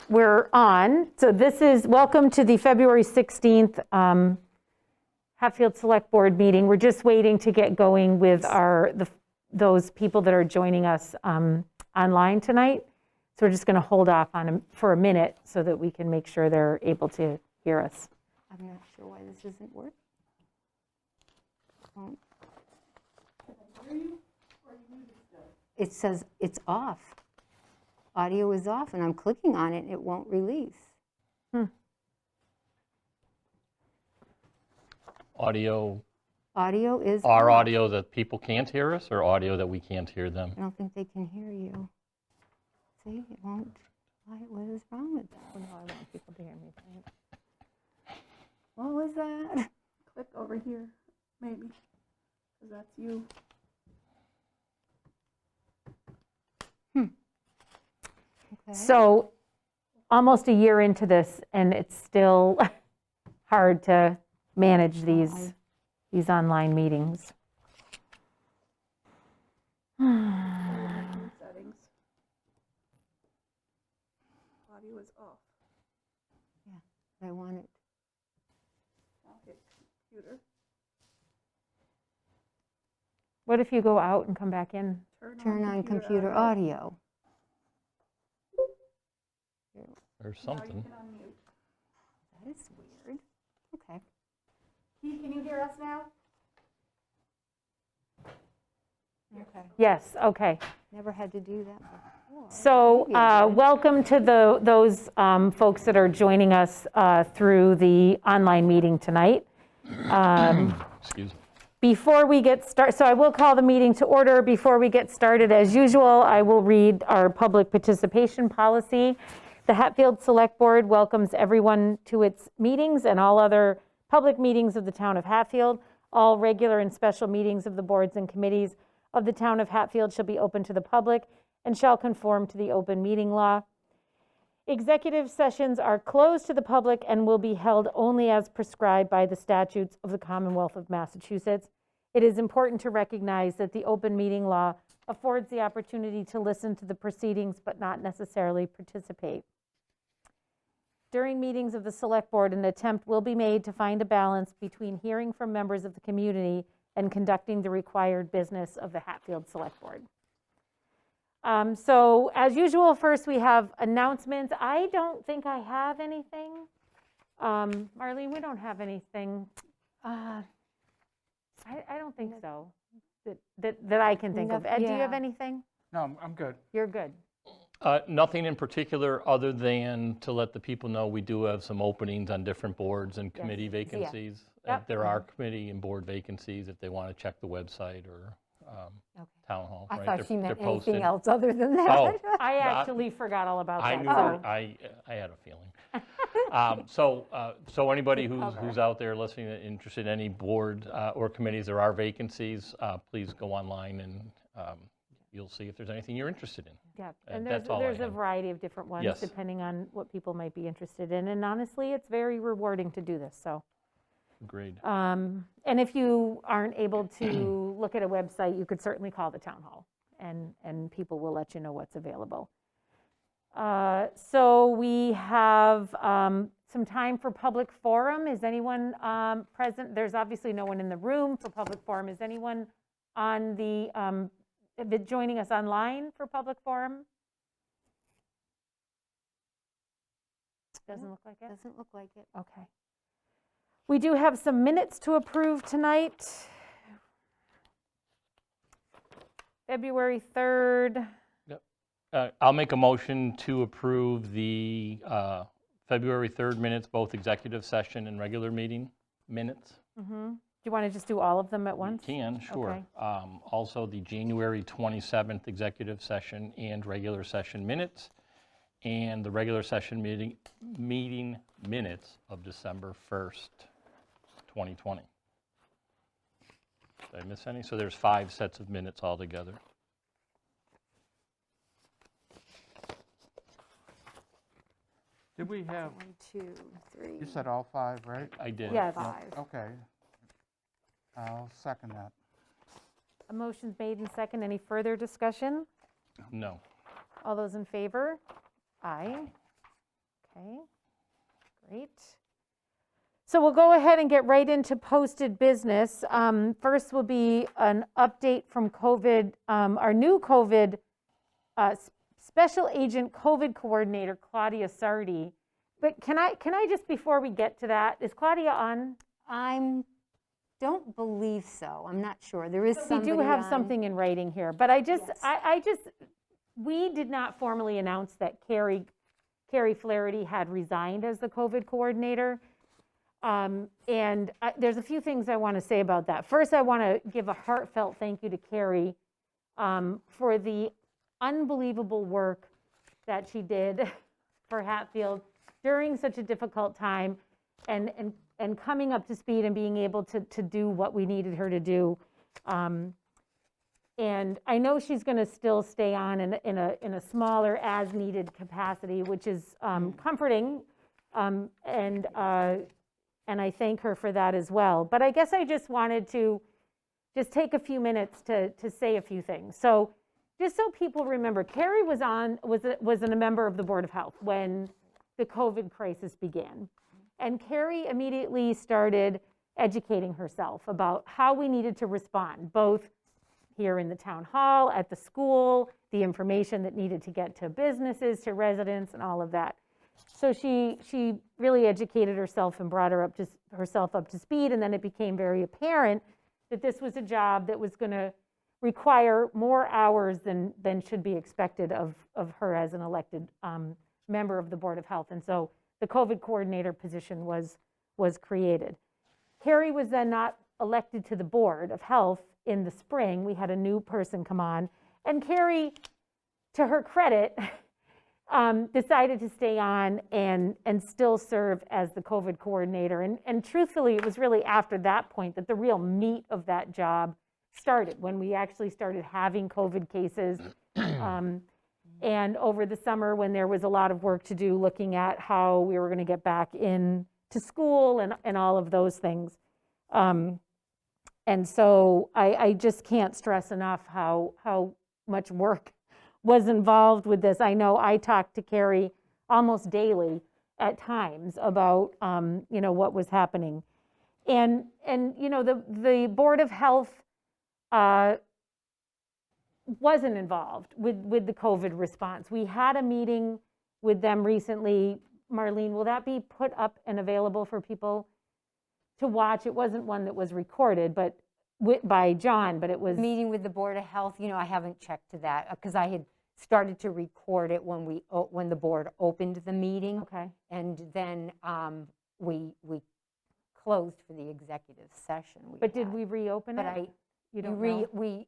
we're on. So this is, welcome to the February 16th Hatfield Select Board meeting. We're just waiting to get going with those people that are joining us online tonight. So we're just going to hold off on them for a minute so that we can make sure they're able to hear us. I'm not sure why this isn't working. It says it's off. Audio is off, and I'm clicking on it, and it won't release. Audio Audio is Our off. audio that people can't hear us, or audio that we can't hear them? I don't think they can hear you. See, it won't. What is wrong with that? Oh, no, I want people to hear me. What was that? Click over here, maybe, because that's you. Okay. So almost a year into this, and it's still hard to manage these online meetings. Settings. Audio is off. I want it. I'll hit computer. What if you go out and come back in? Turn on computer audio. Or Now something? you can unmute. That is weird. Okay. Keith, can you hear us now? Okay. Yes, okay. Never had to do that before. So Maybe I did. welcome to those folks that are joining us through the online meeting tonight. Excuse me. Before we get started, so I will call the meeting to order. Before we get started, as usual, I will read our public participation policy. The Hatfield Select Board welcomes everyone to its meetings and all other public meetings of the town of Hatfield. All regular and special meetings of the boards and committees of the town of Hatfield shall be open to the public and shall conform to the open meeting law. Executive sessions are closed to the public and will be held only as prescribed by the statutes of the Commonwealth of Massachusetts. It is important to recognize that the open meeting law affords the opportunity to listen to the proceedings but not necessarily participate. During meetings of the Select Board, an attempt will be made to find a balance between hearing from members of the community and conducting the required business of the Hatfield Select Board. So as usual, first we have announcements. I don't think I have anything. Marlene, we don't have anything. I don't think so, that I can think of. Ed, do you have Yeah. anything? No, I'm good. You're good. Nothing in particular other than to let the people know we do have some openings on different boards and committee vacancies. Yep. There are committee and board vacancies if they want to check the website or town hall. I right? thought she They're meant posted. anything else other than that. Oh, I actually forgot all about I that. knew, so- I had a feeling. So anybody who's out there listening, interested in any board or committees, there are vacancies, please go online and you'll see if there's anything you're interested in. Yeah, And and that's all I there's a have. variety of different ones, Yes. depending on what people might be interested in. And honestly, it's very rewarding to do this, so. Agreed. And if you aren't able to look at a website, you could certainly call the town hall, and people will let you know what's available. So we have some time for public forum. Is anyone present? There's obviously no one in the room for public forum. Is anyone on joining us online for public forum? Doesn't look like it. Doesn't look like it. Okay. We do have some minutes to approve tonight. February 3rd. I'll make a motion to approve the February 3rd minutes, both executive session and regular meeting minutes. Do you want to just do all of them at once? Can, sure. Okay. Also, the January 27th executive session and regular session minutes, and the regular session meeting minutes of December 1st, 2020. Did I miss any? So there's 5 sets of minutes altogether. Did we have, 1, 2, 3. you said all 5, right? I did. Yes. 5. Okay. I'll second that. A motion's made and second. Any further discussion? No. All those in favor? Aye. Okay, great. So we'll go ahead and get right into posted business. First will be an update from COVID, our new COVID Special Agent COVID Coordinator, Claudia Sardi. But can I just, before we get to that, is Claudia on? Don't believe so. I'm not sure. There is We somebody do have on. something in writing here, but I just, Yes. we did not formally announce that Carrie Flaherty had resigned as the COVID coordinator. There's a few things I want to say about that. First, I want to give a heartfelt thank you to Carrie for the unbelievable work that she did for Hatfield during such a difficult time and coming up to speed and being able to do what we needed her to do. And I know she's going to still stay on in a smaller as-needed capacity, which is comforting, and I thank her for that as well. But I guess I just wanted to just take a few minutes to say a few things. So just so people remember, Carrie was a member of the Board of Health when the COVID crisis began. And Carrie immediately started educating herself about how we needed to respond, both here in the town hall, at the school, the information that needed to get to businesses, to residents, and all of that. So she really educated herself and brought herself up to speed, and then it became very apparent that this was a job that was going to require more hours than should be expected of her as an elected member of the Board of Health. And so the COVID coordinator position was created. Carrie was then not elected to the Board of Health in the spring. We had a new person come on, and Carrie, to her credit, decided to stay on and still serve as the COVID coordinator. And truthfully, it was really after that point that the real meat of that job started, when we actually started having COVID cases. And over the summer, when there was a lot of work to do, looking at how we were going to get back into school and all of those things. And so I just can't stress enough how much work was involved with this. I know I talked to Carrie almost daily at times about what was happening. And the Board of Health wasn't involved with the COVID response. We had a meeting with them recently. Marlene, will that be put up and available for people to watch? It wasn't one that was recorded, but by John, but it was. Meeting with the Board of Health, I haven't checked to that, because I had started to record it when the board opened the meeting. Okay. And then we closed for the executive session. But did we reopen it? But You don't know? we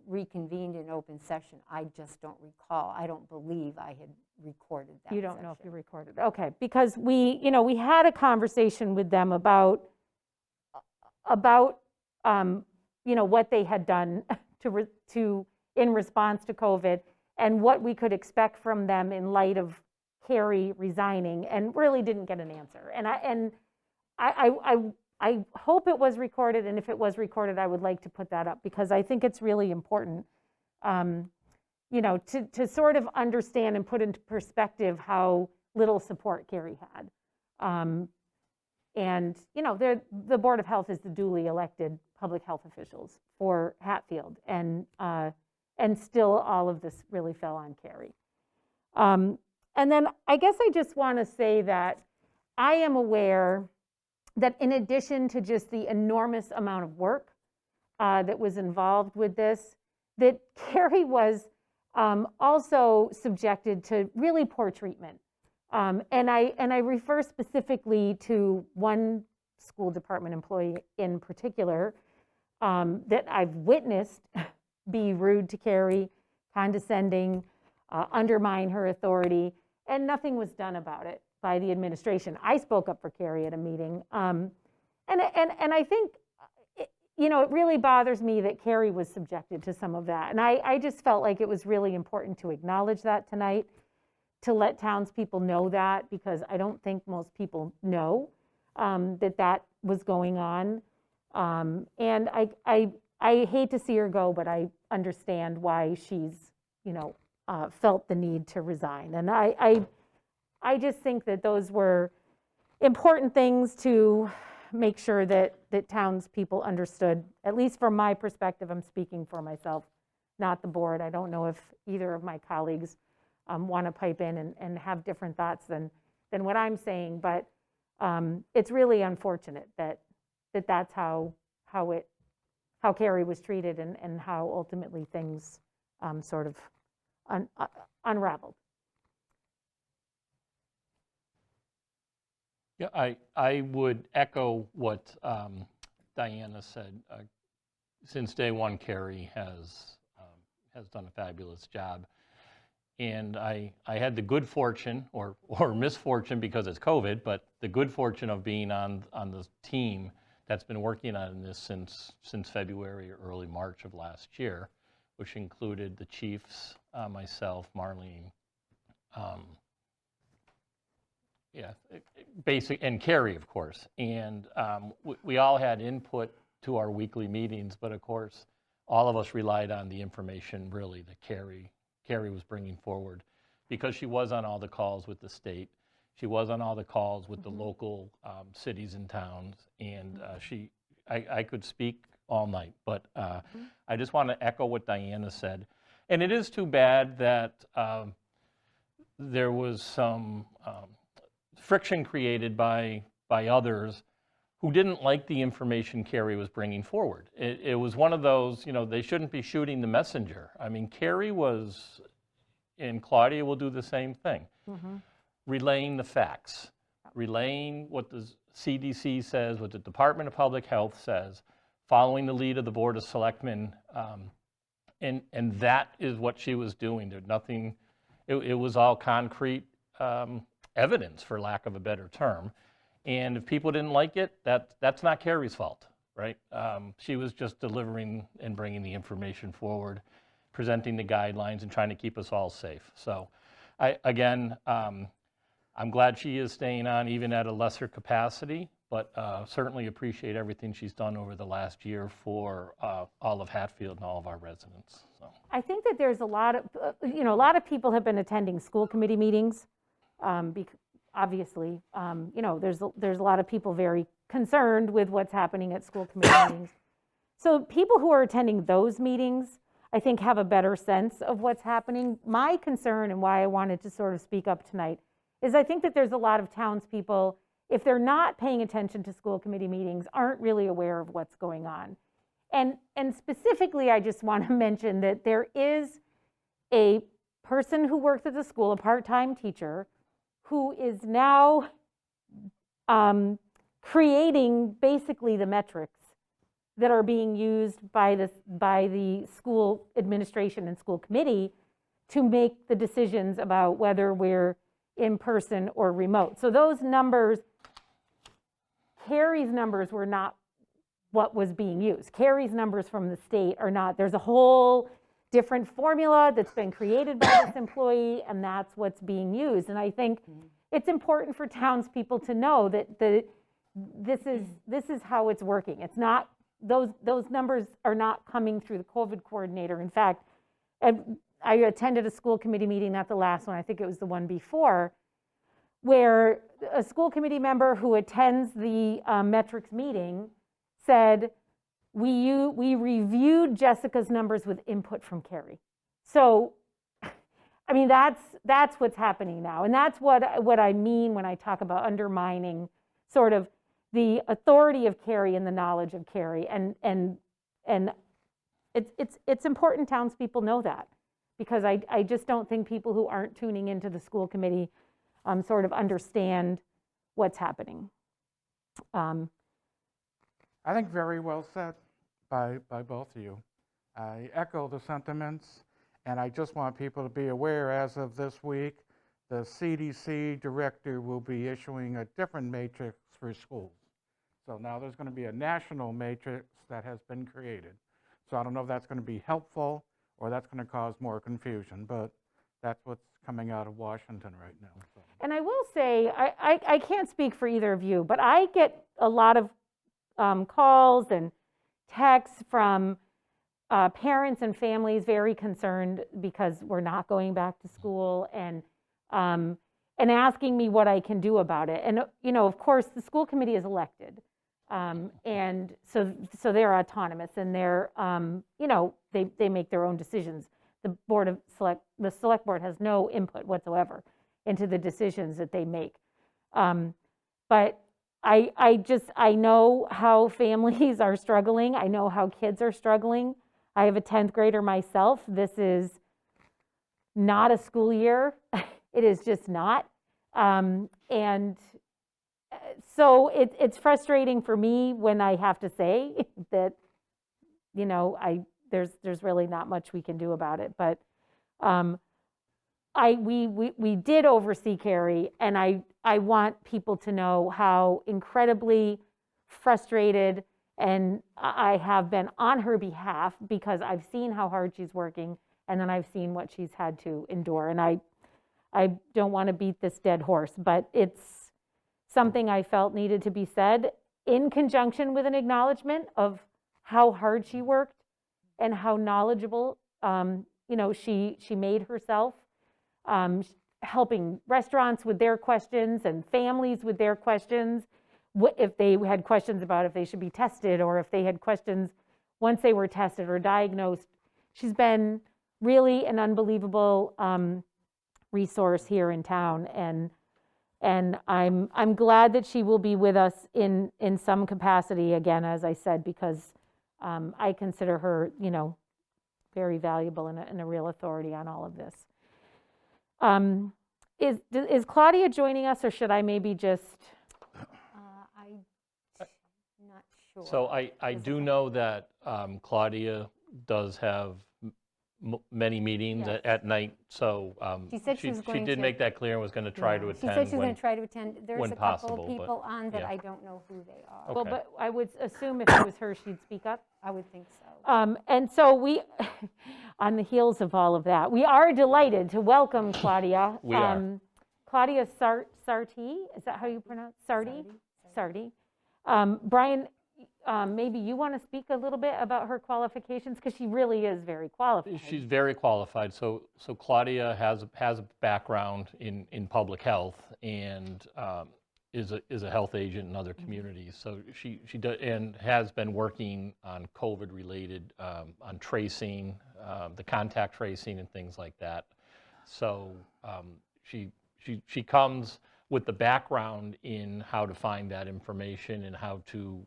reconvened in open session. I just don't recall. I don't believe I had recorded that. You don't know if you recorded. Okay, because we had a conversation with them about what they had done in response to COVID and what we could expect from them in light of Carrie resigning, and really didn't get an answer. And I hope it was recorded, and if it was recorded, I would like to put that up, because I think it's really important, to sort of understand and put into perspective how little support Carrie had. And the Board of Health is the duly elected public health officials for Hatfield, and still all of this really fell on Carrie. And then I guess I just want to say that I am aware that in addition to just the enormous amount of work that was involved with this, that Carrie was also subjected to really poor treatment. And I refer specifically to one school department employee in particular that I've witnessed be rude to Carrie, condescending, undermine her authority, and nothing was done about it by the administration. I spoke up for Carrie at a meeting, and I think it really bothers me that Carrie was subjected to some of that, and I just felt like it was really important to acknowledge that tonight, to let townspeople know that, because I don't think most people know that was going on, and I hate to see her go, but I understand why she's felt the need to resign, and I just think that those were important things to make sure that townspeople understood, at least from my perspective. I'm speaking for myself, not the board. I don't know if either of my colleagues want to pipe in and have different thoughts than what I'm saying, but it's really unfortunate that that's how Carrie was treated and how ultimately things sort of unraveled. Yeah, I would echo what Diana said. Since day one, Carrie has done a fabulous job. And I had the good fortune, or misfortune because it's COVID, but the good fortune of being on the team that's been working on this since February or early March of last year, which included the chiefs, myself, Marlene, and Carrie, of course. And we all had input to our weekly meetings, but of course, all of us relied on the information really that Carrie was bringing forward, because she was on all the calls with the state. She was on all the calls with the local cities and towns, and I could speak all night, but I just want to echo what Diana said. And it is too bad that there was some friction created by others who didn't like the information Carrie was bringing forward. It was one of those, they shouldn't be shooting the messenger. I mean, Carrie was, and Claudia will do the same thing, relaying the facts, relaying what the CDC says, what the Department of Public Health says, following the lead of the Board of Selectmen, and that is what she was doing. There's nothing, it was all concrete evidence, for lack of a better term. And if people didn't like it, that's not Carrie's fault, right? She was just delivering and bringing the information forward, presenting the guidelines and trying to keep us all safe. So I'm glad she is staying on even at a lesser capacity, but certainly appreciate everything she's done over the last year for all of Hatfield and all of our residents. So I think that there's a lot of people have been attending school committee meetings. Obviously, there's a lot of people very concerned with what's happening at school committee meetings. So people who are attending those meetings, I think, have a better sense of what's happening. My concern, and why I wanted to sort of speak up tonight, is I think that there's a lot of townspeople, if they're not paying attention to school committee meetings, aren't really aware of what's going on. And specifically, I just want to mention that there is a person who works at the school, a part-time teacher, who is now creating basically the metrics that are being used by the school administration and school committee to make the decisions about whether we're in person or remote. So those numbers, Carrie's numbers were not what was being used. Carrie's numbers from the state are not. There's a whole different formula that's been created by this employee, and that's what's being used. And I think it's important for townspeople to know that this is how it's working. It's not, those numbers are not coming through the COVID coordinator. In fact, I attended a school committee meeting, not the last one, I think it was the one before, where a school committee member who attends the metrics meeting said, we reviewed Jessica's numbers with input from Carrie. So, I mean, that's what's happening now. And that's what I mean when I talk about undermining sort of the authority of Carrie and the knowledge of Carrie. And it's important townspeople know that, because I just don't think people who aren't tuning into the school committee sort of understand what's happening. I think very well said by both of you. I echo the sentiments, and I just want people to be aware, as of this week, the CDC director will be issuing a different matrix for schools. So now there's going to be a national matrix that has been created. So I don't know if that's going to be helpful or that's going to cause more confusion, but that's what's coming out of Washington right now. So. And I will say, I can't speak for either of you, but I get a lot of calls and texts from parents and families very concerned because we're not going back to school, and and asking me what I can do about it. And, of course, the school committee is elected. And so they're autonomous and they're, they make their own decisions. The select board has no input whatsoever into the decisions that they make. But I know how families are struggling. I know how kids are struggling. I have a 10th grader myself. This is not a school year. It is just not. And so it's frustrating for me when I have to say that, there's really not much we can do about it. But we did oversee Carrie, and I want people to know how incredibly frustrated and I have been on her behalf, because I've seen how hard she's working, and then I've seen what she's had to endure. And I don't want to beat this dead horse, but it's something I felt needed to be said in conjunction with an acknowledgement of how hard she worked and how knowledgeable, she made herself, helping restaurants with their questions and families with their questions. If they had questions about if they should be tested, or if they had questions once they were tested or diagnosed. She's been really an unbelievable resource here in town, and I'm glad that she will be with us in some capacity again, as I said, because I consider her, very valuable and a real authority on all of this. Is Claudia joining us, or should I maybe just? I'm not sure. So I do know that Claudia does have many meetings Yes. at night, so She said she was she going did to- make that clear and was going to try to She attend. said she was when- going to try to attend. There's when a couple possible, of but- people on that yeah. I don't know who they are. Okay. Well, but I would assume if it was her, she'd speak up. I would think so. And so we, on the heels of all of that, we are delighted to welcome Claudia. We are. Claudia Sarti, is that how you pronounce? Sarti? Sarti. Brian, maybe you want to speak a little bit about her qualifications, because she really is very qualified. She's very qualified. So Claudia has a background in public health and is a health agent in other communities. So she does, and has been working on COVID related, on tracing, the contact tracing and things like that. So she comes with the background in how to find that information and how to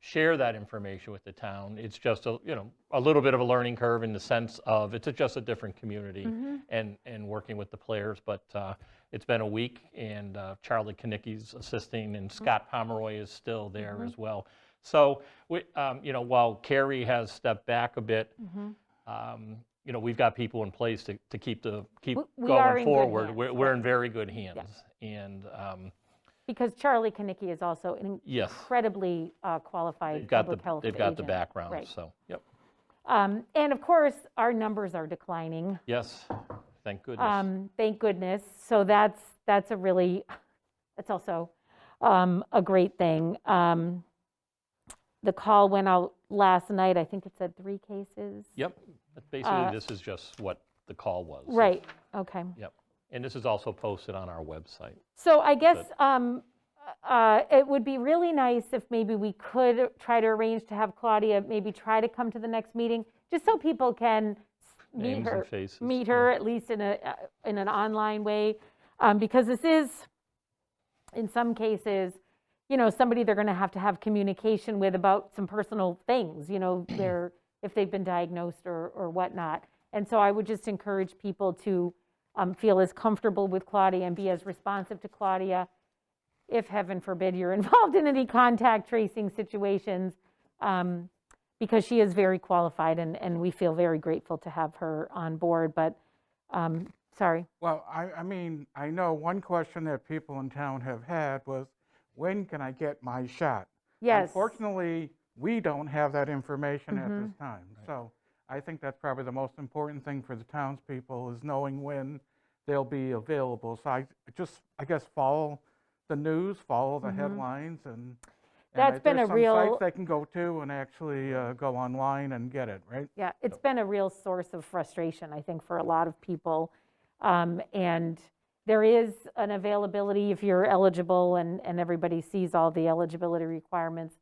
share that information with the town. It's just a little bit of a learning curve in the sense of it's just a different community and working with the players. But it's been a week, and Charlie Kanicki's assisting, and Scott Pomeroy is still there as well. So while Carrie has stepped back a bit, we've got people in place to keep We are going in good forward. hands, We're in very good hands, and Because Charlie Kanicki is also an yes. incredibly qualified They've got public health they've got the agent. background, Right. so, yep. And of course, our numbers are declining. Yes, thank goodness. Thank goodness. So that's also a great thing. The call went out last night. I think it said 3 cases. Yep, but basically, this is just what the call was. Right, okay. Yep, and this is also posted on our website. So I guess it would be really nice if maybe we could try to arrange to have Claudia maybe try to come to the next meeting, just so people can meet Names her, and faces, at least in an online way, because this is, in some cases, somebody they're going to have communication with about some personal things, if they've been diagnosed or whatnot. And so I would just encourage people to feel as comfortable with Claudia and be as responsive to Claudia. If, heaven forbid, you're involved in any contact tracing situations, because she is very qualified, and we feel very grateful to have her on board. But, sorry. Well, I know one question that people in town have had was, when can I get my shot? Yes. Unfortunately, we don't have that information at this time. So I think that's probably the most important thing for the townspeople, is knowing when they'll be available. So I guess follow the news, follow the headlines, and That's been there's a some real- sites they can go to and actually go online and get it, right? Yeah, it's been a real source of frustration, I think, for a lot of people. And, there is an availability if you're eligible, and everybody sees all the eligibility requirements.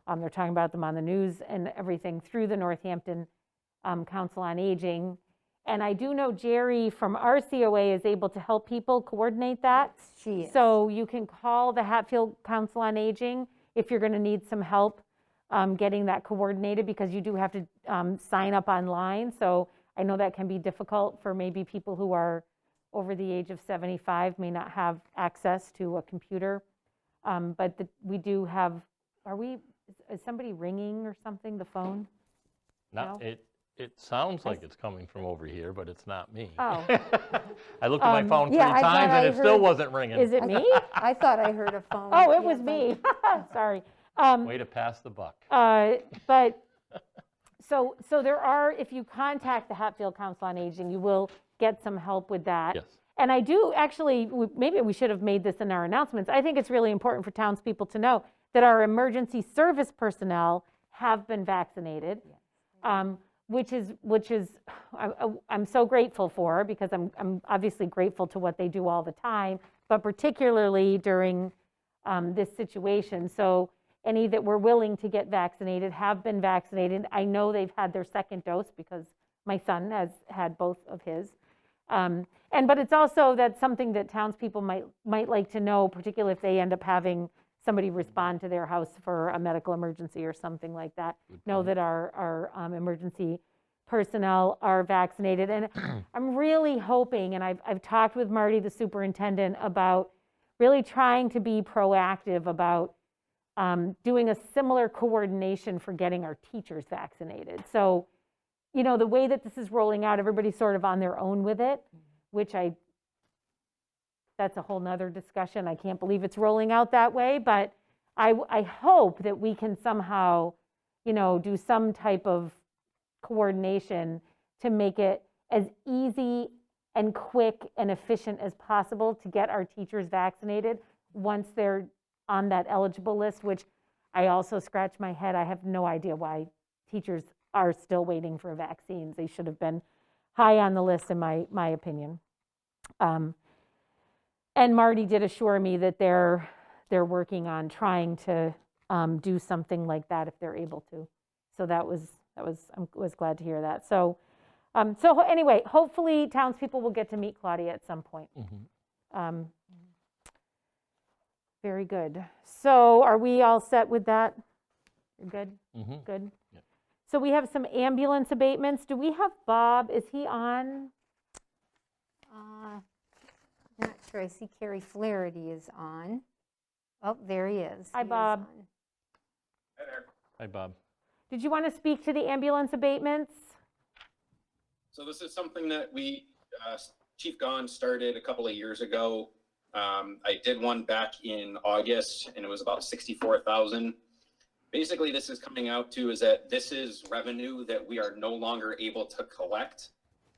They're talking about them on the news and everything through the Northampton Council on Aging. And I do know Jerry from our COA is able to help people coordinate that. She is. So you can call the Hatfield Council on Aging if you're going to need some help getting that coordinated, because you do have to sign up online. So I know that can be difficult for maybe people who are over the age of 75, may not have access to a computer. But we do have, is somebody ringing or something, the phone? Not, No? it sounds like it's coming from over here, but it's not me. Oh. I looked at my phone 3 yeah, I thought times I and it still heard- wasn't ringing. Is it me? I thought I heard a phone. Oh, it yeah, was but- me. Sorry. Way to pass the buck. But, so there are, if you contact the Hatfield Council on Aging, you will get some help with that. Yes. And I do actually, maybe we should have made this in our announcements. I think it's really important for townspeople to know that our emergency service personnel have been vaccinated, which is I'm so grateful for, because I'm obviously grateful to what they do all the time, but particularly during this situation. So any that were willing to get vaccinated have been vaccinated. I know they've had their second dose because my son has had both of his. But it's also, that's something that townspeople might like to know, particularly if they end up having somebody respond to their house for a medical emergency or something like that. Know that our emergency personnel are vaccinated. And I'm really hoping, and I've talked with Marty, the superintendent, about really trying to be proactive about doing a similar coordination for getting our teachers vaccinated. So, the way that this is rolling out, everybody's sort of on their own with it, which that's a whole nother discussion. I can't believe it's rolling out that way, but I hope that we can somehow, do some type of coordination to make it as easy and quick and efficient as possible to get our teachers vaccinated once they're on that eligible list, which I also scratch my head. I have no idea why teachers are still waiting for vaccines. They should have been high on the list, in my opinion. And Marty did assure me that they're working on trying to do something like that if they're able to. So I was glad to hear that. So anyway, hopefully townspeople will get to meet Claudia at some point. Very good. So are we all set with that? You're good? Good. Yeah. So we have some ambulance abatements. Do we have Bob? Is he on? Not sure. I see Carrie Flaherty is on. Oh, there he is. Hi, He is Bob. on. Hi, Bob. Did you want to speak to the ambulance abatements? So this is something that Chief Gahn started a couple of years ago. I did one back in August and it was about 64,000. Basically, this is coming out to is that this is revenue that we are no longer able to collect,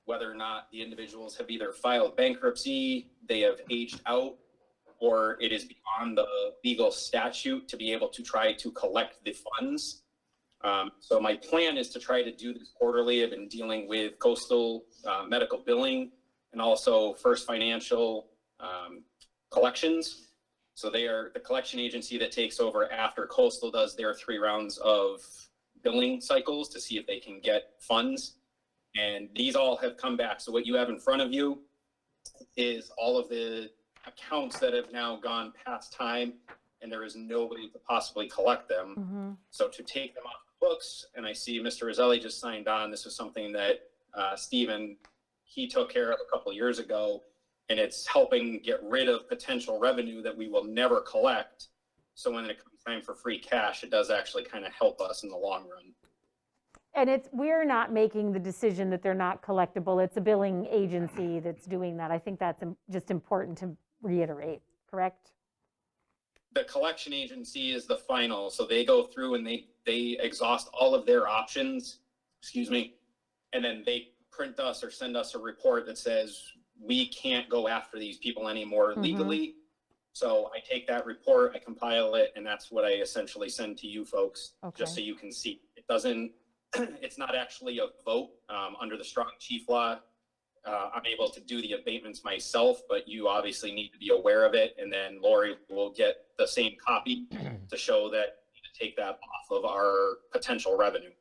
whether or not the individuals have either filed bankruptcy, they have aged out, or it is beyond the legal statute to be able to try to collect the funds. So my plan is to try to do this quarterly. I've been dealing with Coastal Medical Billing and also First Financial Collections. So they are the collection agency that takes over after Coastal does their 3 rounds of billing cycles to see if they can get funds. And these all have come back. So what you have in front of you is all of the accounts that have now gone past time and there is no way to possibly collect them. So to take them off the books, and I see Mr. Roselli just signed on. This was something that Stephen, he took care of a couple of years ago, and it's helping get rid of potential revenue that we will never collect. So when it comes time for free cash, it does actually kind of help us in the long run. And we're not making the decision that they're not collectible. It's a billing agency that's doing that. I think that's just important to reiterate, correct? The collection agency is the final. So they go through and they exhaust all of their options, and then they print us or send us a report that says, we can't go after these people anymore legally. So I take that report, I compile it, and that's what I essentially send to you folks, just so you can see. It doesn't, it's not actually a vote under the strong chief law. I'm able to do the abatements myself, but you obviously need to be aware of it. And then Lori will get the same copy to show that you need to take that off of our potential revenue.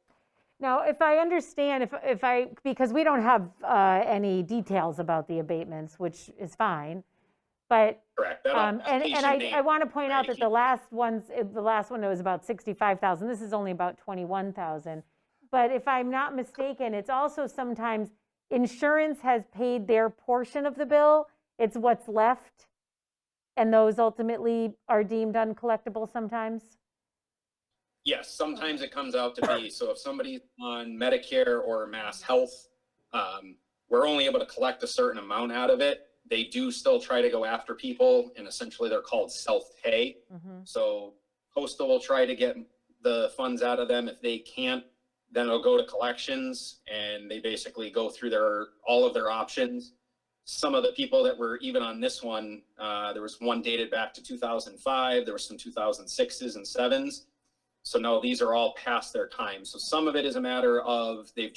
Now, if I understand, because we don't have any details about the abatements, which is fine, but, Correct. That and application I name, want to point out right, that the last one it was about 65,000, this is only about 21,000. But if I'm not mistaken, it's also sometimes insurance has paid their portion of the bill, it's what's left, and those ultimately are deemed uncollectible sometimes? yes, sometimes it comes out to be, so if somebody's on Medicare or Mass Health, we're only able to collect a certain amount out of it. They do still try to go after people, and essentially they're called self-pay. So Postal will try to get the funds out of them. If they can't, then it'll go to collections, and they basically go through all of their options. Some of the people that were even on this one, there was one dated back to 2005. There were some 2006s and 7s. So no, these are all past their time. So some of it is a matter of they've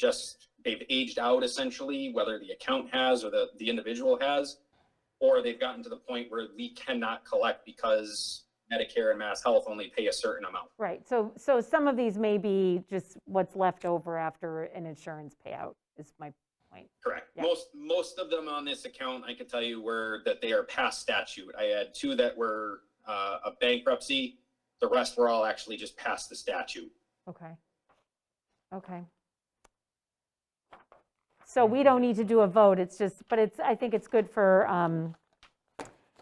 aged out essentially, whether the account has or the individual has, or they've gotten to the point where we cannot collect because Medicare and Mass Health only pay a certain amount. Right, so some of these may be just what's left over after an insurance payout, is my point. Correct. Yeah. Most of them on this account, I can tell you that they are past statute. I had 2 that were a bankruptcy. The rest were all actually just past the statute. Okay. So we don't need to do a vote, it's just, but I think it's good for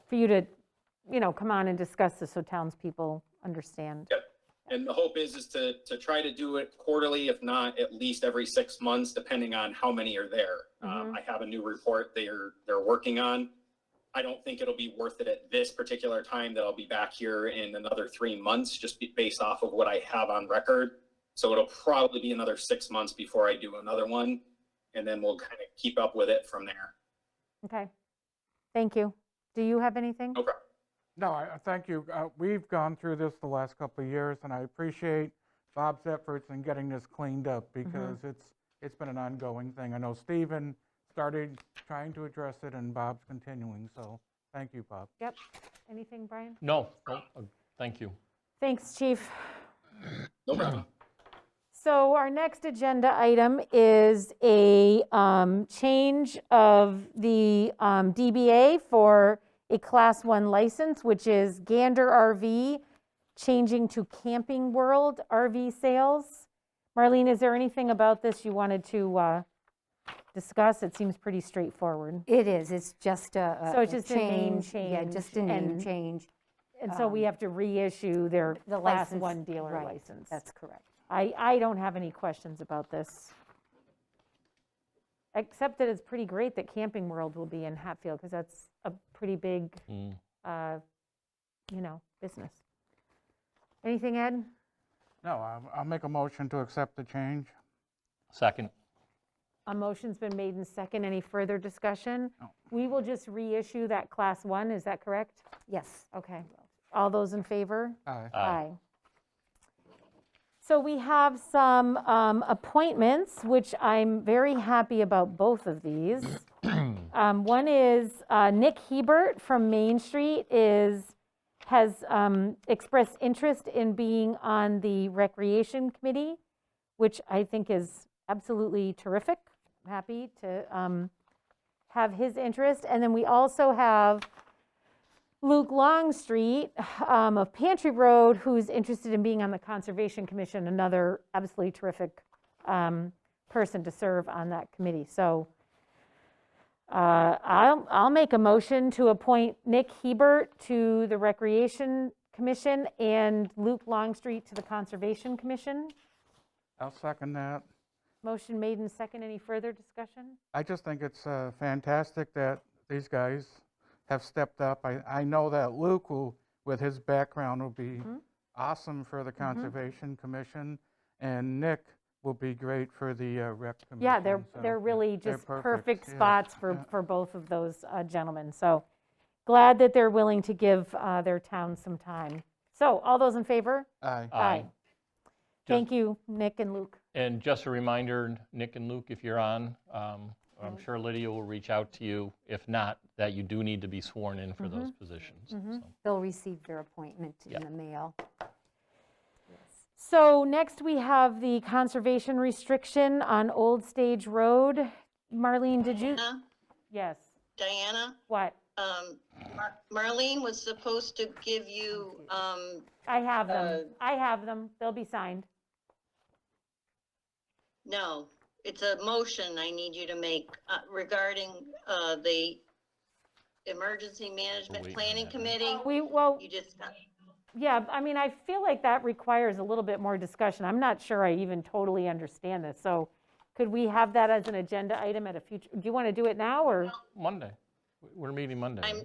you to, come on and discuss this so townspeople understand. Yep. And the hope is to try to do it quarterly, if not at least every 6 months, depending on how many are there. I have a new report they're working on. I don't think it'll be worth it at this particular time that I'll be back here in another 3 months, just based off of what I have on record. So it'll probably be another 6 months before I do another one, and then we'll kind of keep up with it from there. Okay, thank you. Do you have anything? No problem. No, I thank you. We've gone through this the last couple of years, and I appreciate Bob's efforts in getting this cleaned up because it's been an ongoing thing. I know Stephen started trying to address it, and Bob's continuing, so thank you, Bob. Yep. Anything, Brian? No, thank you. Thanks, Chief. No problem. So our next agenda item is a change of the DBA for a Class 1 license, which is Gander RV, changing to Camping World RV sales. Marlene, is there anything about this you wanted to discuss? It seems pretty straightforward. It is, it's just a So it's just a name Yeah, change just a name and- change. And so we have to reissue their The Class license, 1 dealer right, license. That's correct. I don't have any questions about this. Except that it's pretty great that Camping World will be in Hatfield, because that's a pretty big, business. Anything, Ed? No, I'll make a motion to accept the change. Second. A motion's been made and second. Any further discussion? No. We will just reissue that Class 1, is that correct? Yes. Okay. All those in favor? Aye. Aye. So we have some appointments, which I'm very happy about both of these. One is Nick Hebert from Main Street has expressed interest in being on the Recreation Committee, which I think is absolutely terrific. I'm happy to have his interest. And then we also have Luke Longstreet of Pantry Road, who's interested in being on the Conservation Commission, another absolutely terrific person to serve on that committee. So I'll make a motion to appoint Nick Hebert to the Recreation Commission and Luke Longstreet to the Conservation Commission. I'll second that. Motion made and second. Any further discussion? I just think it's fantastic that these guys have stepped up. I know that Luke will, with his background, will be awesome for the Conservation Commission, and Nick will be great for the Rec Commission. Yeah, so, they're really they're just perfect, perfect yeah, spots yeah. for both of those gentlemen. So glad that they're willing to give their town some time. So all those in favor? Aye. Aye. Thank you, Nick and Luke. And just a reminder, Nick and Luke, if you're on, I'm sure Lydia will reach out to you. If not, that you do need to be sworn in for those positions. So, They'll receive their appointment Yeah. in the mail. So next we have the conservation restriction on Old Stage Road. Marlene, did you? Diana, Yes. Diana, What? Marlene was supposed to give you, I have them. I have them. They'll be signed. no, it's a motion I need you to make regarding the Emergency Management waiting on Planning that, right? Committee. Well, You just, yeah, I mean, I feel like that requires a little bit more discussion. I'm not sure I even totally understand this. So could we have that as an agenda item at a future, do you want to do it now, or Monday. We're meeting Monday. right?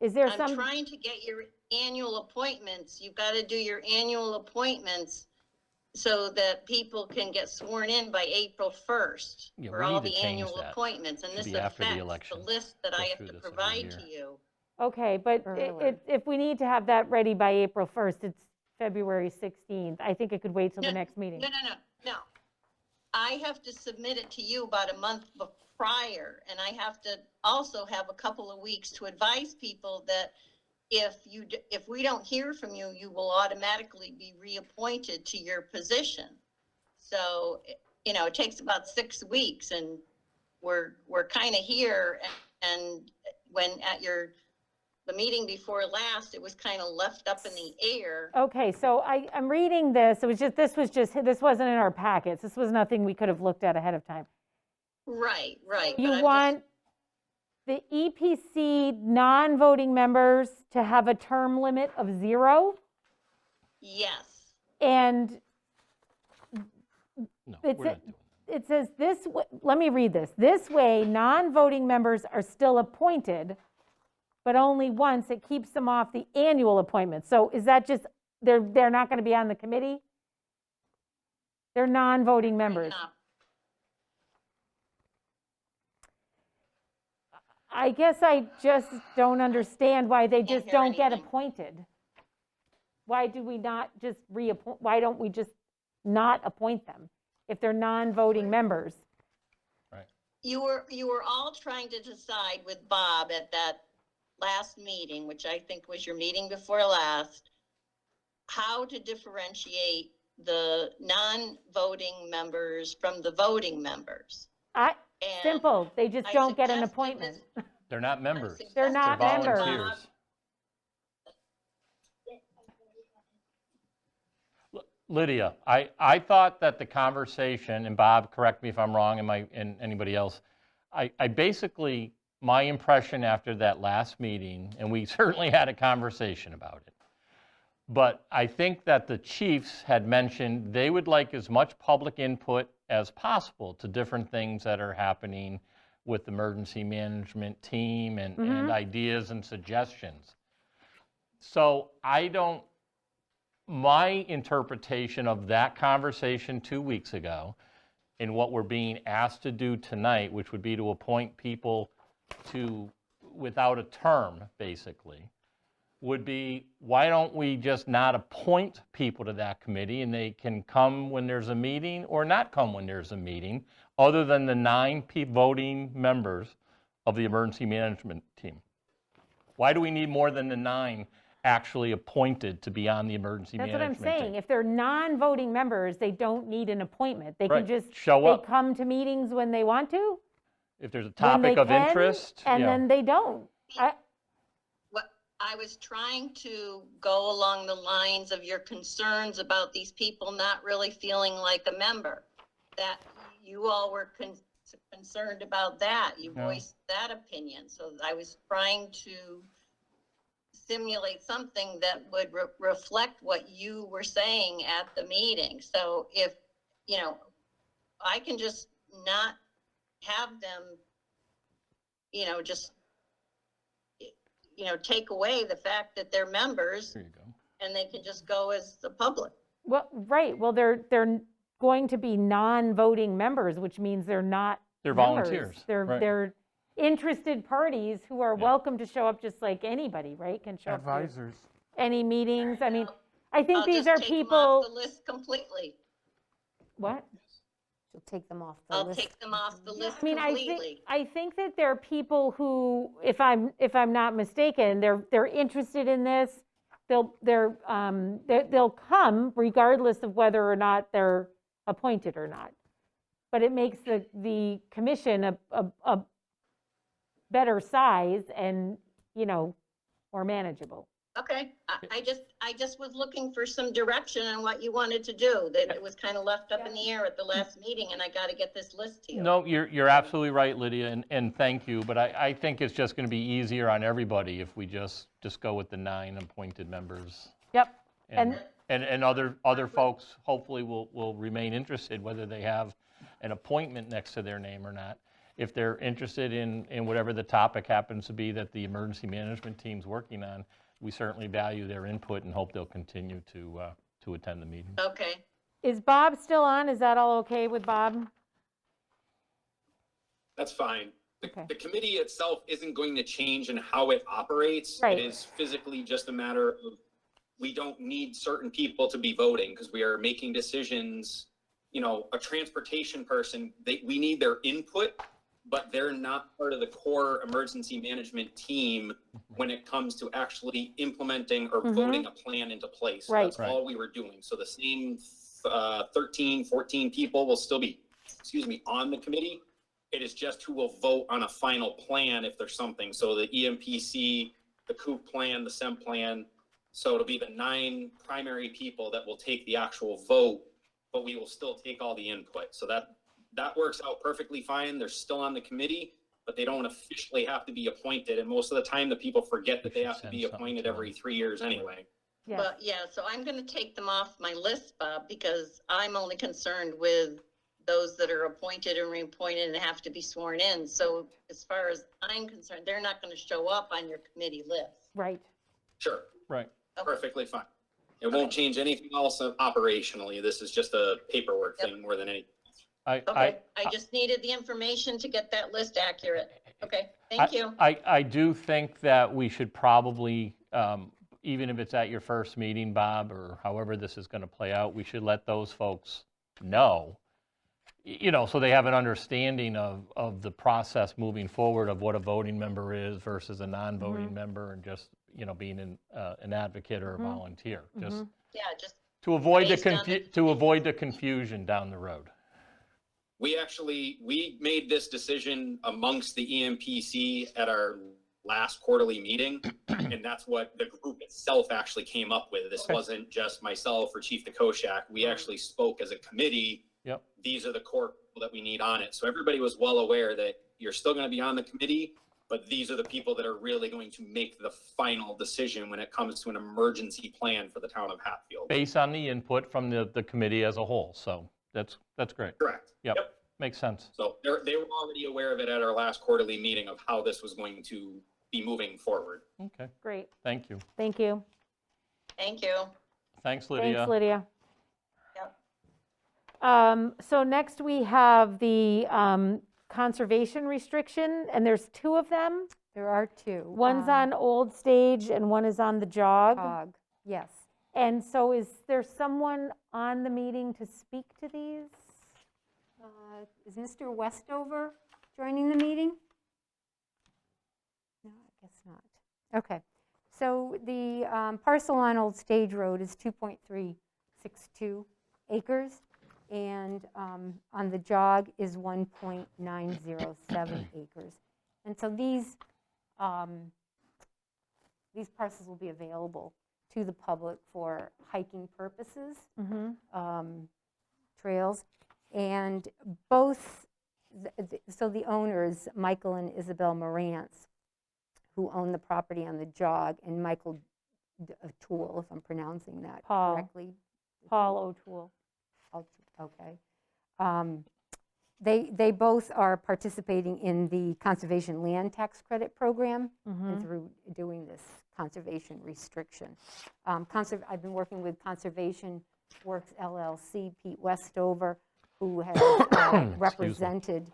is there I'm some? trying to get your annual appointments. You've got to do your annual appointments so that people can get sworn in by April 1st Yeah, for we all need to the change annual that. appointments. And Should this be after the affects the election. list that Go I have through to this every provide year. to you. Okay, but Earlier. if we need to have that ready by April 1st, it's February 16th. I think it could wait till the No, next meeting. No. I have to submit it to you about a month prior, and I have to also have a couple of weeks to advise people that if we don't hear from you, you will automatically be reappointed to your position. So, it takes about 6 weeks, and we're kind of here. And when at the meeting before last, it was kind of left up in the air. Okay, so I'm reading this. This wasn't in our packets. This was nothing we could have looked at ahead of time. Right. But You I'm want the EPC non-voting members to have a term limit of 0? Yes. And No, it's we're not doing that. it says this, let me read this. This way, non-voting members are still appointed, but only once. It keeps them off the annual appointment. So is that just, they're not going to be on the committee? They're non-voting members. I guess I just don't understand why they just hear don't get anything. appointed. Why do we not just reappoint, why don't we just not appoint them if they're non-voting members? Right. You were all trying to decide with Bob at that last meeting, which I think was your meeting before last, how to differentiate the non-voting members from the voting members. And Simple, they just I don't get an suggested appointment. They're not members. They're not They're members. volunteers. Lydia, I thought that the conversation, and Bob, correct me if I'm wrong, and anybody else, I basically, my impression after that last meeting, and we certainly had a conversation about it, but I think that the chiefs had mentioned they would like as much public input as possible to different things that are happening with the emergency management team and ideas and suggestions. So my interpretation of that conversation 2 weeks ago and what we're being asked to do tonight, which would be to appoint people without a term, basically, would be, why don't we just not appoint people to that committee and they can come when there's a meeting or not come when there's a meeting, other than the 9 voting members of the emergency management team? Why do we need more than the 9 actually appointed to be on the emergency That's what I'm management team? saying. If they're non-voting members, they don't need an appointment. They can Right. just, Show up. they come to meetings when they want to, If there's a when they topic of can, interest, and yeah. then they don't. what I was trying to go along the lines of your concerns about these people not really feeling like a member, that you all were concerned about that. You voiced that opinion. So I was trying to simulate something that would reflect what you were saying at the meeting. So if, I can just not have them, just, take away the fact that they're members There you go. and they can just go as the public. Well, right, well, they're going to be non-voting members, which means they're not They're members. volunteers, They're, right. they're interested parties who are welcome to show up just like anybody, right? Can show up to Advisors. any meetings. I mean, I think I'll these just are take them off people, the list completely. what? You'll take them off the I'll list. take them off the list I mean, completely. I think that there are people who, if I'm not mistaken, they're interested in this. They'll come regardless of whether or not they're appointed or not. But it makes the commission a better size and, more manageable. Okay, I just was looking for some direction on what you wanted to do. That it was kind of left up in the air at the last meeting, and I got to get this list to you. No, you're absolutely right, Lydia, and thank you, but I think it's just going to be easier on everybody if we just go with the 9 appointed members. Yep. And other folks hopefully will remain interested, whether they have an appointment next to their name or not. If they're interested in whatever the topic happens to be that the emergency management team's working on, we certainly value their input and hope they'll continue to attend the meeting. Okay, Is Bob still on? Is that all okay with Bob? That's fine. Okay. The committee itself isn't going to change in how it operates. Right. It is physically just a matter of, we don't need certain people to be voting because we are making decisions. A transportation person, we need their input, but they're not part of the core emergency management team when it comes to actually implementing or voting a plan into place. So Right. that's all we were doing. So the same 13, 14 people will still be, on the committee. It is just who will vote on a final plan if there's something. So the EMPC, the COOP plan, the SEM plan. So it'll be the 9 primary people that will take the actual vote, but we will still take all the input. So that works out perfectly fine. They're still on the committee, but they don't officially have to be appointed. And most of the time, the people forget that they have to be appointed every 3 years anyway. Yes. but yeah, so I'm going to take them off my list, Bob, because I'm only concerned with those that are appointed and reappointed and have to be sworn in. So as far as I'm concerned, they're not going to show up on your committee list. Right. Sure, Right. perfectly fine. It won't change anything else operationally. This is just a paperwork thing more than anything. Okay, I just needed the information to get that list accurate. Okay, thank you. I do think that we should probably, even if it's at your first meeting, Bob, or however this is going to play out, we should let those folks know, so they have an understanding of the process moving forward of what a voting member is versus a non-voting member, and just, being an advocate or a volunteer. Just Yeah, just to avoid Based on the- to avoid the confusion down the road. We made this decision amongst the EMPC at our last quarterly meeting, and that's what the group itself actually came up with. This wasn't just myself or Chief DeKoschak. We actually spoke as a committee. Yep. These are the core people that we need on it. So everybody was well aware that you're still going to be on the committee, but these are the people that are really going to make the final decision when it comes to an emergency plan for the town of Hatfield. Based on the input from the committee as a whole, so that's great. Correct. Yep, makes sense. So they were already aware of it at our last quarterly meeting of how this was going to be moving forward. Okay, Great. thank you. Thank you. thank you. Thanks, Lydia. Thanks, Lydia. Yep. So next we have the conservation restriction, and there's 2 of them. There are 2. One's on Old Stage and one is on the Jog. Jog, yes. And so is there someone on the meeting to speak to these? Is Mr. Westover joining the meeting? No, I guess not. Okay. So the parcel on Old Stage Road is 2.362 acres, and on the Jog is 1.907 acres. And so these parcels will be available to the public for hiking purposes, trails. And both, so the owners, Michael and Isabel Morantz, who own the property on the Jog, and Michael O'Toole, if I'm pronouncing that Paul. correctly. Paul O'Toole. Okay. They both are participating in the Conservation Land Tax Credit Program and through doing this conservation restriction. I've been working with Conservation Works LLC, Pete Westover, who has represented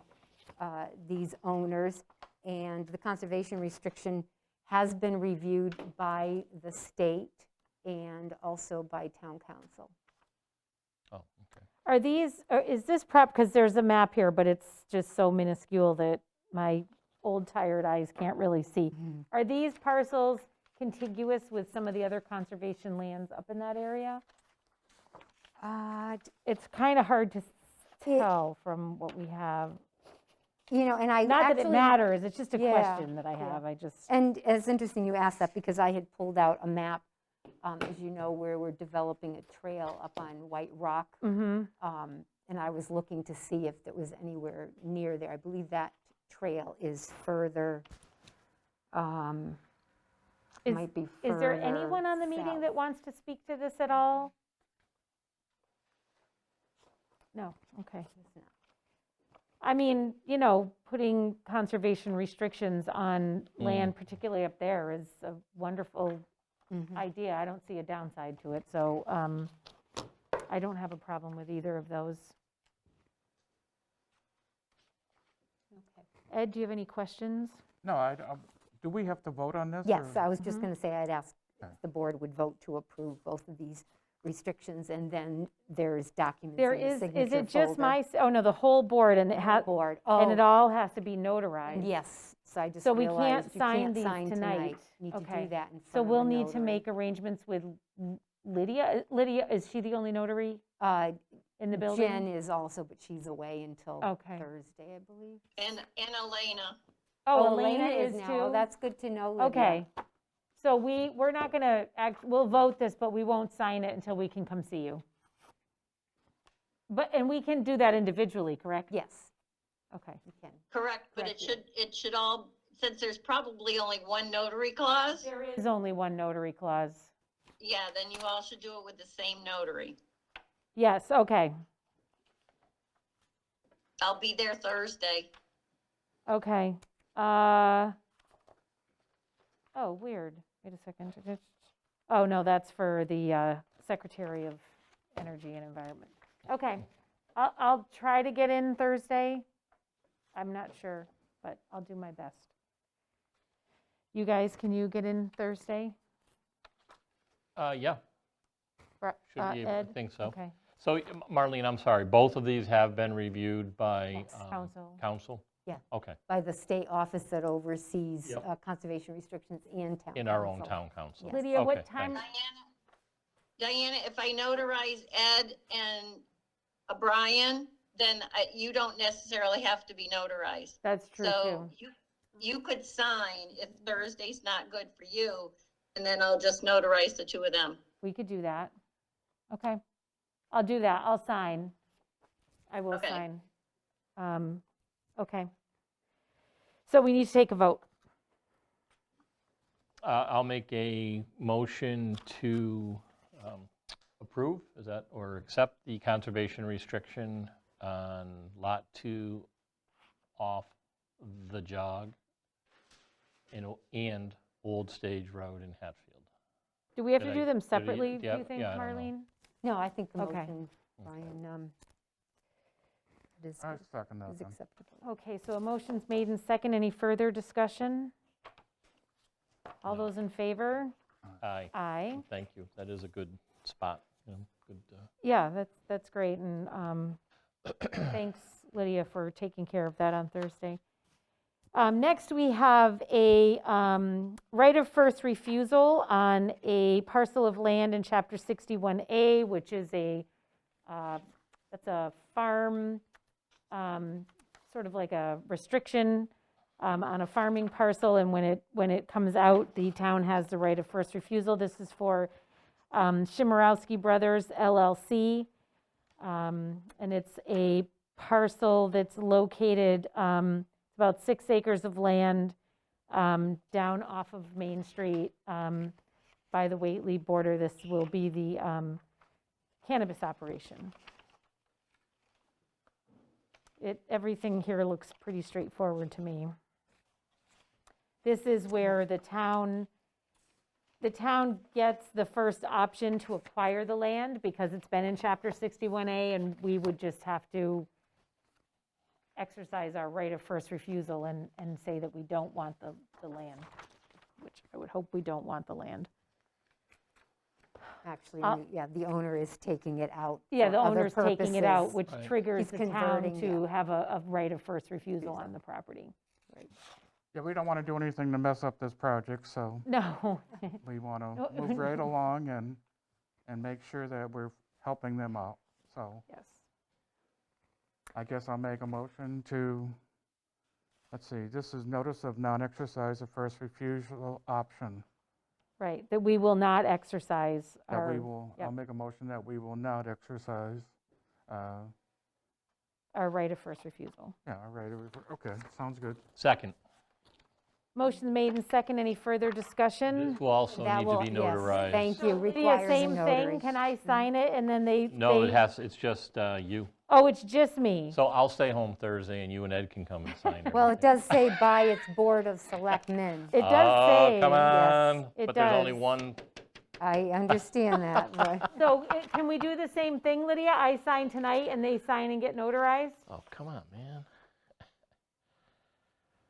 these owners, and the conservation restriction has been reviewed by the state and also by town council. Oh, okay. Are these, is this prop, because there's a map here, but it's just so minuscule that my old tired eyes can't really see. Are these parcels contiguous with some of the other conservation lands up in that area? It's kind of hard to tell from what we have. You know, and I Not that it actually- matters, it's just a Yeah, question that I have, I just, And it's interesting you asked that, because I had pulled out a map, as you know, where we're developing a trail up on White Rock. And I was looking to see if it was anywhere near there. I believe that trail is further, Is- might be is there further anyone on the meeting south. that wants to speak to this at all? No, okay. I mean, you know, putting conservation restrictions on land, particularly up there, is a wonderful idea. I don't see a downside to it, so I don't have a problem with either of those. Ed, do you have any questions? No, do we have to vote on this? Yes, or- I was just going to say, I'd ask Okay. if the board would vote to approve both of these restrictions, and then there's documents There in the is signature it just folder. my, oh no, the whole board, and it has, Board, and it oh, all has to be notarized? yes, so I just So we realized can't you sign can't these sign tonight. Need to Okay. do that in front So of we'll a need to notary. make arrangements with Lydia. Lydia, is she the only notary in the building? Jen is also, but she's away until Okay. Thursday, I believe. And Elena. Oh, Elena is now. too? Oh, that's good to know, Lydia. Okay. So we're not going to, we'll vote this, but we won't sign it until we can come see you. And we can do that individually, correct? Yes, Okay. you can. Correct, but Correct, it should all, since there's probably only one notary clause, There is only one notary clause. yeah, then you all should do it with the same notary. Yes, okay. I'll be there Thursday. Okay. Oh, weird. Wait a second. Oh, no, that's for the Secretary of Energy and Environment. Okay. I'll try to get in Thursday. I'm not sure, but I'll do my best. You guys, can you get in Thursday? Yeah, should be, I Ed? think so. Okay. So Marlene, I'm sorry, both of these have been reviewed by Yes. Council. council? Yeah. Okay, By the state office that oversees Yep. conservation restrictions and town in our own council. town council. Yes. Lydia, what Okay, time? thanks. Diana, if I notarize Ed and Brian, then you don't necessarily have to be notarized. That's true, So too. you could sign if Thursday's not good for you, and then I'll just notarize the two of them. We could do that. Okay. I'll do that. I'll sign. I will Okay. sign. Okay. So we need to take a vote. I'll make a motion to approve, is that, or accept the conservation restriction on Lot 2 off the jog and Old Stage Road in Hatfield. Do we have Did to I- do them did I- separately, do yeah, you think, yeah, I don't know. Marlene? No, I think the Okay. motion, Brian, it is I second that is then. acceptable. Okay, so a motion's made and second. Any further discussion? All those in favor? Aye, Aye. thank you, that is a good spot, good. Yeah, that's great, and thanks, Lydia, for taking care of that on Thursday. Next, we have a right of first refusal on a parcel of land in Chapter 61A, which is that's a farm, sort of like a restriction on a farming parcel, and when it comes out, the town has the right of first refusal. This is for Shimarowski Brothers LLC, and it's a parcel that's located about 6 acres of land down off of Main Street by the Whately border. This will be the cannabis operation. Everything here looks pretty straightforward to me. This is where the town gets the first option to acquire the land because it's been in Chapter 61A, and we would just have to exercise our right of first refusal and say that we don't want the land, which I would hope we don't want the land. Actually, yeah, the owner is taking it out Yeah, for the other owner's taking it out, purposes. which Right. triggers He's the town converting, to yeah. have a right of first refusal on the property. Yeah, we don't want to do anything to mess up this project, so No, we want to move right along and make sure that we're helping them out. So yes. I guess I'll make a motion to, let's see, this is notice of non-exercise of first refusal option. Right, that we will not exercise That our, we will, I'll make a motion that we will not exercise, our right of first refusal. yeah, all right, okay, sounds good. Second. Motion made and second. Any further discussion? This will also That need to will- be yes, notarized. Thank you, Be a requires a same notary. thing? Can I sign it and then they? No, they- it's just you. Oh, it's just me. So I'll stay home Thursday and you and Ed can come and sign it. Well, it does say by its Board of Selectmen. It does say. Come on. it But there's only does. one. I understand that, but So can we do the same thing, Lydia? I sign tonight and they sign and get notarized? Oh, come on, man.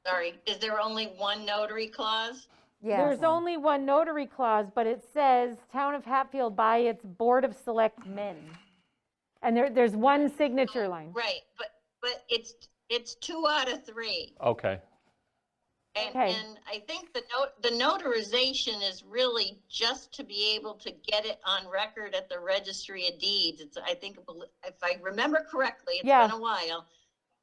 Sorry, is there only one notary clause? yes. There's only one notary clause, but it says Town of Hatfield by its Board of Selectmen. And there's one signature line. Right, but it's 2 out of 3. Okay. Okay. And I think the notarization is really just to be able to get it on record at the Registry of Deeds. It's, I think, if I remember correctly, it's Yeah. been a while,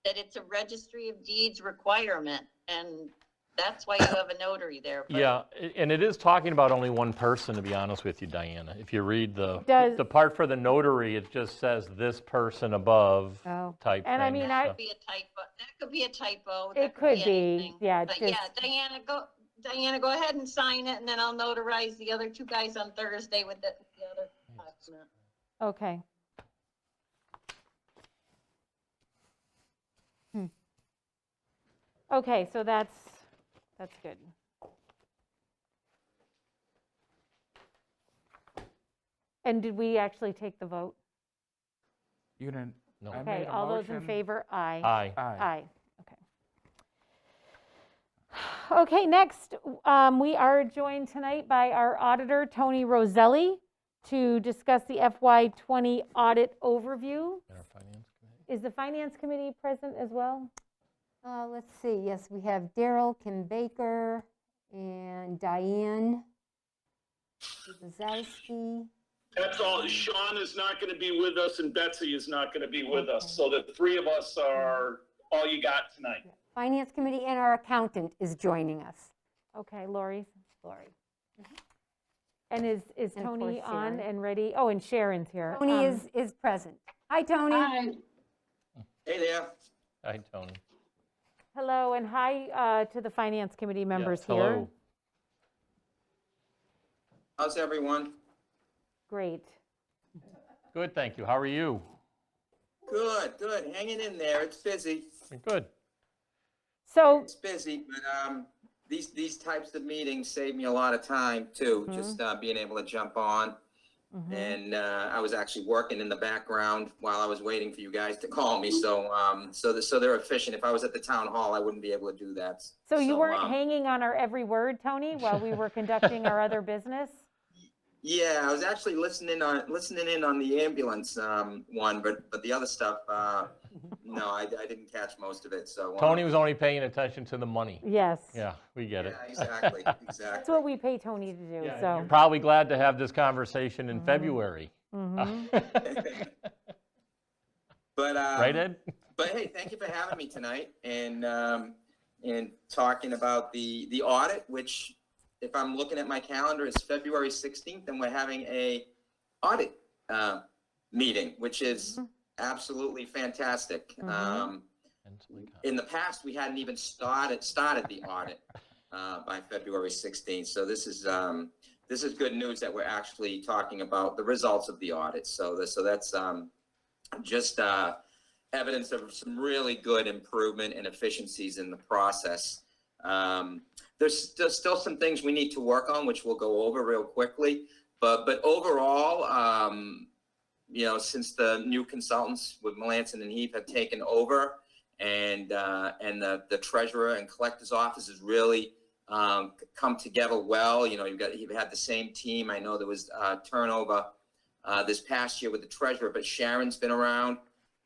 that it's a Registry of Deeds requirement, and that's why you have a notary there. But Yeah, and it is talking about only one person, to be honest with you, Diana. If you read does. the part for the notary, it just says this person above Oh. type thing. And I mean, That so- could be a typo. That could be a typo. It That could be, anything. yeah, But just- yeah, Diana, go ahead and sign it, and then I'll notarize the other 2 guys on Thursday with the other document. Okay. Okay, so that's good. And did we actually take the vote? You didn't, No. I Okay, made a all those in motion. favor? Aye. Aye. Aye. Aye, okay. Okay, next, we are joined tonight by our auditor, Tony Roselli, to discuss the FY '20 audit overview. Our finance committee. Is the Finance Committee present as well? Let's see, yes, we have Daryl, Kim Baker, and Diane Wazowski. That's all. Sean is not going to be with us and Betsy is not going to be with us. So the 3 of us are all you got tonight. Finance Committee and our accountant is joining us. Okay, Lori. And is And of Tony course, on Sharon. and ready? Oh, and Sharon's here. Tony is present. Hi, Tony. Hey there. Hi, Tony. Hello, and hi to the Finance Committee members Yes, here. hello. How's everyone? Great. Good, thank you. How are you? Good, good. Hanging in there. It's busy. Good. So, It's busy, but these types of meetings save me a lot of time too. Just being able to jump on. And I was actually working in the background while I was waiting for you guys to call me. So so they're efficient. If I was at the town hall, I wouldn't be able to do that. so you weren't hanging on our every word, Tony, while we were conducting our other business? Yeah, I was actually listening in on the ambulance one, but the other stuff, no, I didn't catch most of it. So Tony was only paying attention to the money. Yes. Yeah, we get it. yeah, exactly, That's exactly. what we pay Tony to do, You're so. probably glad to have this conversation in February. But Right, Ed? But hey, thank you for having me tonight and talking about the audit, which, if I'm looking at my calendar, is February 16th, and we're having a audit meeting, which is absolutely fantastic. In the past, we hadn't even started the audit by February 16th. So this is good news that we're actually talking about the results of the audit. So that's just evidence of some really good improvement and efficiencies in the process. There's still some things we need to work on, which we'll go over real quickly. But overall, since the new consultants with Melanson and Heath have taken over, and the treasurer and collector's office is really come together well. You know, you've had the same team. I know there was turnover this past year with the treasurer, but Sharon's been around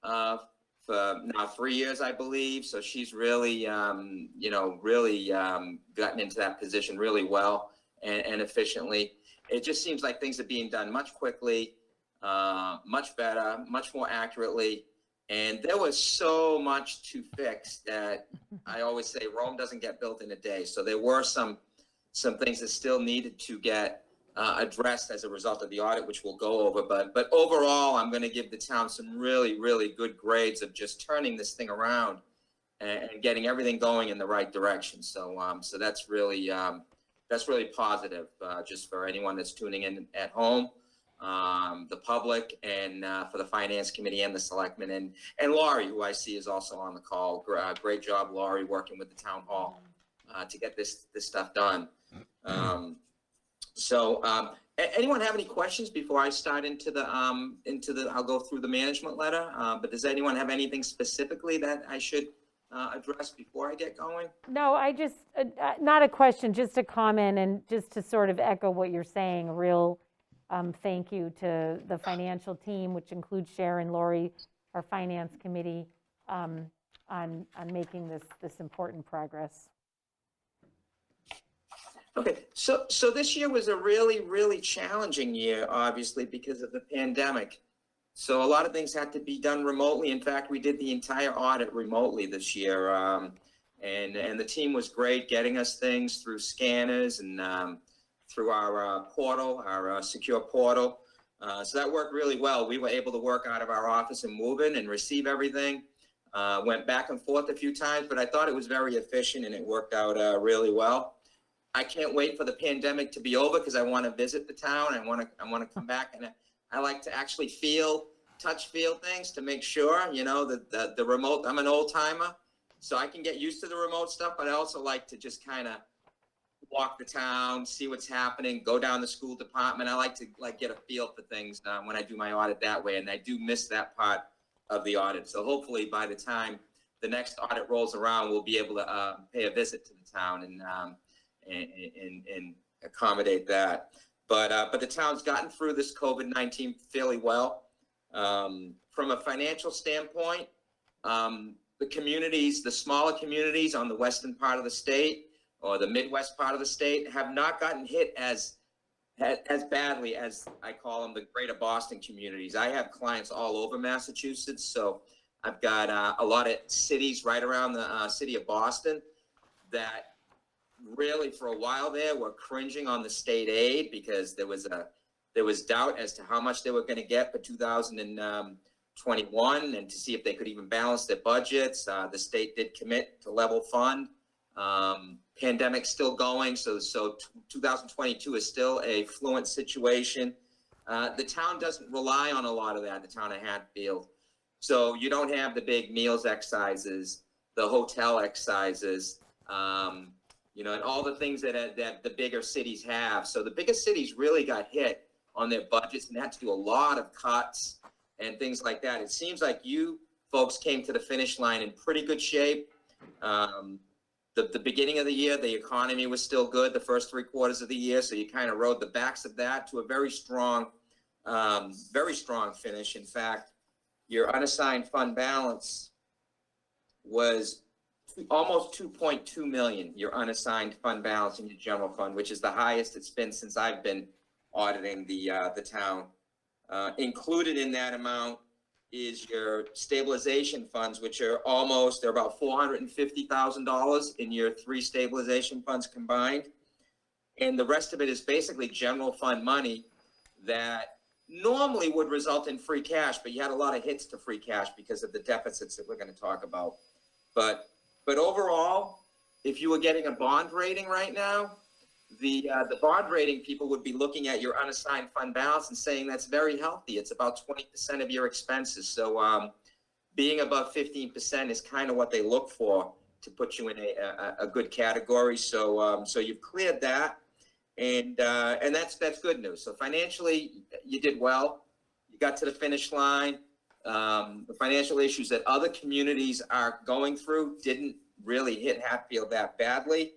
for now 3 years, I believe. So she's really, really gotten into that position really well and efficiently. It just seems like things are being done much quickly, much better, much more accurately. And there was so much to fix that I always say Rome doesn't get built in a day. So there were some things that still needed to get addressed as a result of the audit, which we'll go over. But overall, I'm going to give the town some really, really good grades of just turning this thing around and getting everything going in the right direction. So so that's really positive, just for anyone that's tuning in at home, the public, and for the Finance Committee and the Selectmen, and Laurie, who I see is also on the call. Great job, Laurie, working with the town hall to get this stuff done. Anyone have any questions before I start into the I'll go through the management letter, but does anyone have anything specifically that I should address before I get going? No, I just, not a question, just a comment, and just to sort of echo what you're saying, a real thank you to the financial team, which includes Sharon, Lori, our Finance Committee, on making this important progress. Okay, so this year was a really, really challenging year, obviously, because of the pandemic. So a lot of things had to be done remotely. In fact, we did the entire audit remotely this year, and the team was great, getting us things through scanners and through our portal, our secure portal. So that worked really well. We were able to work out of our office and move in and receive everything. Went back and forth a few times, but I thought it was very efficient and it worked out really well. I can't wait for the pandemic to be over because I want to visit the town. I want to come back, and I like to actually feel things to make sure, you know, that the remote, I'm an old timer, so I can get used to the remote stuff, but I also like to just kind of walk the town, see what's happening, go down the school department. I like to get a feel for things when I do my audit that way, and I do miss that part of the audit. So hopefully by the time the next audit rolls around, we'll be able to pay a visit to the town and accommodate that. But the town's gotten through this COVID-19 fairly well. From a financial standpoint, the communities, the smaller communities on the western part of the state or the Midwest part of the state have not gotten hit as badly as I call them the greater Boston communities. I have clients all over Massachusetts, so I've got a lot of cities right around the city of Boston that really for a while there were cringing on the state aid because there was doubt as to how much they were going to get for 2021 and to see if they could even balance their budgets. The state did commit to level fund. Pandemic's still going, so 2022 is still a fluent situation. The town doesn't rely on a lot of that, the town of Hatfield. So you don't have the big meals excises, the hotel excises, you know, and all the things that the bigger cities have. So the biggest cities really got hit on their budgets and had to do a lot of cuts and things like that. It seems like you folks came to the finish line in pretty good shape. The beginning of the year, the economy was still good, the first 3 quarters of the year. So you kind of rode the backs of that to a very strong finish. In fact, your unassigned fund balance was almost 2.2 million, your unassigned fund balance in your general fund, which is the highest it's been since I've been auditing the town. Included in that amount is your stabilization funds, which are they're about $450,000 in your 3 stabilization funds combined. And the rest of it is basically general fund money that normally would result in free cash, but you had a lot of hits to free cash because of the deficits that we're going to talk about. But overall, if you were getting a bond rating right now, the bond rating people would be looking at your unassigned fund balance and saying that's very healthy. It's about 20% of your expenses. So being above 15% is kind of what they look for to put you in a good category. So you've cleared that, and that's good news. So financially, you did well. You got to the finish line. The financial issues that other communities are going through didn't really hit Hatfield that badly.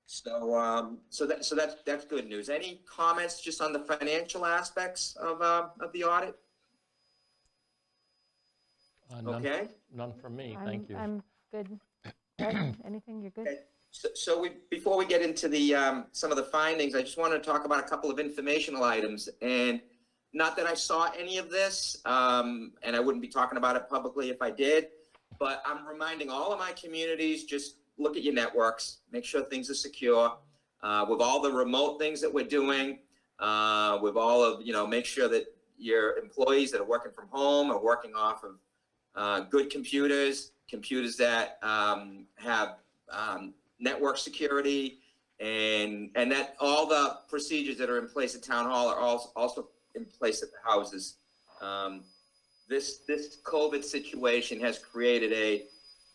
So, that's good news. Any comments just on the financial aspects of the audit? Okay. None from me, thank you. I'm good. Ed, anything, you're good? Okay. So before we get into the, some of the findings, I just want to talk about a couple of informational items. And not that I saw any of this, and I wouldn't be talking about it publicly if I did, but I'm reminding all of my communities, just look at your networks, make sure things are secure. With all the remote things that we're doing, with all of, make sure that your employees that are working from home are working off of good computers that have network security, and that all the procedures that are in place at Town Hall are also in place at the houses. This COVID situation has created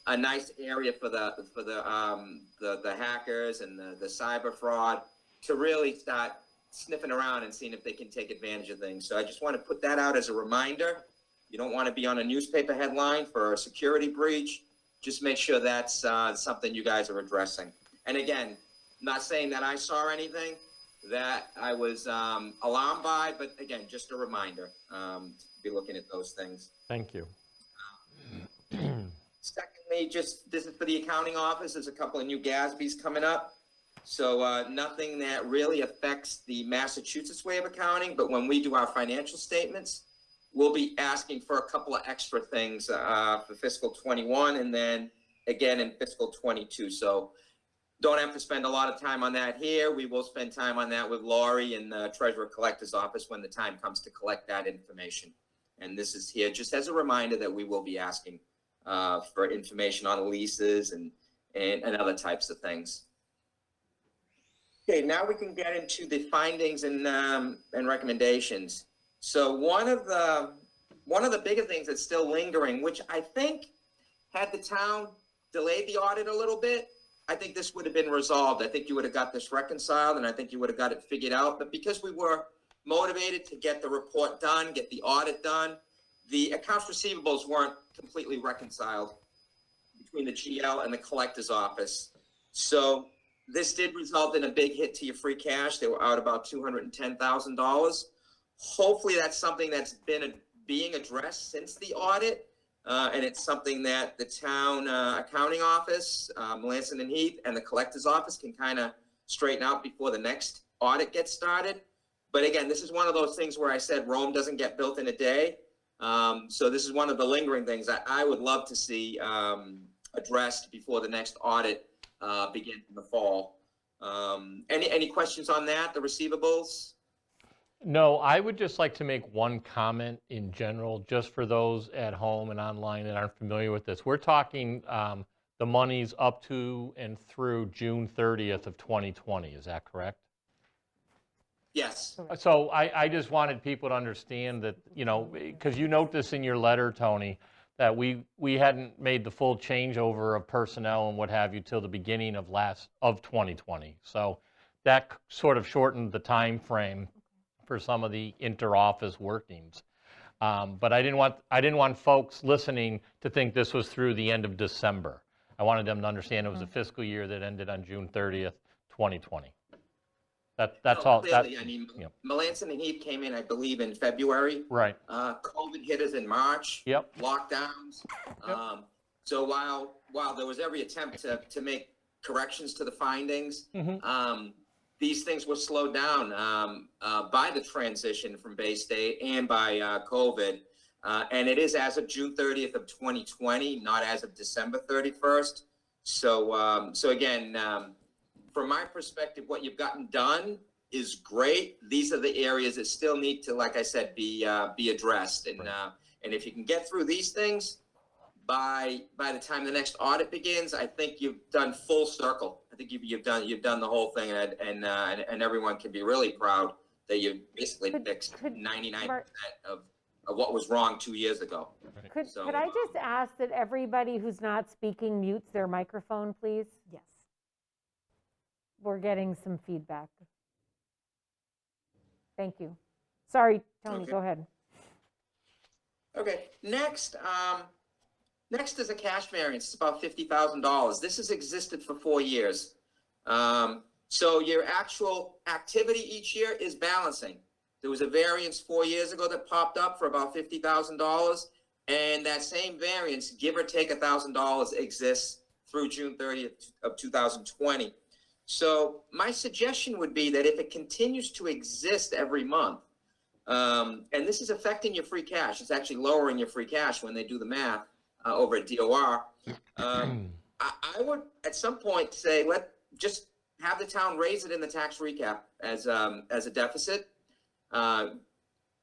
a nice area for the hackers and the cyber fraud to really start sniffing around and seeing if they can take advantage of things. So I just want to put that out as a reminder. You don't want to be on a newspaper headline for a security breach. Just make sure that's something you guys are addressing. And again, not saying that I saw anything that I was alarmed by, but again, just a reminder to be looking at those things. Thank you. Secondly, this is for the accounting office. There's a couple of new GASBs coming up. So nothing that really affects the Massachusetts way of accounting, but when we do our financial statements, we'll be asking for a couple of extra things for fiscal 21 and then again in fiscal 22. So don't have to spend a lot of time on that here. We will spend time on that with Laurie in the Treasurer Collector's Office when the time comes to collect that information. And this is here just as a reminder that we will be asking for information on leases and other types of things. Okay, now we can get into the findings and recommendations. So one of the bigger things that's still lingering, which I think had the town delayed the audit a little bit, I think this would have been resolved. I think you would have got this reconciled and I think you would have got it figured out. But because we were motivated to get the report done, get the audit done, the accounts receivables weren't completely reconciled between the GL and the collector's office. So this did result in a big hit to your free cash. They were out about $210,000. Hopefully that's something that's been being addressed since the audit. And it's something that the town accounting office, Melanson and Heath, and the collector's office can kind of straighten out before the next audit gets started. But again, this is one of those things where I said Rome doesn't get built in a day. So this is one of the lingering things that I would love to see addressed before the next audit begins in the fall. Any questions on that, the receivables? No, I would just like to make one comment in general, just for those at home and online that aren't familiar with this. We're talking the monies up to and through June 30th of 2020, is that correct? Yes. So I just wanted people to understand that, because you note this in your letter, Tony, that we hadn't made the full changeover of personnel and what have you till the beginning of 2020. So that sort of shortened the time frame for some of the inter-office workings. But I didn't want folks listening to think this was through the end of December. I wanted them to understand it was a fiscal year that ended on June 30th, 2020. That's all. Clearly, I mean, Melanson and Heath came in, I believe, in February. Right. COVID hit us in March. Yep. Lockdowns. Yep. So while there was every attempt to make corrections to the findings, these things were slowed down by the transition from Bay State and by COVID. And it is as of June 30th of 2020, not as of December 31st. So again, from my perspective, what you've gotten done is great. These are the areas that still need to, like I said, be addressed. And right. And if you can get through these things by the time the next audit begins, I think you've done full circle. I think you've done the whole thing, and everyone can be really proud that you basically fixed 99% of what was wrong 2 years ago. Could I just ask that everybody who's not speaking mutes their microphone, please? Yes. We're getting some feedback. Thank you. Sorry, Tony, Okay. Go ahead. Okay, next is a cash variance. It's about $50,000. This has existed for 4 years. So your actual activity each year is balancing. There was a variance 4 years ago that popped up for about $50,000, and that same variance, give or take $1,000, exists through June 30th of 2020. So my suggestion would be that if it continues to exist every month, and this is affecting your free cash, it's actually lowering your free cash when they do the math over at DOR. I would at some point say, just have the town raise it in the tax recap as a deficit.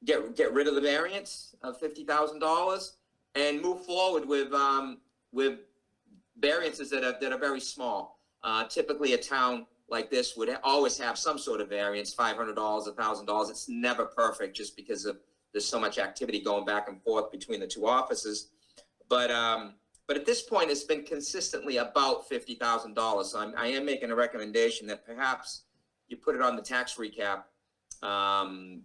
Get rid of the variance of $50,000 and move forward with variances that are very small. Typically, a town like this would always have some sort of variance, $500, $1,000. It's never perfect just because there's so much activity going back and forth between the two offices. But at this point, it's been consistently about $50,000. So I am making a recommendation that perhaps you put it on the tax recap. And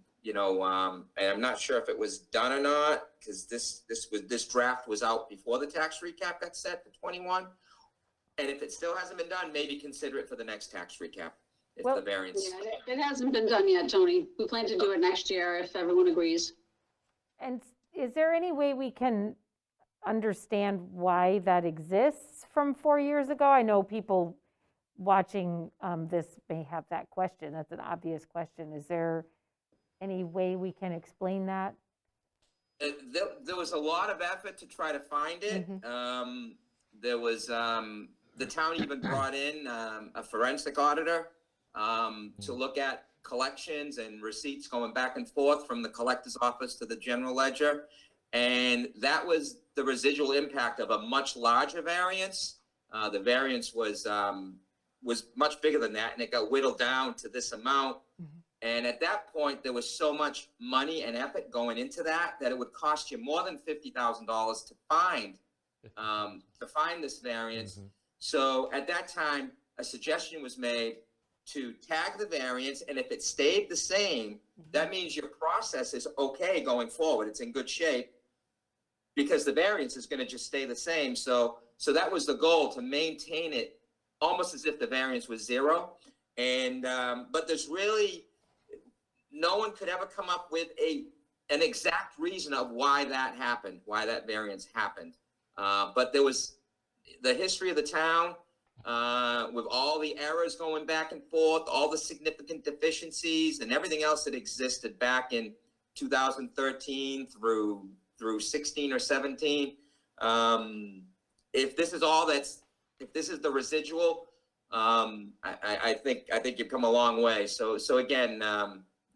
I'm not sure if it was done or not, because this draft was out before the tax recap got set for 21. And if it still hasn't been done, maybe consider it for the next tax recap, if the variance. Yeah, it hasn't been done yet, Tony. We plan to do it next year if everyone agrees. And is there any way we can understand why that exists from 4 years ago? I know people watching this may have that question. That's an obvious question. Is there any way we can explain that? There was a lot of effort to try to find it. There was, the town even brought in a forensic auditor to look at collections and receipts going back and forth from the collector's office to the general ledger. And that was the residual impact of a much larger variance. The variance was much bigger than that, and it got whittled down to this amount. And at that point, there was so much money and effort going into that it would cost you more than $50,000 to find this variance. So at that time, a suggestion was made to tag the variance, and if it stayed the same, that means your process is okay going forward. It's in good shape because the variance is going to just stay the same. So that was the goal, to maintain it almost as if the variance was zero. And but there's really no one could ever come up with an exact reason of why that happened, why that variance happened. But there was the history of the town with all the errors going back and forth, all the significant deficiencies and everything else that existed back in 2013 through 16 or 17. If this is if this is the residual, I think you've come a long way. So again,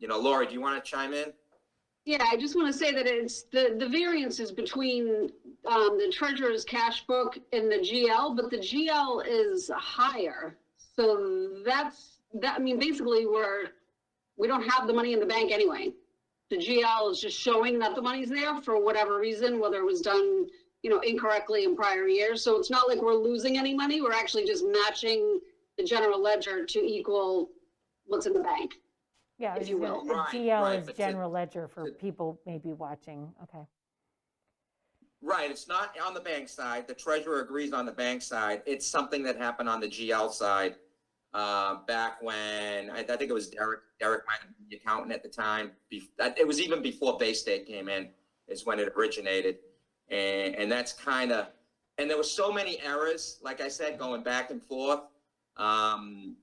Lori, do you want to chime in? Yeah, I just want to say that it's the variances between the treasurer's cash book and the GL, but the GL is higher. So I mean, basically we don't have the money in the bank anyway. The GL is just showing that the money's there for whatever reason, whether it was done, incorrectly in prior years. So it's not like we're losing any money. We're actually just matching the general ledger to equal what's in the bank. Yeah, if you will. the GL Right, is but general ledger for people maybe watching. Okay. Right, it's not on the bank side. The treasurer agrees on the bank side. It's something that happened on the GL side back when, I think it was Derek might have been the accountant at the time. It was even before Bay State came in is when it originated. And that's and there were so many errors, like I said, going back and forth. I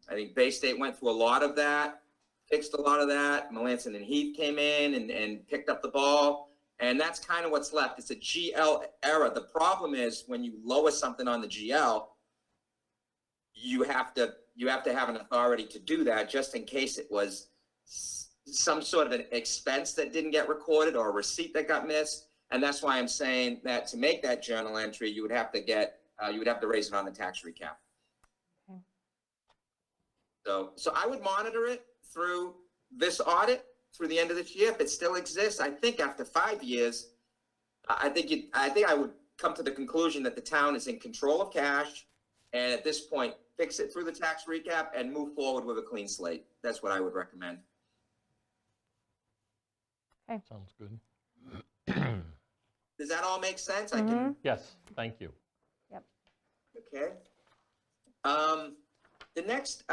think Bay State went through a lot of that, fixed a lot of that. Melanson and Heath came in and picked up the ball. And that's kind of what's left. It's a GL error. The problem is when you lower something on the GL, you have to have an authority to do that just in case it was some sort of an expense that didn't get recorded or a receipt that got missed. And that's why I'm saying that to make that journal entry, you would have to raise it on the tax recap. Okay. So I would monitor it through this audit through the end of this year. If it still exists, I think after 5 years, I think I would come to the conclusion that the town is in control of cash, and at this point, fix it through the tax recap and move forward with a clean slate. That's what I would recommend. Sounds good. Does that all make sense? Yes, thank you. Yep. Okay. The next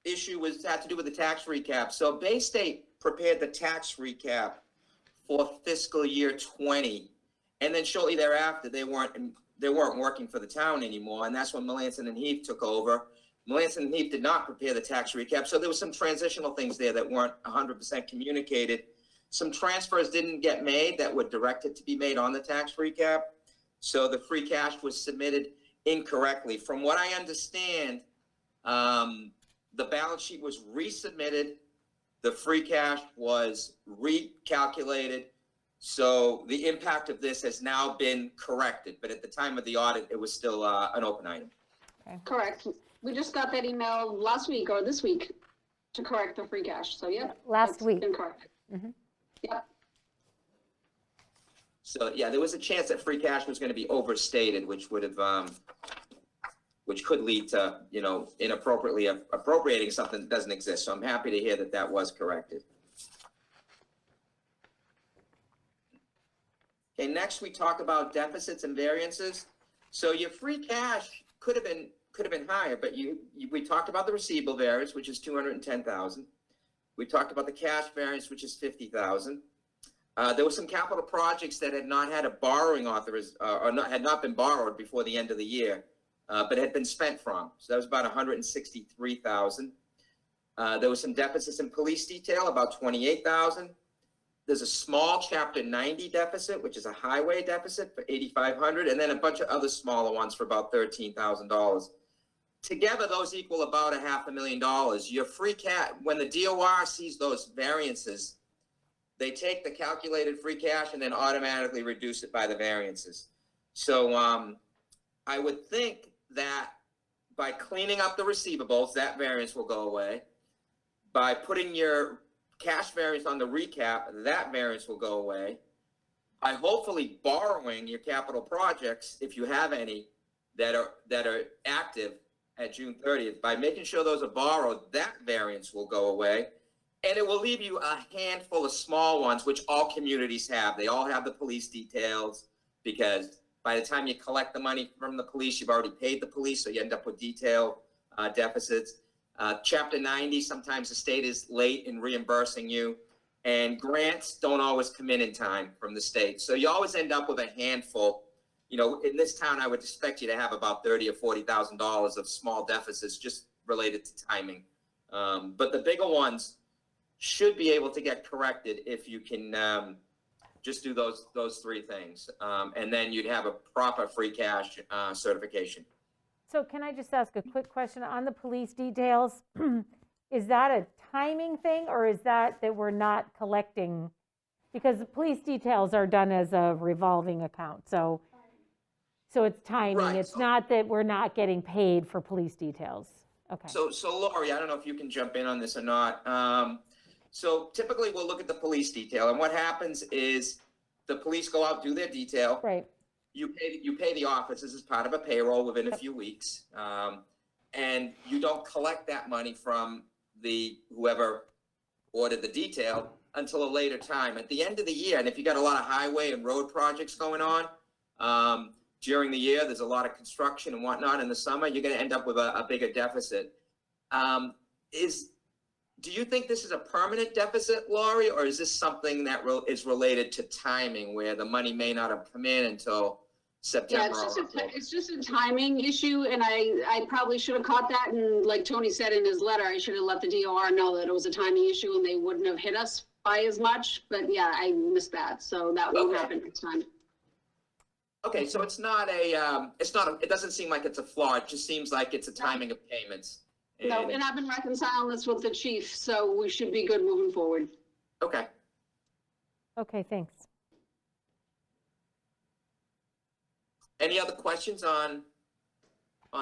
issue had to do with the tax recap. So Bay State prepared the tax recap for fiscal year 20, and then shortly thereafter, they weren't working for the town anymore, and that's when Melanson and Heath took over. Melanson and Heath did not prepare the tax recap, so there was some transitional things there that weren't 100% communicated. Some transfers didn't get made that were directed to be made on the tax recap, so the free cash was submitted incorrectly. From what I understand, the balance sheet was resubmitted, the free cash was recalculated, so the impact of this has now been corrected, but at the time of the audit, it was still an open item. Correct. We just got that email last week or this week to correct the free cash. So, yeah. Last that's week. been corrected. Yep. So, yeah, there was a chance that free cash was going to be overstated, which would have, which could lead to, you know, inappropriately appropriating something that doesn't exist. So I'm happy to hear that that was corrected. Okay, next we talk about deficits and variances. So your free cash could have been higher, but we talked about the receivable variance, which is 210,000. We talked about the cash variance, which is 50,000. There were some capital projects that had not had a borrowing had not been borrowed before the end of the year, but had been spent from. So that was about 163,000. There was some deficits in police detail, about 28,000. There's a small Chapter 90 deficit, which is a highway deficit for 8,500, and then a bunch of other smaller ones for about $13,000. Together, those equal about $500,000. Your free cash, when the DOR sees those variances, they take the calculated free cash and then automatically reduce it by the variances. So I would think that by cleaning up the receivables, that variance will go away. By putting your cash variance on the recap, that variance will go away. By hopefully borrowing your capital projects, if you have any that are active at June 30th, by making sure those are borrowed, that variance will go away. And it will leave you a handful of small ones, which all communities have. They all have the police details, because by the time you collect the money from the police, you've already paid the police, so you end up with detail deficits. Chapter 90, sometimes the state is late in reimbursing you, and grants don't always come in time from the state. So you always end up with a handful. You know, in this town, I would expect you to have about $30,000 or $40,000 of small deficits just related to timing. But the bigger ones should be able to get corrected if you can just do those three things. And then you'd have a proper free cash certification. So can I just ask a quick question on the police details? Is that a timing thing, or is that we're not collecting? Because the police details are done as a revolving account, so it's timing. Right. It's not that we're not getting paid for police details. Okay. So Lori, I don't know if you can jump in on this or not. So typically we'll look at the police detail, and what happens is the police go out, do their detail. Right. You pay the officers as part of a payroll within a few weeks, and you don't collect that money from whoever ordered the detail until a later time at the end of the year. And if you got a lot of highway and road projects going on during the year, there's a lot of construction and whatnot. In the summer, you're going to end up with a bigger deficit. Do you think this is a permanent deficit, Laurie, or is this something that is related to timing, where the money may not have come in until September? Yeah, it's just a timing issue, and I probably should have caught that. And like Tony said in his letter, I should have let the DOR know that it was a timing issue and they wouldn't have hit us by as much. But yeah, I missed that, so that won't happen next time. Okay, so it doesn't seem like it's a flaw. It just seems like it's a timing of payments. No, and I've been reconciling this with the chief, so we should be good moving forward. Okay. Okay, thanks. Any other questions on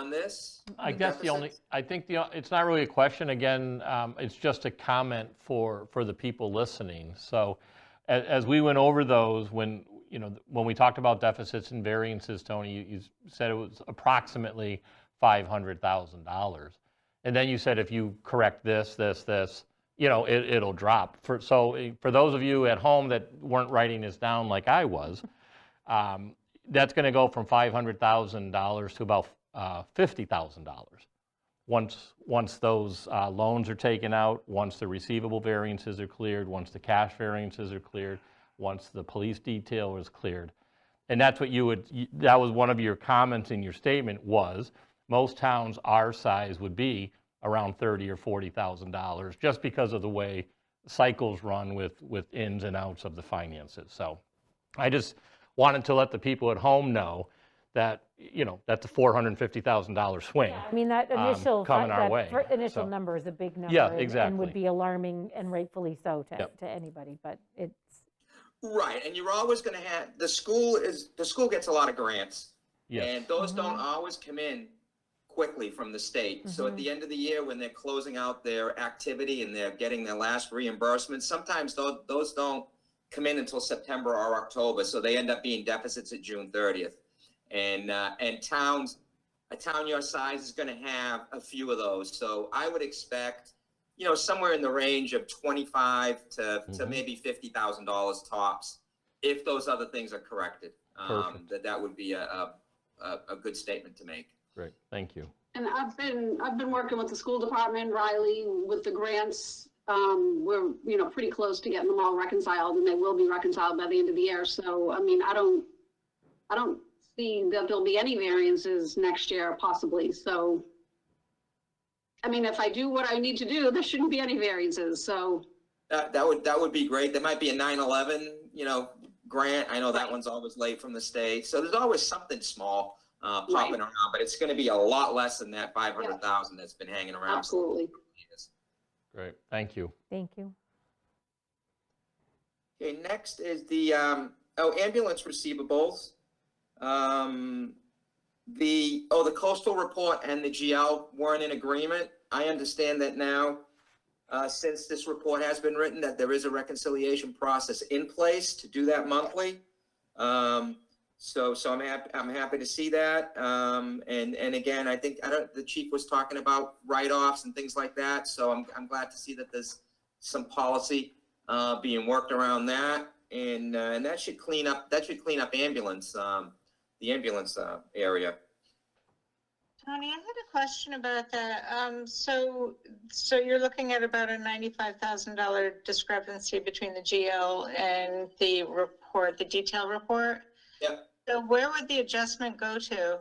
this? I guess it's not really a question. Again, it's just a comment for the people listening. So as we went over those, when we talked about deficits and variances, Tony, you said it was approximately $500,000. And then you said if you correct this, it'll drop. So for those of you at home that weren't writing this down like I was, that's going to go from $500,000 to about $50,000. Once those loans are taken out, once the receivable variances are cleared, once the cash variances are cleared, once the police detail is cleared. And that's what that was one of your comments in your statement was, most towns our size would be around $30,000 or $40,000, just because of the way cycles run with ins and outs of the finances. So I just wanted to let the people at home know that, that's a $450,000 swing. I mean, that initial, coming our way, initial so. number is a big number. Yeah, and exactly. would be alarming, and rightfully so Yep. to anybody, but it's, Right, and you're always gonna have, the school gets a lot of grants. Yes. And those don't always come in quickly from the state. So at the end of the year, when they're closing out their activity and they're getting their last reimbursement, sometimes those don't come in until September or October. So they end up being deficits at June 30th. And a town your size is gonna have a few of those. So I would expect, somewhere in the range of $25,000 to maybe $50,000 tops, if those other things are corrected. Perfect. That would be a good statement to make. Great, thank you. And I've been working with the school department, Riley, with the grants. We're, pretty close to getting them all reconciled, and they will be reconciled by the end of the year. So, I mean, I don't see that there'll be any variances next year, possibly. So, I mean, if I do what I need to do, there shouldn't be any variances. So That would be great. There might be a 9/11, grant. I know that one's always late from the state. So there's always something small popping around, but it's going to be a lot less than that 500,000 that's been hanging around. absolutely. Great, thank you. thank you. Okay, next is the ambulance receivables. The coastal report and the GL weren't in agreement. I understand that now, since this report has been written, that there is a reconciliation process in place to do that monthly. So I'm happy to see that. And again, I think the chief was talking about write-offs and things like that. So I'm glad to see that there's some policy being worked around that, and that should clean up ambulance, the ambulance area. Tony, I had a question about that. So you're looking at about a $95,000 discrepancy between the GL and the report, the detail report? Yep. So where would the adjustment go to?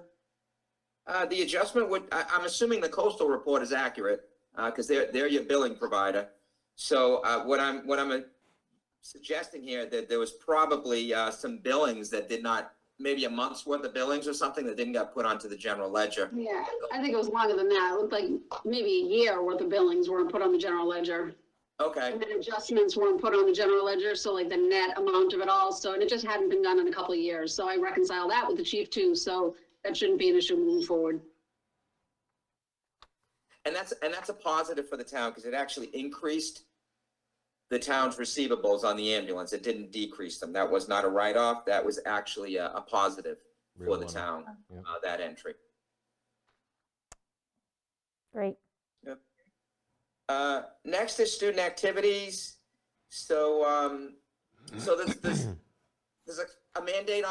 The adjustment I'm assuming the coastal report is accurate, because they're your billing provider. So what I'm suggesting here, that there was probably some billings that did not, maybe a month's worth of billings or something that didn't get put onto the general ledger. Yeah, I think it was longer than that. It looked like maybe a year worth of billings weren't put on the general ledger. Okay. And then adjustments weren't put on the general ledger, so like the net amount of it all. So, and it just hadn't been done in a couple of years. So I reconcile that with the chief too. So that shouldn't be an issue moving forward. And that's a positive for the town, because it actually increased the town's receivables on the ambulance. It didn't decrease them. That was not a write-off. That was actually a positive for the town, that entry. Great. Yep. Next is student activities. So there's a mandate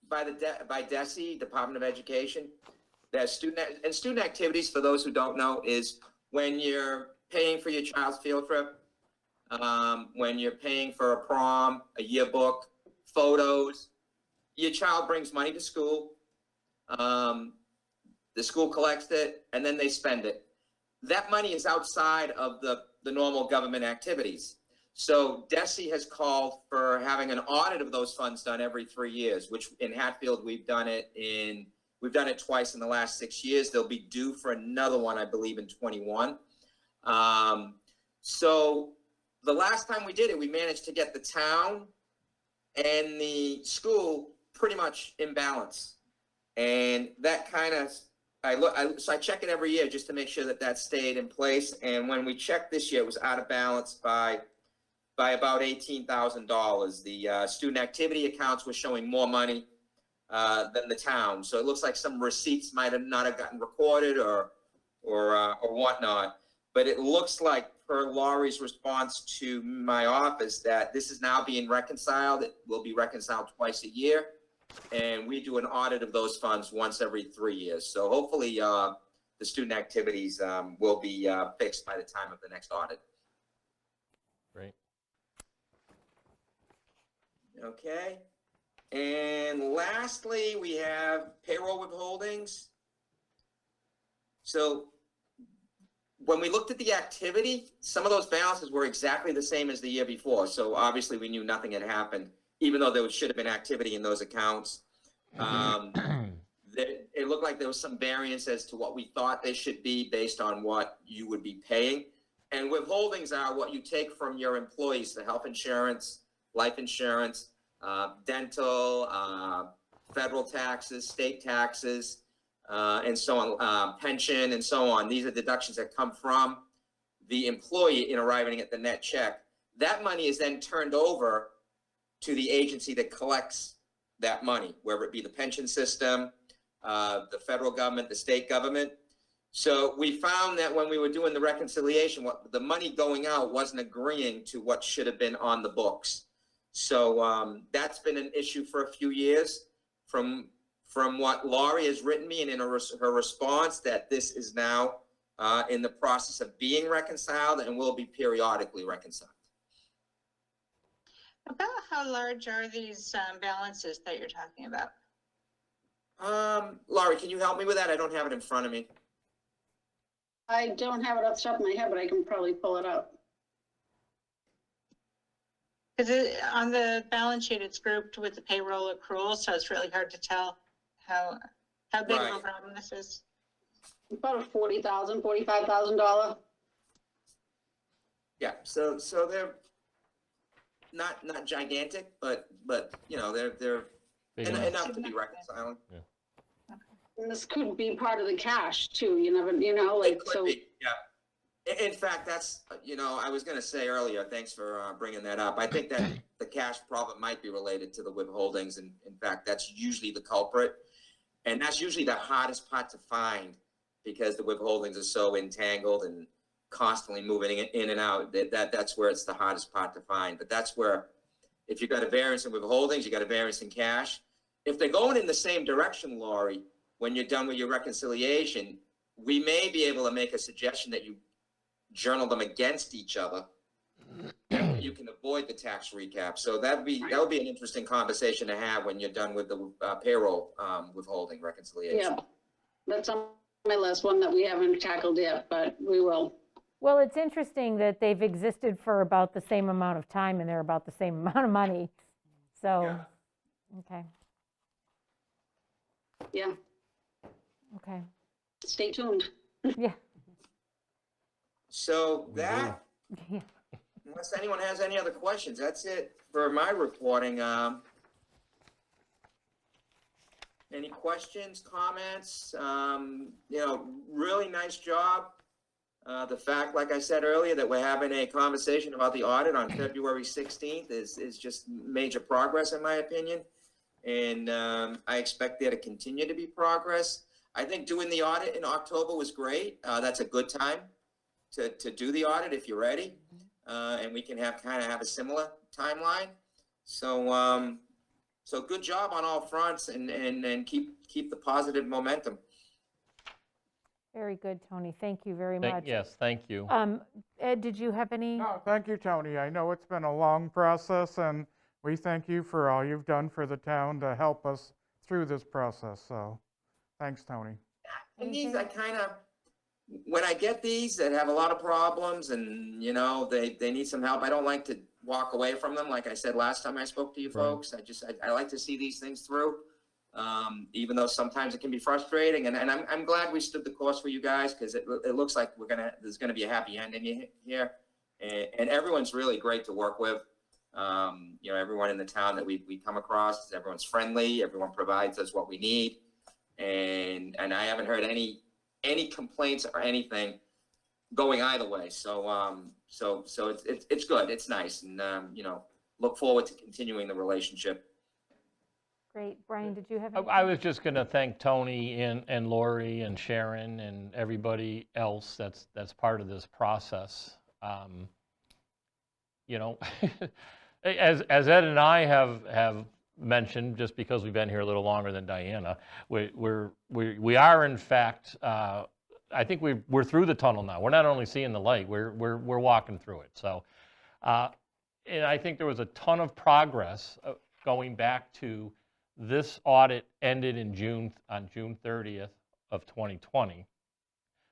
by DESE, Department of Education, that student activities, for those who don't know, is when you're paying for your child's field trip, when you're paying for a prom, a yearbook, photos, your child brings money to school, the school collects it, and then they spend it. That money is outside of the normal government activities. So DESE has called for having an audit of those funds done every 3 years, which in Hatfield, we've done it twice in the last 6 years. They'll be due for another one, I believe, in 21. So the last time we did it, we managed to get the town and the school pretty much in balance. And that kind of, so I check it every year just to make sure that stayed in place. And when we checked this year, it was out of balance by about $18,000. The student activity accounts were showing more money than the town. So it looks like some receipts might not have gotten recorded or whatnot. But it looks like, per Laurie's response to my office, that this is now being reconciled. It will be reconciled twice a year. And we do an audit of those funds once every 3 years. So hopefully the student activities will be fixed by the time of the next audit. Great. Okay. And lastly, we have payroll withholdings. So when we looked at the activity, some of those balances were exactly the same as the year before. So obviously we knew nothing had happened, even though there should have been activity in those accounts. It looked like there was some variance as to what we thought they should be based on what you would be paying. And withholdings are what you take from your employees, the health insurance, life insurance, dental, federal taxes, state taxes, and so on, pension and so on. These are deductions that come from the employee in arriving at the net check. That money is then turned over to the agency that collects that money, whether it be the pension system, the federal government, the state government. So we found that when we were doing the reconciliation, what the money going out wasn't agreeing to what should have been on the books. So that's been an issue for a few years. From what Laurie has written me and in her response, that this is now in the process of being reconciled and will be periodically reconciled. About how large are these balances that you're talking about? Laurie, can you help me with that? I don't have it in front of me. I don't have it off the top of my head, but I can probably pull it up. Because on the balance sheet, it's grouped with the payroll accrual, so it's really hard to tell how big of a problem this is. About a $40,000, $45,000. Yeah, so they're not gigantic, but you know they're Big enough. enough to be reconciling. And this could be part of the cash too. You never, like It could so. be, yeah. In fact, that's, I was going to say earlier, thanks for bringing that up. I think that the cash problem might be related to the withholdings. And in fact, that's usually the culprit. And that's usually the hardest part to find because the withholdings are so entangled and constantly moving in and out. That's where it's the hardest part to find. But that's where, if you've got a variance in withholdings, you got a variance in cash. If they're going in the same direction, Laurie, when you're done with your reconciliation, we may be able to make a suggestion that you journal them against each other. You can avoid the tax recap. So that would be an interesting conversation to have when you're done with the payroll withholding reconciliation. Yeah, that's on my list, one that we haven't tackled yet, but we will. Well, it's interesting that they've existed for about the same amount of time and they're about the same amount of money. So, okay, Yeah, okay. stay tuned. Yeah. So that, Yeah. unless anyone has any other questions, that's it for my reporting. Any questions, comments? Really nice job. The fact, like I said earlier, that we're having a conversation about the audit on February 16th is just major progress in my opinion. And I expect there to continue to be progress. I think doing the audit in October was great. That's a good time to do the audit if you're ready. And we can have a similar timeline. So so good job on all fronts and keep the positive momentum. Very good, Tony. Thank you very much. Yes, thank you. Ed, did you have any? No, thank you, Tony. I know it's been a long process, and we thank you for all you've done for the town to help us through this process. So thanks, Tony. And these, when I get these that have a lot of problems and, they need some help, I don't like to walk away from them. Like I said last time I spoke to you folks, I like to see these things through, even though sometimes it can be frustrating. And I'm glad we stood the course for you guys because it looks like there's going to be a happy ending here. And everyone's really great to work with. Everyone in the town that we come across, everyone's friendly. Everyone provides us what we need. And I haven't heard any complaints or anything going either way. So it's good. It's nice. And, look forward to continuing the relationship. Great. Brian, did you have any? I was just going to thank Tony and Lori and Sharon and everybody else that's part of this process. As Ed and I have mentioned, just because we've been here a little longer than Diana, we are in fact I think we're through the tunnel now. We're not only seeing the light, we're walking through it. So, and I think there was a ton of progress going back to this audit ended on June 30th of 2020.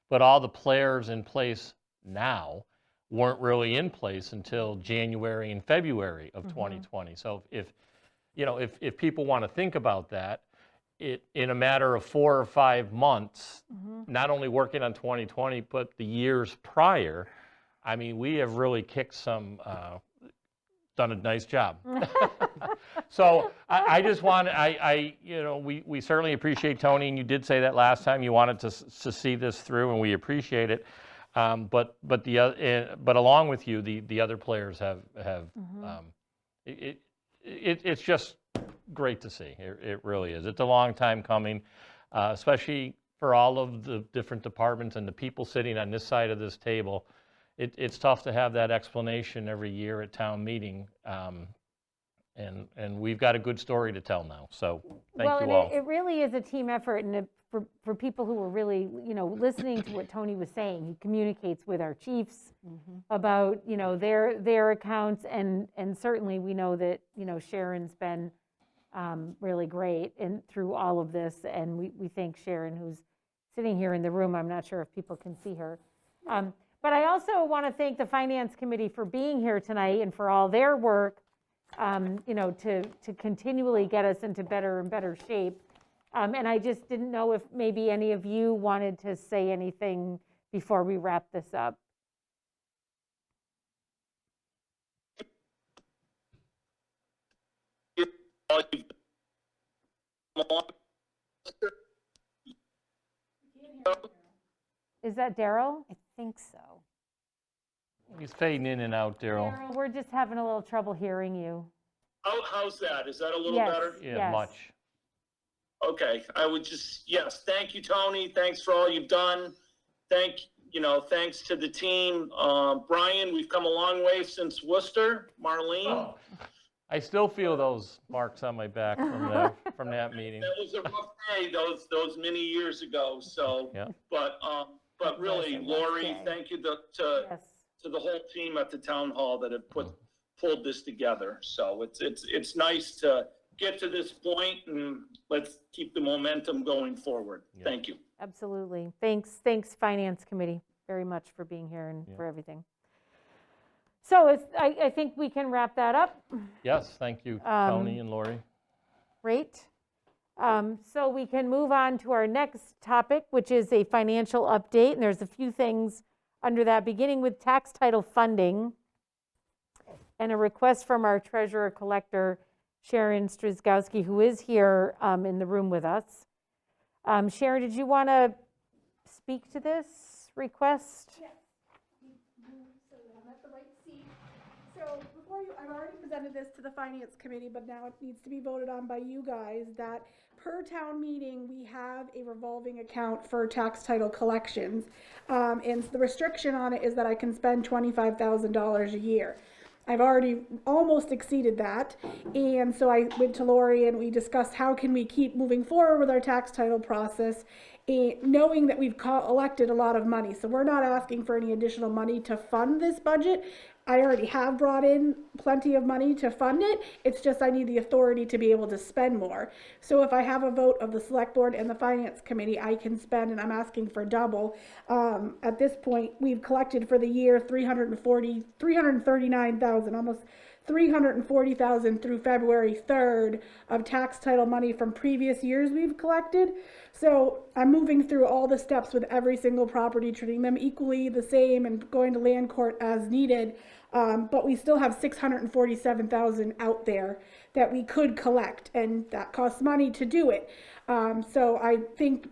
But all the players in place now weren't really in place until January and February of 2020. So if people want to think about that, in a matter of 4 or 5 months, not only working on 2020, but the years prior, I mean, we have really kicked some, done a nice job. So I just want, we certainly appreciate Tony, and you did say that last time you wanted to see this through, and we appreciate it. But along with you, the other players have it's just great to see. It really is. It's a long time coming, especially for all of the different departments and the people sitting on this side of this table. It's tough to have that explanation every year at town meeting, and we've got a good story to tell now. So thank you all. Well, it really is a team effort, and for people who were really, listening to what Tony was saying, he communicates with our chiefs about, their accounts, and certainly we know that, Sharon's been really great through all of this, and we thank Sharon, who's sitting here in the room. I'm not sure if people can see her. But I also want to thank the Finance Committee for being here tonight and for all their work, to continually get us into better and better shape. And I just didn't know if maybe any of you wanted to say anything before we wrap this up. Is that Daryl? I think so. He's fading in and out, Daryl. Daryl, we're just having a little trouble hearing you. How's that? Is that a little Yes. better? Yeah, Yes. much. Okay, I would just, yes, thank you, Tony. Thanks for all you've done. Thanks to the team. Brian, we've come a long way since Worcester. Marlene. I still feel those marks on my back from that meeting. That was a rough day, those many years ago. So, Yeah. But really, Lori, thank you Yes. to the whole team at the town hall that have pulled this together. So it's nice to get to this point, and let's keep the momentum going forward. Yeah. Thank you. Absolutely. Thanks, Finance Committee, very much for being here and for everything. So I think we can wrap that up. Yes, thank you, Tony and Lori. Great. So we can move on to our next topic, which is a financial update. And there's a few things under that, beginning with tax title funding and a request from our treasurer collector, Sharon Strzyzgowski, who is here in the room with us. Sharon, did you want to speak to this request? Yes. So I'm at the right seat. So before I've already presented this to the Finance Committee, but now it needs to be voted on by you guys, that per town meeting, we have a revolving account for tax title collections. And the restriction on it is that I can spend $25,000 a year. I've already almost exceeded that, and so I went to Lori and we discussed how can we keep moving forward with our tax title process, knowing that we've collected a lot of money. So we're not asking for any additional money to fund this budget. I already have brought in plenty of money to fund it. It's just I need the authority to be able to spend more. So if I have a vote of the Select Board and the Finance Committee, I can spend, and I'm asking for double. At this point, we've collected for the year $339,000, almost $340,000 through February 3rd of tax title money from previous years we've collected. So I'm moving through all the steps with every single property, treating them equally the same and going to land court as needed. But we still have $647,000 out there that we could collect, and that costs money to do it. So I think,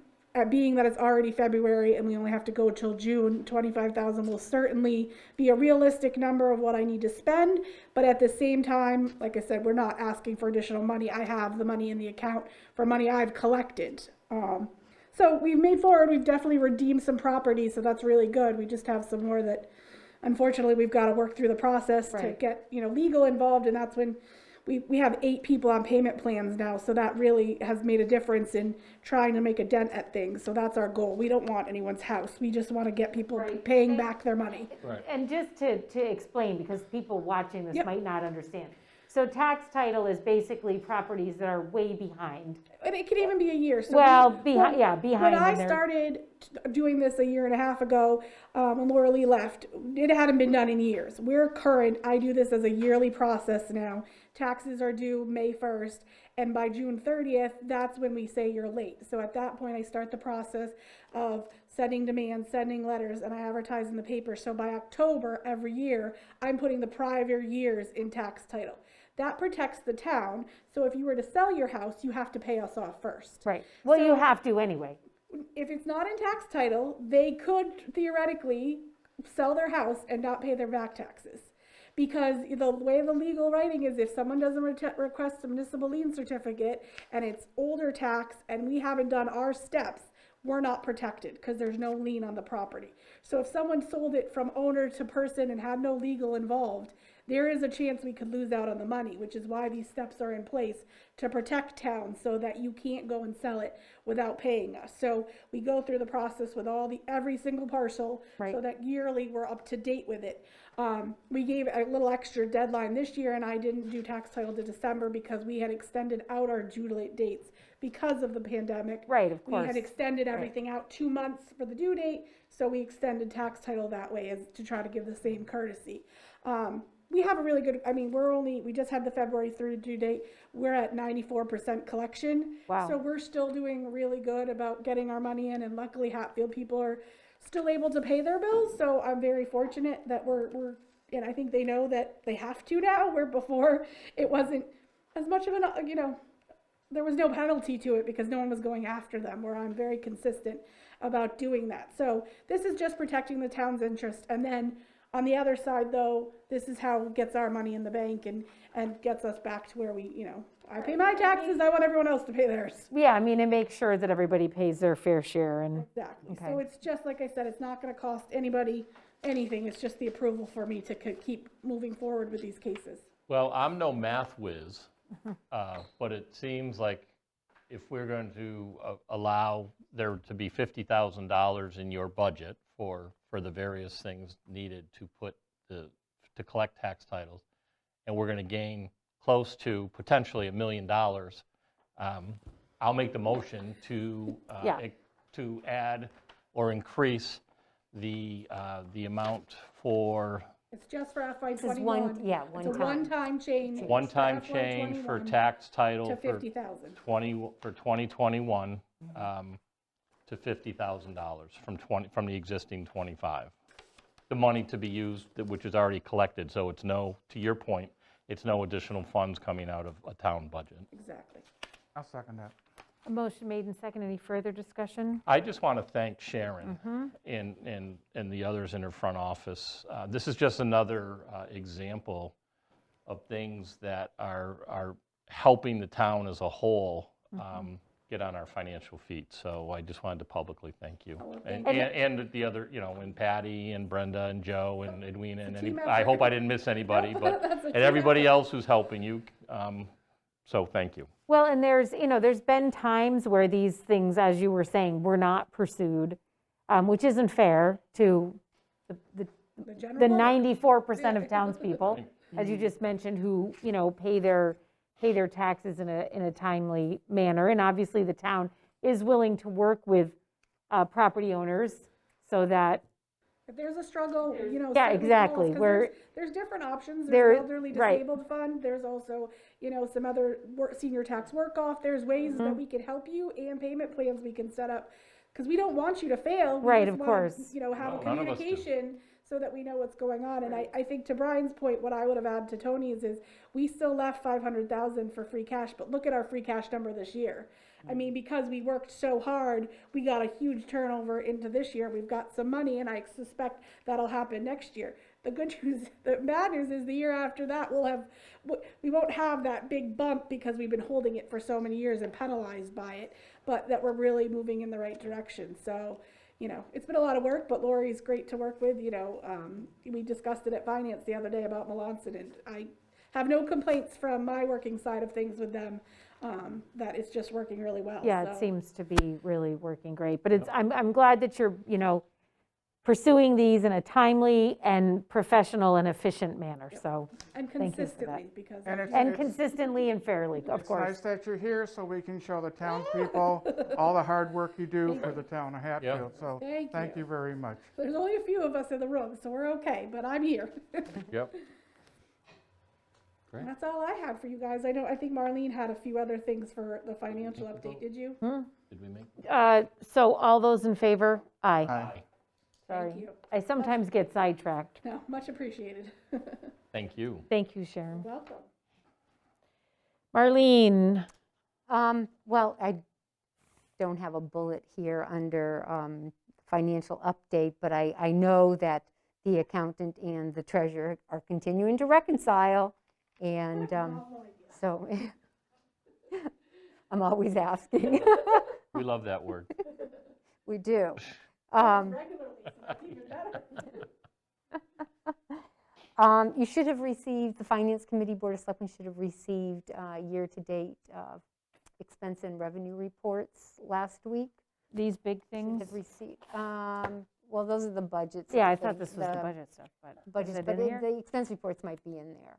being that it's already February and we only have to go till June, $25,000 will certainly be a realistic number of what I need to spend. But at the same time, like I said, we're not asking for additional money. I have the money in the account for money I've collected. So we've made forward. We've definitely redeemed some properties, so that's really good. We just have some more that, unfortunately, we've got to work through the process to get, legal involved, and that's when we have 8 people on payment plans now, so that really has made a difference in trying to make a dent at things. So that's our goal. We don't want anyone's house. We just want to get people paying back their money. Right. And just to explain, because people watching this Yep. might not understand. So tax title is basically properties that are way behind. And it could even be a year. So Well, behind. behind. When I and they're- started doing this a year and a half ago, and Laura Lee left, it hadn't been done in years. We're current. I do this as a yearly process now. Taxes are due May 1st, and by June 30th, that's when we say you're late. So at that point, I start the process of sending demands, sending letters, and I advertise in the paper. So by October every year, I'm putting the prior years in tax title. That protects the town. So if you were to sell your house, you have to pay us off first. Right, well, you So- have to anyway. If it's not in tax title, they could theoretically sell their house and not pay their back taxes. Because the way the legal writing is, if someone doesn't request a municipal lien certificate and it's older tax and we haven't done our steps, we're not protected because there's no lien on the property. So if someone sold it from owner to person and had no legal involved, there is a chance we could lose out on the money, which is why these steps are in place to protect towns so that you can't go and sell it without paying us. So we go through the process with every single parcel so that yearly we're up to date with it. We gave a little extra deadline this year, and I didn't do tax title to December because we had extended out our due dates because of the pandemic. Right, of We course. had extended everything out 2 months for the due date, so we extended tax title that way as to try to give the same courtesy. We have a really good, I mean, we just had the February through due date. We're at 94% collection. Wow. So we're still doing really good about getting our money in, and luckily Hatfield people are still able to pay their bills. So I'm very fortunate that we're and I think they know that they have to now, where before it wasn't as much of an, there was no penalty to it because no one was going after them, where I'm very consistent about doing that. So this is just protecting the town's interest. And then on the other side, though, this is how it gets our money in the bank and gets us back to where we, I pay my taxes, I want everyone else to pay theirs. Yeah, I mean, it makes sure that everybody pays their fair share and, Exactly. Okay. So it's just, like I said, it's not gonna cost anybody anything. It's just the approval for me to keep moving forward with these cases. Well, I'm no math whiz, but it seems like if we're going to allow there to be $50,000 in your budget for the various things needed to collect tax titles, and we're going to gain close to potentially $1 million, I'll make the motion to add or increase the amount for It's just for FY This is '21. one- yeah, It's a one time. one-time change. one-time FY change for 21 tax title To for 50,000. 2021 to $50,000 from the existing 25. The money to be used, which is already collected, so it's to your point, it's no additional funds coming out of a town budget. Exactly. I'll second that. a motion made and second. Any further discussion? I just want to thank Sharon and the others in her front office. This is just another example of things that are helping the town as a whole get on our financial feet. So I just wanted to publicly thank you. And the other, and Patty and Brenda and Joe and Edwina and team I effort. hope I didn't miss anybody, but, That's a and team everybody else who's helping you. So thank you. Well, and there's been times where these things, as you were saying, were not pursued, which isn't fair to the general public. 94% of townspeople, as you just mentioned, who, pay their taxes in a timely manner. And obviously, the town is willing to work with property owners so that, If there's a struggle, Yeah, certainly call us, exactly. 'cause We're- there's different options. There- There's elderly right. disabled fund. There's also, some other senior tax work off. There's ways that we can help you, and payment plans we can set up. Because we don't want you to fail. We Right, just of wanna, course. have a No, none of us do. communication so that we know what's going on. And I think to Brian's point, what I would have added to Tony's is we still left 500,000 for free cash, but look at our free cash number this year. I mean, because we worked so hard, we got a huge turnover into this year. We've got some money, and I suspect that'll happen next year. The good news, the bad news is the year after that, we won't have that big bump because we've been holding it for so many years and penalized by it, but that we're really moving in the right direction. So, it's been a lot of work, but Lori's great to work with. We discussed it at Finance the other day about Melanson, and I have no complaints from my working side of things with them, that it's just working really well. Yeah, it So, seems to be really working great, but I'm glad that you're, pursuing these in a timely and professional and efficient manner, so. and Thank you for that. consistently, because And I'm it's- And consistently and fairly, of It's course. nice that you're here so we can show the townspeople all the hard work you do for the town of Hatfield. So Thank you very much. there's only a few of us in the room, so we're okay, but I'm here. Yep. And that's all I had for you guys. I think Marlene had a few other things for the financial update, did you? Did we make? So all those in favor? Aye. Aye. Sorry. Thank you. I sometimes get sidetracked. No, much appreciated. Thank you. Thank you, Sharon. Welcome. Marlene, Well, I don't have a bullet here under financial update, but I know that the accountant and the treasurer are continuing to reconcile, and so I'm always asking. We love that word. We do. Regularly, so that's even better. You should have received, the Finance Committee, Board of Selectmen should have received year-to-date expense and revenue reports last week. these big Should things? have received, well, those are the budgets. Yeah, I thought this was the budget stuff, but is Budgets, it but in here? the expense reports might be in there.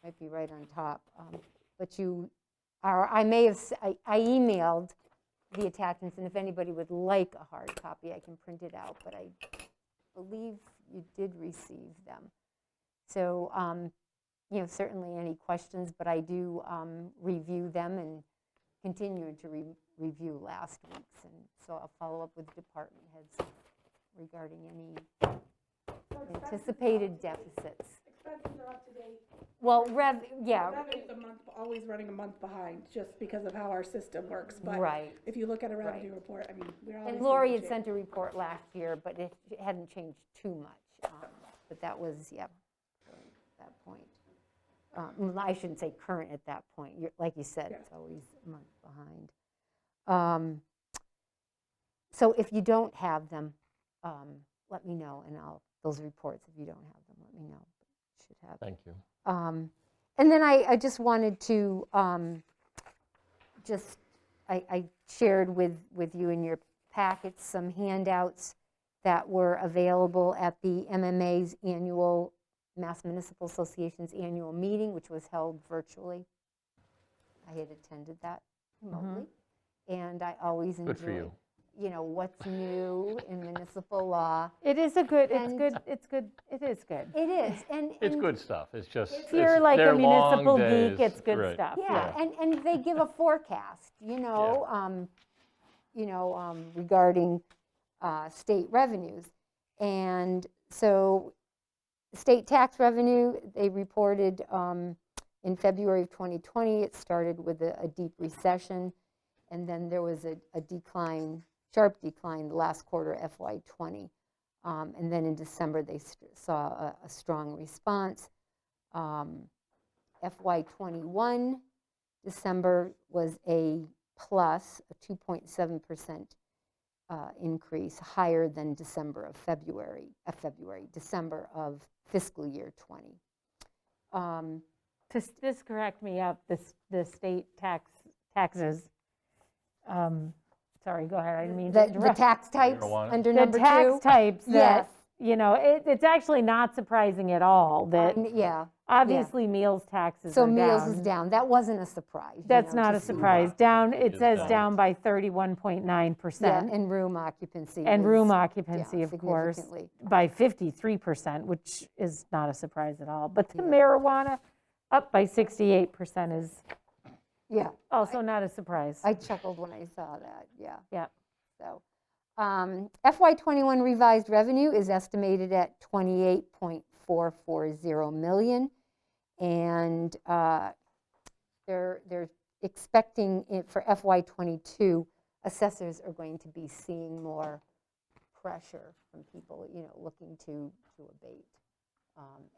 Might be right on top. But you are, I may have, I emailed the attachments, and if anybody would like a hard copy, I can print it out, but I believe you did receive them. So, certainly any questions, but I do review them and continue to review last week's, and so I'll follow up with department heads regarding any anticipated deficits. Expenses are up to date. Well, Revenue's always running a month behind, just because of how our system works. But Right. if you look at a revenue Right. report, I mean, we're always. And Lori had sent a report last year, but it hadn't changed too much. But that was, at that point. I shouldn't say current at that point. Like you said, it's always a month behind. So if you don't have them, let me know, and those reports, if you don't have them, let me know. Should have. Thank you. And then I just wanted to, I shared with you in your packets some handouts that were available at the MMA's annual, Mass Municipal Association's annual meeting, which was held virtually. I had attended that remotely, and I always enjoy. Good for you. What's new in municipal law. It is a good, And- it's good, it is good. It is, and. It's good stuff. It's just. If you're like a they're long municipal days. geek, it's good Right. stuff. Yeah, and they give a forecast, regarding state revenues. And so state tax revenue, they reported in February of 2020, it started with a deep recession, and then there was a decline, sharp decline the last quarter FY '20. And then in December, they saw a strong response. FY '21, December was a plus, a 2.7% increase, higher than December of December of fiscal year '20. Just correct me up, the state taxes. Sorry, go ahead, I didn't mean to The interrupt. tax types Marijuana? under The number 2? tax types that, Yes. it's actually not surprising at all that, Yeah, obviously meals taxes so are meals is down. down. That wasn't a surprise. That's not to a see surprise. that. Down, it is says down. down by Yeah, 31.9%. and room occupancy. And was room down occupancy, of course, significantly. by 53%, which is not a surprise at all. But the marijuana up by 68% is Yeah, also not a surprise. I chuckled when I saw that, yeah. Yeah. So, FY '21 revised revenue is estimated at $28.440 million. And they're expecting it for FY '22, assessors are going to be seeing more pressure from people, looking to abate.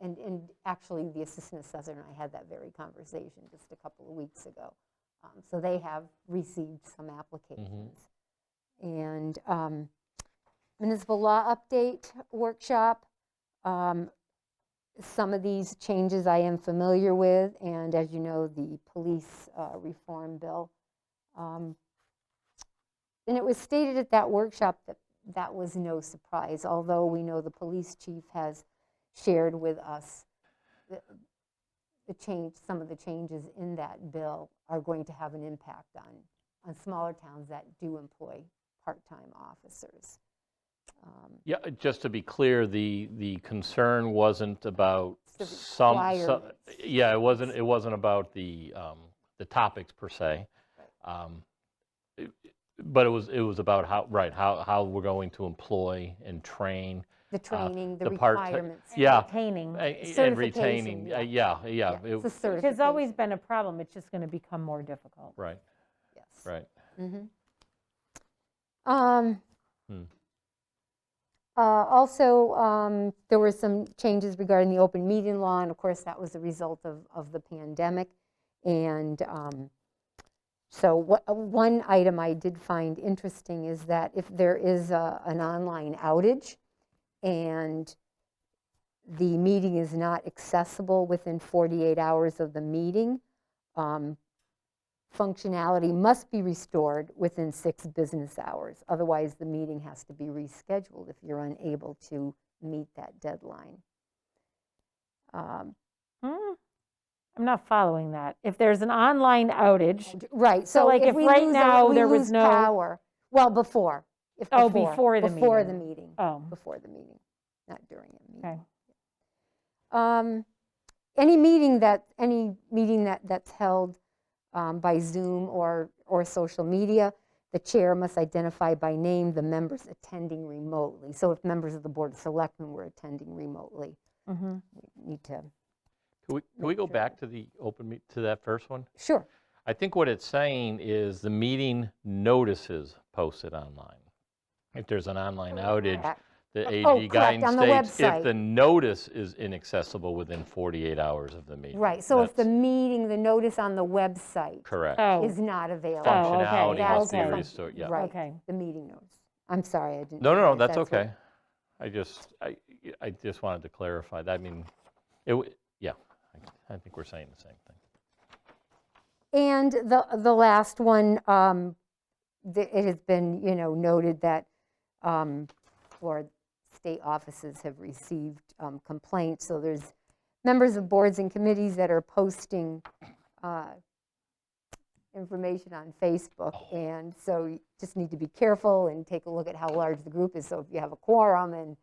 And actually, the assistant assessor and I had that very conversation just a couple of weeks ago. So they have received some applications. And municipal law update workshop. Some of these changes I am familiar with, and as you know, the police reform bill. And it was stated at that workshop that that was no surprise, although we know the police chief has shared with us some of the changes in that bill are going to have an impact on smaller towns that do employ part-time officers. Yeah, just to be clear, the concern wasn't about The some, requirements. yeah, it wasn't about the topics per se. But it was about how we're going to employ and train. The training, the the part- requirements. Yeah. Retaining. And retaining, Certification, yeah. It's a Which certification. has always been a problem, it's just going to become more difficult. Right, Yes. right. Also, there were some changes regarding the open meeting law, and of course, that was a result of the pandemic. And so one item I did find interesting is that if there is an online outage and the meeting is not accessible within 48 hours of the meeting, functionality must be restored within 6 business hours. Otherwise, the meeting has to be rescheduled if you're unable to meet that deadline. I'm not following that. If there's an online outage, Right. So, like, if we right lose now we there was lose no- power. Well, before. Oh, before the Before the meeting. meeting. Oh. Before the meeting, not during a meeting. okay. Any meeting that's held by Zoom or social media, the chair must identify by name the members attending remotely. So if members of the Board of Selectmen were attending remotely, we need to. Can we go back to the to that first one? Sure. I think what it's saying is the meeting notices posted online. If there's an online outage, Correct. the AG correct, guidance on the states website. if the notice is inaccessible within 48 hours of the meeting. Right, so if the That's meeting, the notice on the website correct. Oh, is not available. Functionality okay, must be okay. restored, yeah. Right, Okay. the meeting notice. I'm sorry, I didn't. No, realize that's what- okay. I just wanted to clarify that. I mean, I think we're saying the same thing. And the last one, it has been, noted that Florida state offices have received complaints. So there's members of boards and committees that are posting information on Facebook. And so you just need to be careful and take a look at how large the group is. So if you have a quorum and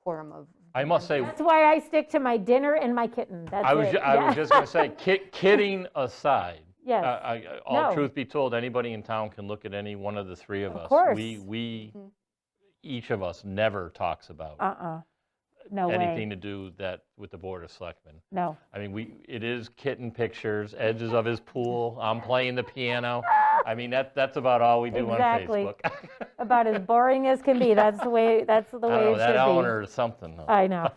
quorum of. I must say, That's why I stick to my dinner and my kitten. That's I was it. just going to say, kidding aside, Yes. all No. truth be told, anybody in town can look at any one of the three of us. course. We each of us never talks about No anything way. to do with the Board of Selectmen. No. I mean, it is kitten pictures, edges of his pool, I'm playing the piano. I mean, that's about all we do Exactly. on Facebook. About as boring as can be. That's the way I it don't know, should that be. owner is something. Though. I know.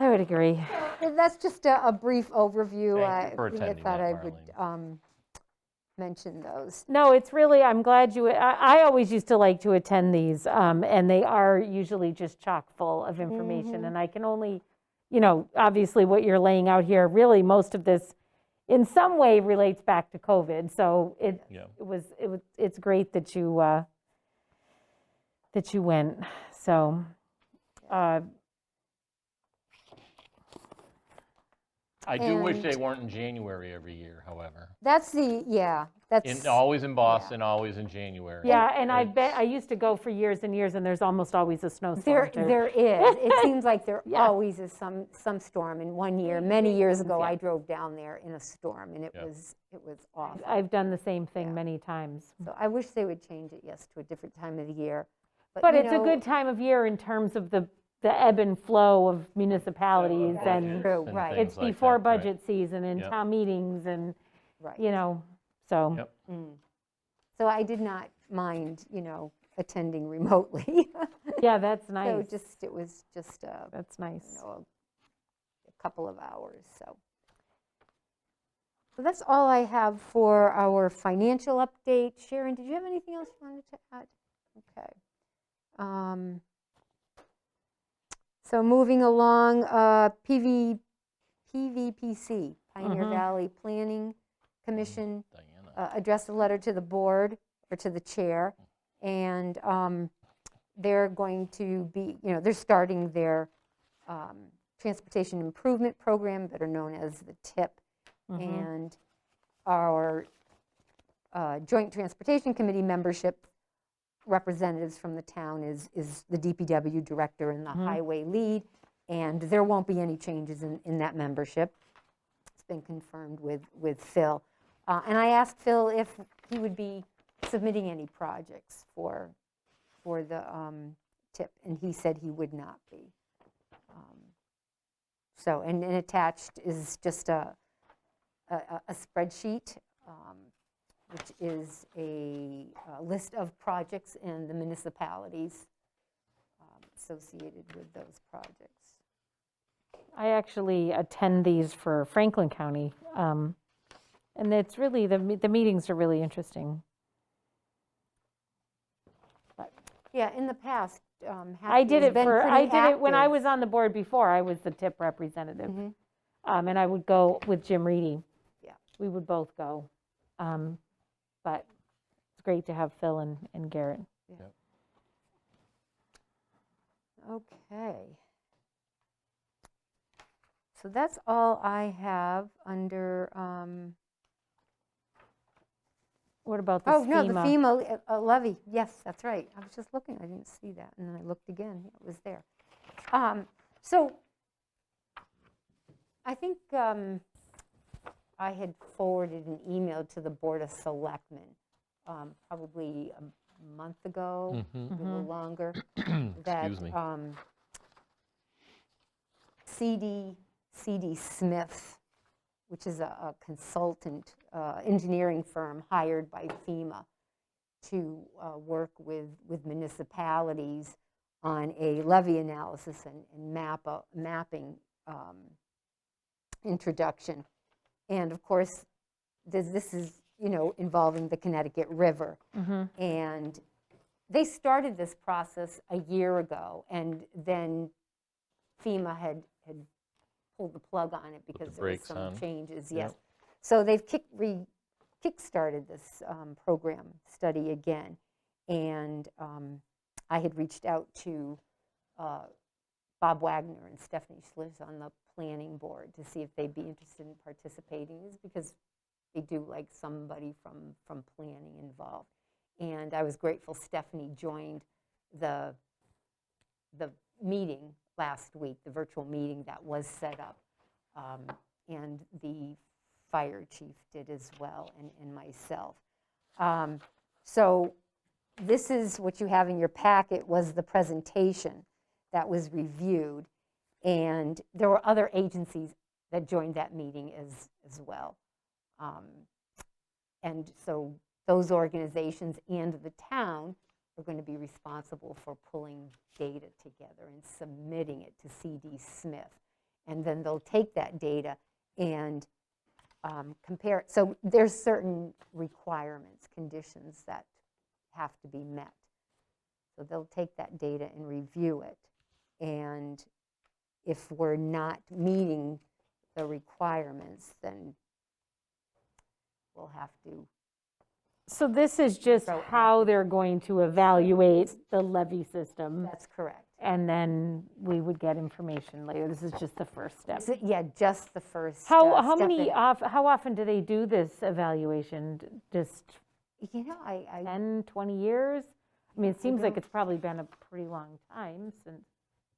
I would agree. That's just a brief overview. Thank you for I attending thought that, I would mention those. No, it's really, I'm glad I always used to like to attend these, and they are usually just chock full of information. And I can only, obviously what you're laying out here, really most of this in some way relates back to COVID. So it's great that you went. So I do wish And- they weren't in January every year, however. That's Always in Boston, always in January. yeah, and I used to go for years and years, and there's almost always a snowstorm. there is. It seems like there Yeah. always is some storm. In one year, many years ago, I drove down there in a storm, and it Yeah. was awful. I've done the same thing many times. So I wish they would change it, yes, to a different time of the year. But you it's a know, good time of year in terms of the ebb and flow of municipalities, and True, and right. things it's like before that, right. budget season and Yep. town meetings and, Right. so. Yep. So I did not mind, attending remotely. Yeah, that's So nice. it was just That's nice. a couple of hours, so. So that's all I have for our financial update. Sharon, did you have anything else you wanted to add? Okay. So moving along, PVPC, Pioneer Valley Planning Commission, Diana. addressed a letter to the board, or to the chair, and they're going to be, they're starting their Transportation Improvement Program, better known as the TIP. And our Joint Transportation Committee membership representatives from the town is the DPW director and the highway lead, and there won't be any changes in that membership. It's been confirmed with Phil. And I asked Phil if he would be submitting any projects for the TIP, and he said he would not be. So, and attached is just a spreadsheet, which is a list of projects and the municipalities associated with those projects. I actually attend these for Franklin County, and it's really, the meetings are really interesting. Yeah, in the past, I did Hatfield's it been I pretty did it when I active. was on the board before, I was the TIP representative. And I would go with Jim Reedy. Yeah. We would both go. But it's great to have Phil and Garrett. Okay. So that's all I have under, What about this oh, no, the FEMA? FEMA levy. Yes, that's right. I was just looking, I didn't see that, and then I looked again, it was there. So I think I had forwarded an email to the Board of Selectmen probably a month ago, a little longer, that Excuse me. CD Smith, which is a consultant engineering firm hired by FEMA to work with municipalities on a levy analysis and mapping introduction. And of course, this is, involving the Connecticut River. And they started this process a year ago, and then FEMA had pulled the plug on it because there was brakes some on. changes. Yep. Yes. So they've kick-started this program study again. And I had reached out to Bob Wagner and Stephanie Schliss on the planning board to see if they'd be interested in participating, is because they do like somebody from planning involved. And I was grateful Stephanie joined the meeting last week, the virtual meeting that was set up, and the fire chief did as well, and myself. So this is what you have in your packet, was the presentation that was reviewed, and there were other agencies that joined that meeting as well. And so those organizations and the town are going to be responsible for pulling data together and submitting it to CD Smith. And then they'll take that data and compare it. So there's certain requirements, conditions that have to be met. So they'll take that data and review it. And if we're not meeting the requirements, then we'll have to. So this is just So how they're going to evaluate the levy system, That's correct. and then we would get information later. This is just the first step. So, yeah, just the first How step many, in- how often do they do this evaluation? Just I 10, 20 years? I mean, it seems like don't- it's probably been a pretty long time since,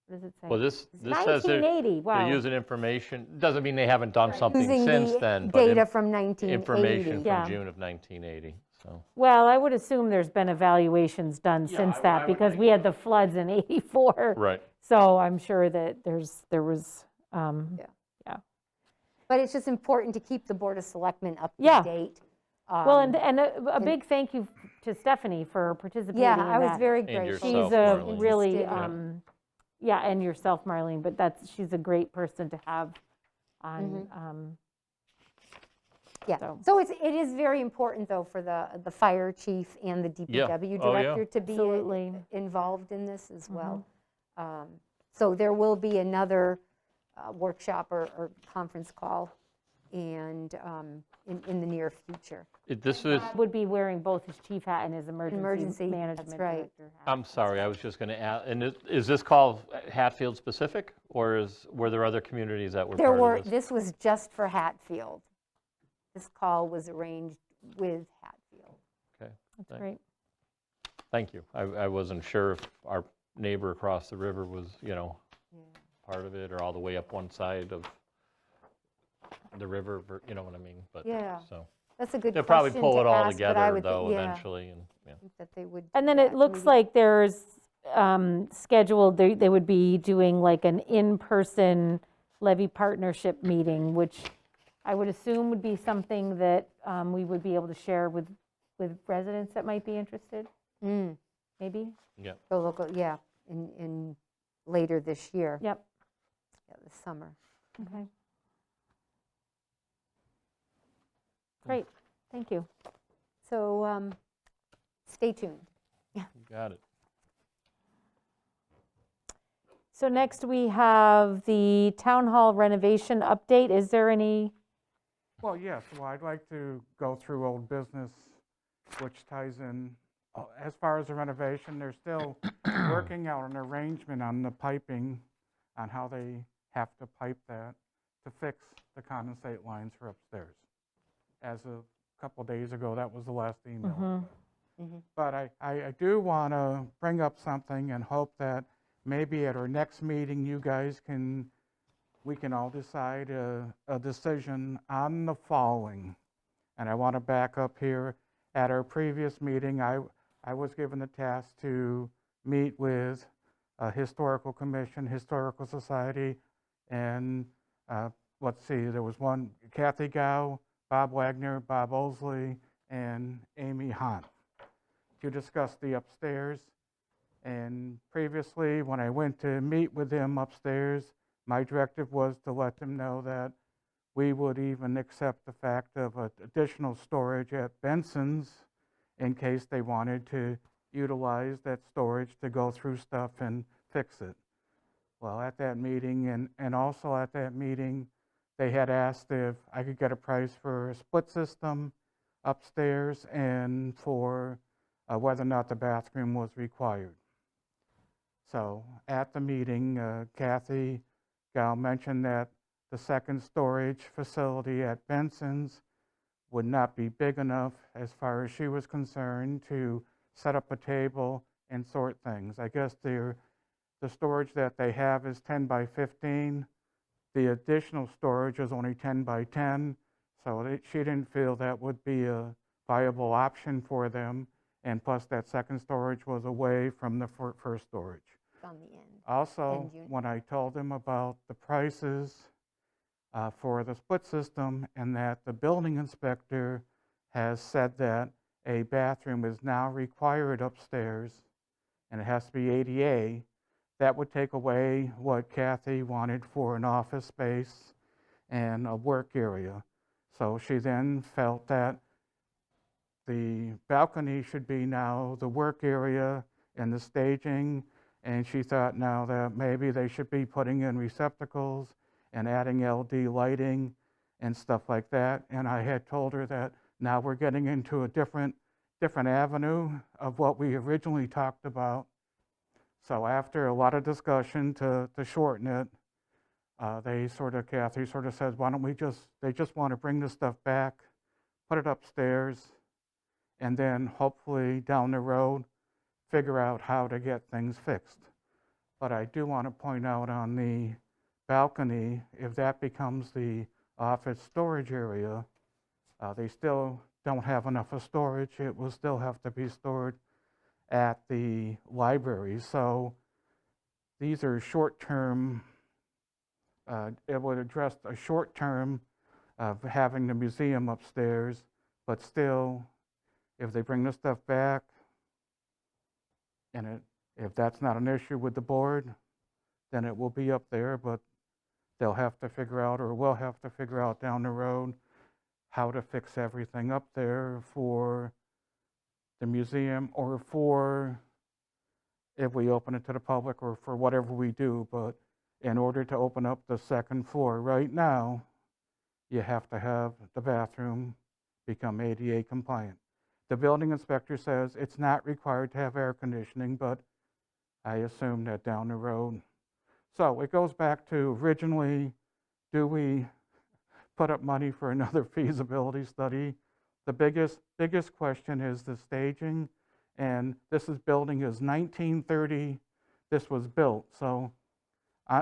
what does it say? Well, this says they're 1980, wow. they're using information, doesn't mean they haven't done something using since the then, but data from 1980. information Yeah. from June of 1980, so. Well, I would assume there's been evaluations done since that, because we had the floods in '84. Right. So I'm sure that there was, But it's just important to keep the Board of Selectmen up Yeah. to date. well, and a big thank you to Stephanie for participating in Yeah, that. I was very And grateful. yourself, She's a Marlene. really, Interested. yeah, and yourself, Marlene, but she's a great person to have on. Mm-hmm. Yeah, So- so it is very important, though, for the fire chief and the DPW Oh, yeah. director to be Absolutely. involved in this as well. So there will be another workshop or conference call and in the near future. This is, Would be wearing both his chief hat and his Emergency, emergency that's management right. director hat. I'm sorry, I was just going to ask, and is this call Hatfield specific, or were there other communities that were There part were, of this? this was just for Hatfield. This call was arranged with Hatfield. Okay, That's great. thank you. I wasn't sure if our neighbor across the river was, part of it, or all the way up one side of the river, you know what I mean? But, Yeah. so, That's a good they'll question probably pull it to all ask, but I together, would though, yeah, eventually, and, yeah. think that they would. And do then it that, looks maybe. like there's scheduled, they would be doing like an in-person levy partnership meeting, which I would assume would be something that we would be able to share with residents that might be interested, maybe? So local, yeah, in later this year. Yep. Yeah, this summer. Okay. Great, thank you. So stay tuned. You got it. So next we have the town hall renovation update. Is there any? Well, yes, well, I'd like to go through old business, which ties in, as far as the renovation, they're still working out an arrangement on the piping, on how they have to pipe that to fix the condensate lines for upstairs. As of a couple days ago, that was the last email. But I do want to bring up something and hope that maybe at our next meeting, you guys we can all decide a decision on the following. And I want to back up here. At our previous meeting, I was given the task to meet with a historical commission, historical society, and let's see, there was one, Kathy Gow, Bob Wagner, Bob Osley, and Amy Hahn, to discuss the upstairs. And previously, when I went to meet with them upstairs, my directive was to let them know that we would even accept the fact of additional storage at Benson's in case they wanted to utilize that storage to go through stuff and fix it. Well, at that meeting, and also at that meeting, they had asked if I could get a price for a split system upstairs and for whether or not the bathroom was required. So at the meeting, Kathy Gal mentioned that the second storage facility at Benson's would not be big enough as far as she was concerned to set up a table and sort things. I guess the storage that they have is 10 by 15. The additional storage is only 10 by 10, so she didn't feel that would be a viable option for them. And plus that second storage was away from the first storage. On the end. Also, End unit. when I told them about the prices for the split system and that the building inspector has said that a bathroom is now required upstairs and it has to be ADA, that would take away what Kathy wanted for an office space and a work area. So she then felt that the balcony should be now the work area and the staging. And she thought now that maybe they should be putting in receptacles and adding LD lighting and stuff like that. And I had told her that now we're getting into a different avenue of what we originally talked about. So after a lot of discussion to shorten it, Kathy sort of said, why don't they just want to bring this stuff back, put it upstairs, and then hopefully down the road, figure out how to get things fixed. But I do want to point out on the balcony, if that becomes the office storage area, they still don't have enough of storage. It will still have to be stored at the library. So these are short-term, it would address a short term of having the museum upstairs, but still, if they bring this stuff back, and if that's not an issue with the board, then it will be up there, but they'll have to figure out, or we'll have to figure out down the road how to fix everything up there for the museum or for if we open it to the public or for whatever we do, but in order to open up the second floor right now, you have to have the bathroom become ADA compliant. The building inspector says it's not required to have air conditioning, but I assume that down the road. So it goes back to originally, do we put up money for another feasibility study? The biggest question is the staging, and this building is 1930, this was built, so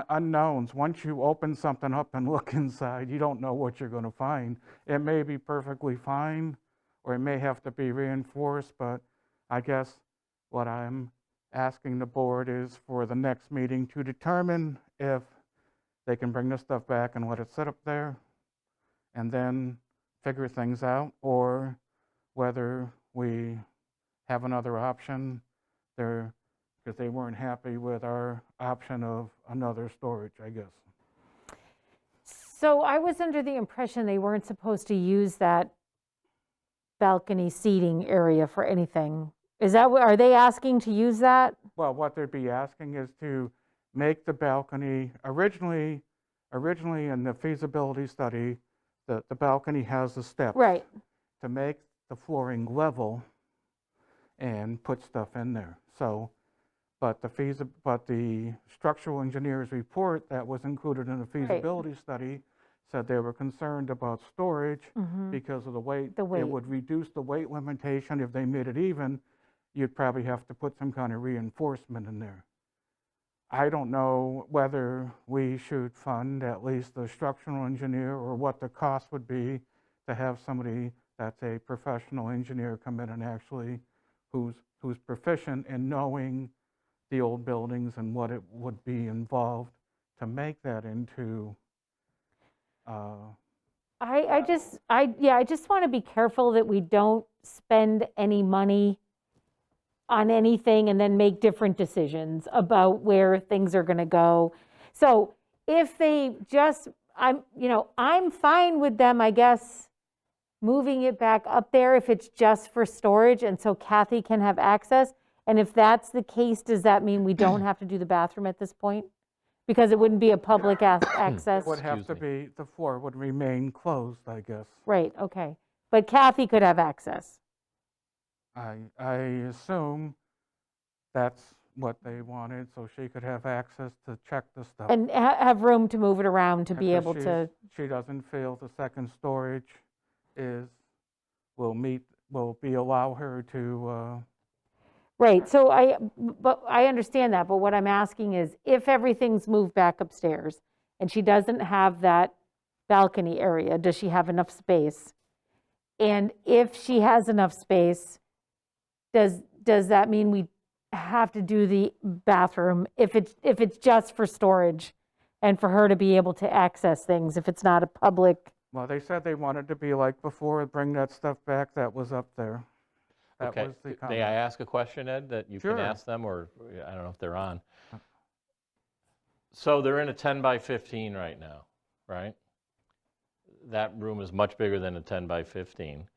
unknowns. Once you open something up and look inside, you don't know what you're going to find. It may be perfectly fine, or it may have to be reinforced, but I guess what I'm asking the board is for the next meeting to determine if they can bring this stuff back and let it sit up there and then figure things out, or whether we have another option there, because they weren't happy with our option of another storage, I guess. So I was under the impression they weren't supposed to use that balcony seating area for anything. Is that, are they asking to use that? Well, what they'd be asking is to make the balcony, originally in the feasibility study, the balcony has the steps. Right. To make the flooring level and put stuff in there. So, but the structural engineer's report that was included in the feasibility study said they were concerned about storage because of the weight. It would reduce the weight limitation. If they made it even, you'd probably have to put some kind of reinforcement in there. I don't know whether we should fund at least the structural engineer or what the cost would be to have somebody that's a professional engineer come in and actually who's proficient in knowing the old buildings and what it would be involved to make that into. I just want to be careful that we don't spend any money on anything and then make different decisions about where things are going to go. So if they just, I'm fine with them, I guess, moving it back up there if it's just for storage and so Kathy can have access. And if that's the case, does that mean we don't have to do the bathroom at this point? Because it wouldn't be a public access? It would have to be, the floor would remain closed, I guess. Right, okay. But Kathy could have access. I assume that's what they wanted, so she could have access to check the stuff. And have room to move it around to be able to. She doesn't feel the second storage will allow her to. Right, so I understand that, but what I'm asking is if everything's moved back upstairs and she doesn't have that balcony area, does she have enough space? And if she has enough space, does that mean we have to do the bathroom if it's just for storage and for her to be able to access things if it's not a public? Well, they said they wanted to be like before, bring that stuff back that was up there. That Okay. was the May comment. I ask a question, Ed, that you Sure. can ask them, or I don't know if they're on? So they're in a 10 by 15 right now, right? That room is much bigger than a 10 by 15.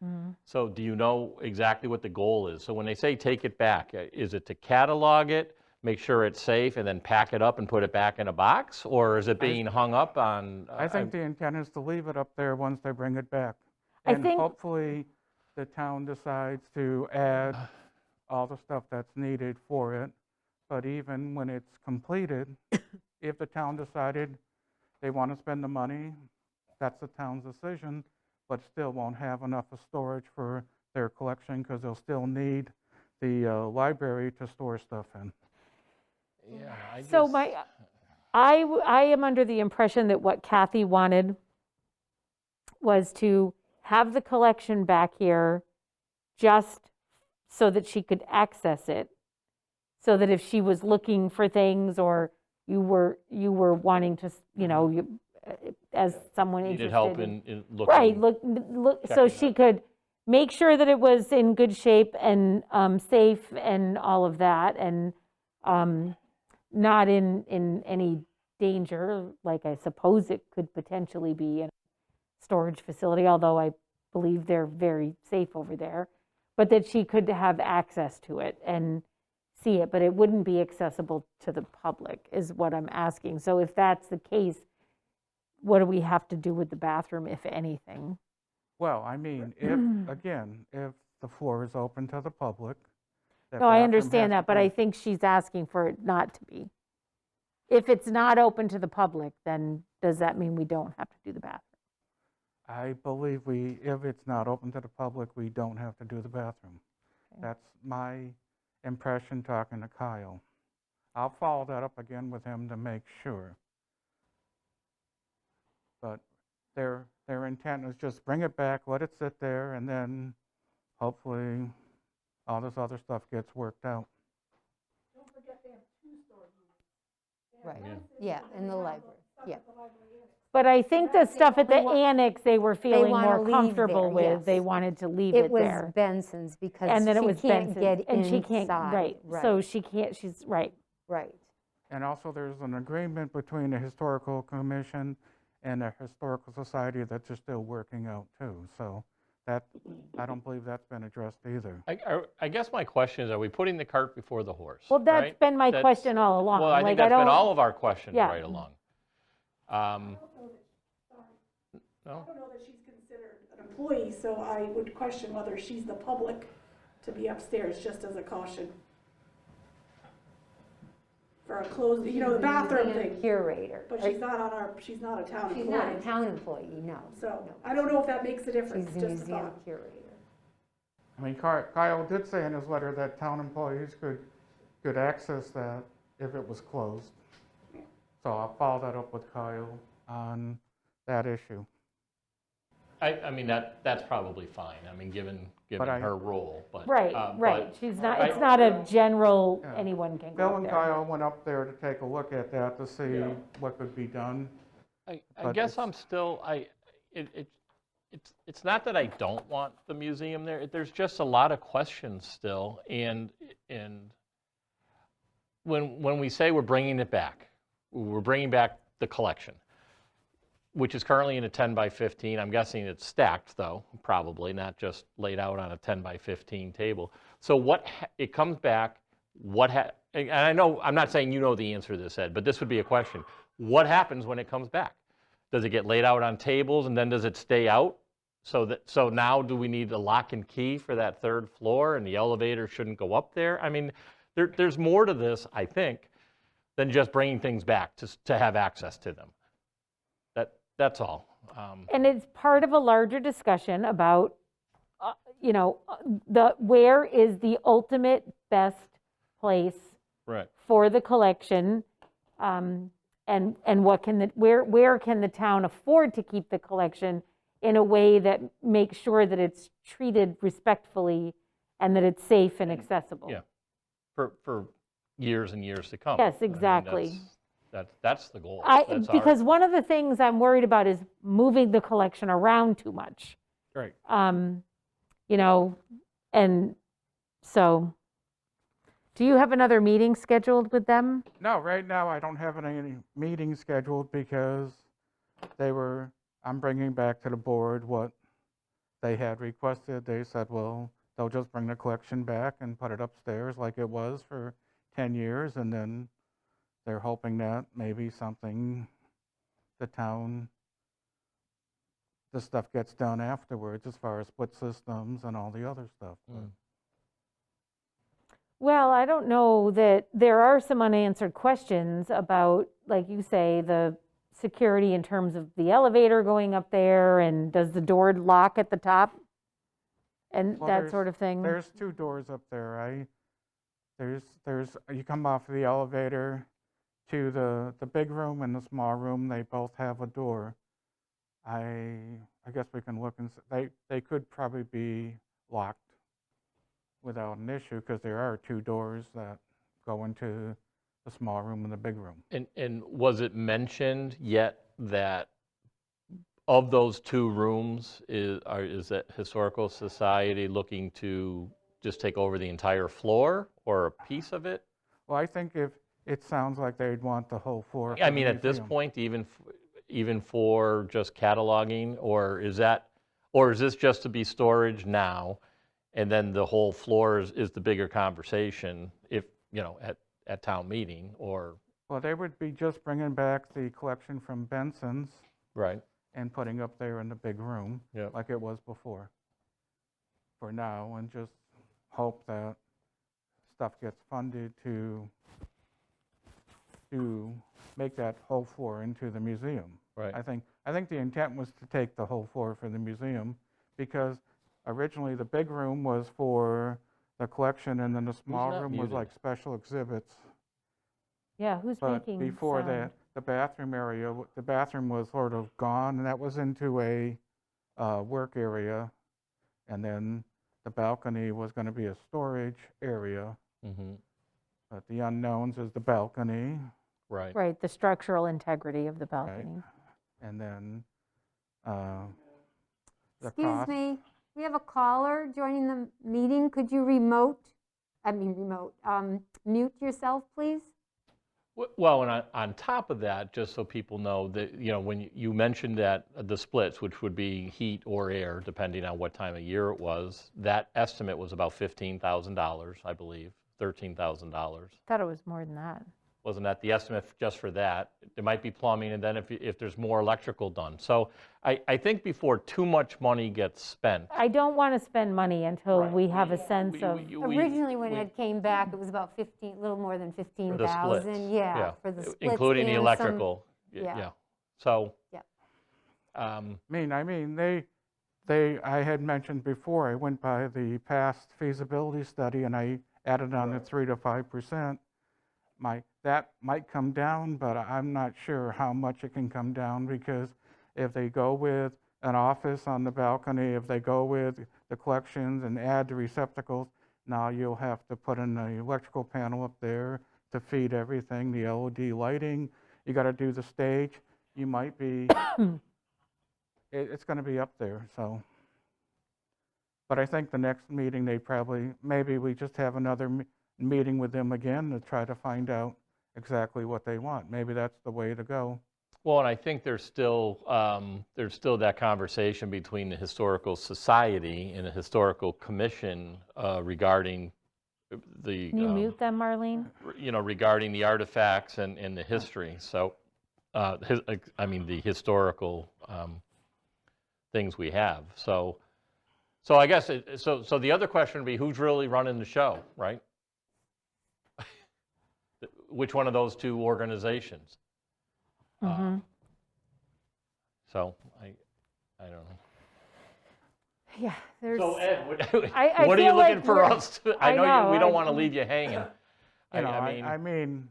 So do you know exactly what the goal is? So when they say take it back, is it to catalog it, make sure it's safe, and then pack it up and put it back in a box? Or is it being hung up on? I think the intent is to leave it up there once they bring it back. I And think- hopefully the town decides to add all the stuff that's needed for it. But even when it's completed, if the town decided they want to spend the money, that's the town's decision, but still won't have enough of storage for their collection because they'll still need the library to store stuff in. Yeah, So I am under the impression that what Kathy wanted was to have the collection back here just so that she could access it. So that if she was looking for things or you were wanting to, as someone interested. Needed help in looking. Right, look, so she could make sure that it was in good shape and safe and all of that, and not in any danger, like I suppose it could potentially be in a storage facility, although I believe they're very safe over there, but that she could have access to it and see it, but it wouldn't be accessible to the public, is what I'm asking. So if that's the case, what do we have to do with the bathroom, if anything? Well, I mean, if, again, if the floor is open to the public. that No, I bathroom understand has that, to but be- I think she's asking for it not to be. If it's not open to the public, then does that mean we don't have to do the bathroom? I believe if it's not open to the public, we don't have to do the bathroom. That's my impression talking to Kyle. I'll follow that up again with him to make sure. But their intent is just bring it back, let it sit there, and then hopefully all this other stuff gets worked out. Right, yeah, in the library, yeah. But I think the stuff at the annex, they were feeling wanna more leave comfortable there, with. They yes. wanted to leave It it was there. Benson's because And then it she was can't Benson's, get and she can't, inside. right, so she can't, she's, right. Right, And also, there's an agreement between the Historical Commission and the Historical Society that they're still working out too. So that, I don't believe that's been addressed either. I guess my question is, are we putting the cart before the horse? Well, that's right? been my That's- question all along. Well, I think Like, that's been don't- all of our questions Yeah. right along. No? I don't know that she's considered an employee, so I would question whether she's the public to be upstairs, just as a caution. For a closed, the bathroom museum thing, curator. but she's not she's not a town She's not a employee. town employee, no. So, no. I don't know if that makes a difference, She's a just a museum thought. curator. I mean, Kyle did say in his letter that town employees could access that if it was closed. So I'll follow that up with Kyle on that issue. I mean, that's probably fine, I mean, given I- her role, but. Right, but right. She's not, it's I- not a general, Yeah. anyone can go Bill up and there. Kyle went up there to take a look at that to see what could be done. I But guess it's- I'm still, it's not that I don't want the museum there, there's just a lot of questions still, and when we say we're bringing it back, we're bringing back the collection, which is currently in a 10 by 15, I'm guessing it's stacked though, probably, not just laid out on a 10 by 15 table. So it comes back, and I know, I'm not saying you know the answer to this, Ed, but this would be a question. What happens when it comes back? Does it get laid out on tables and then does it stay out? So now do we need a lock and key for that third floor and the elevator shouldn't go up there? I mean, there's more to this, I think, than just bringing things back to have access to them. That's all. And it's part of a larger discussion about, where is the ultimate best place Right. for the collection, and where can the town afford to keep the collection in a way that makes sure that it's treated respectfully and that it's safe and accessible. Yeah. For years and years to come. Yes, I mean, exactly. That's the goal. That's our- Because one of the things I'm worried about is moving the collection around too much. Right. And so, do you have another meeting scheduled with them? No, right now I don't have any meetings scheduled because I'm bringing back to the board what they had requested. They said, well, they'll just bring the collection back and put it upstairs like it was for 10 years. And then they're hoping that maybe the stuff gets done afterwards as far as split systems and all the other stuff. Mm. Well, I don't know that there are some unanswered questions about, like you say, the security in terms of the elevator going up there, and does the door lock at the top? And Well, that sort of thing. There's 2 doors up there. You come off the elevator to the big room and the small room. They both have a door. I guess we can look and they could probably be locked without an issue because there are 2 doors that go into the small room and the big room. And was it mentioned yet that of those 2 rooms, is that Historical Society looking to just take over the entire floor or a piece of it? Well, I think if it sounds like they'd want the whole floor. I for mean, the at this museum. point, even for just cataloging, or is this just to be storage now, and then the whole floor is the bigger conversation at town meeting, or, Well, they would be just bringing back the collection from Benson's right? and putting up there in the big room. Yeah. Like it was before. For now, and just hope that stuff gets funded to make that whole floor into the museum. Right. I think the intent was to take the whole floor for the museum, because originally the big room was for the collection, and then the small not room was muted? like special exhibits. Yeah, who's But making before sound? that, the bathroom area, the bathroom was sort of gone, and that was into a work area. And then the balcony was going to be a storage area. Mm-hmm. But the unknowns is the balcony, Right. Right, the structural integrity of the balcony. and then the Excuse cost. me, we have a caller joining the meeting. Could you mute yourself, please? Well, and on top of that, just so people know, that, when you mentioned that the splits, which would be heat or air, depending on what time of year it was, that estimate was about $15,000, I believe, $13,000. Thought it was more than that. Wasn't that the estimate just for that? There might be plumbing, and then if there's more electrical done. So I think before too much money gets spent. I don't want to spend money until Right. we have a sense of, Originally, when it came back, it was about 15, a little more than The 15,000. splits. Yeah, for the splits. Including the and some- electrical. yeah. So. Yeah. I mean, I had mentioned before, I went by the past feasibility study, and I added on the 3 to 5%. That might come down, but I'm not sure how much it can come down, because if they go with an office on the balcony, if they go with the collections and add the receptacles, now you'll have to put in the electrical panel up there to feed everything, the LED lighting. You got to do the stage. You might be, it's going to be up there, so. But I think the next meeting, maybe we just have another meeting with them again to try to find out exactly what they want. Maybe that's the way to go. Well, and I think there's still that conversation between the Historical Society and the Historical Commission regarding the, can you mute them, Marlene? regarding the artifacts and the history. So, the historical things we have. So I guess, so the other question would be, who's really running the show, right? Which one of those two organizations? So I don't know. Yeah, there's. So Ed, what I are you feel looking like for we're- us to, I know we don't want to leave you hanging. I mean,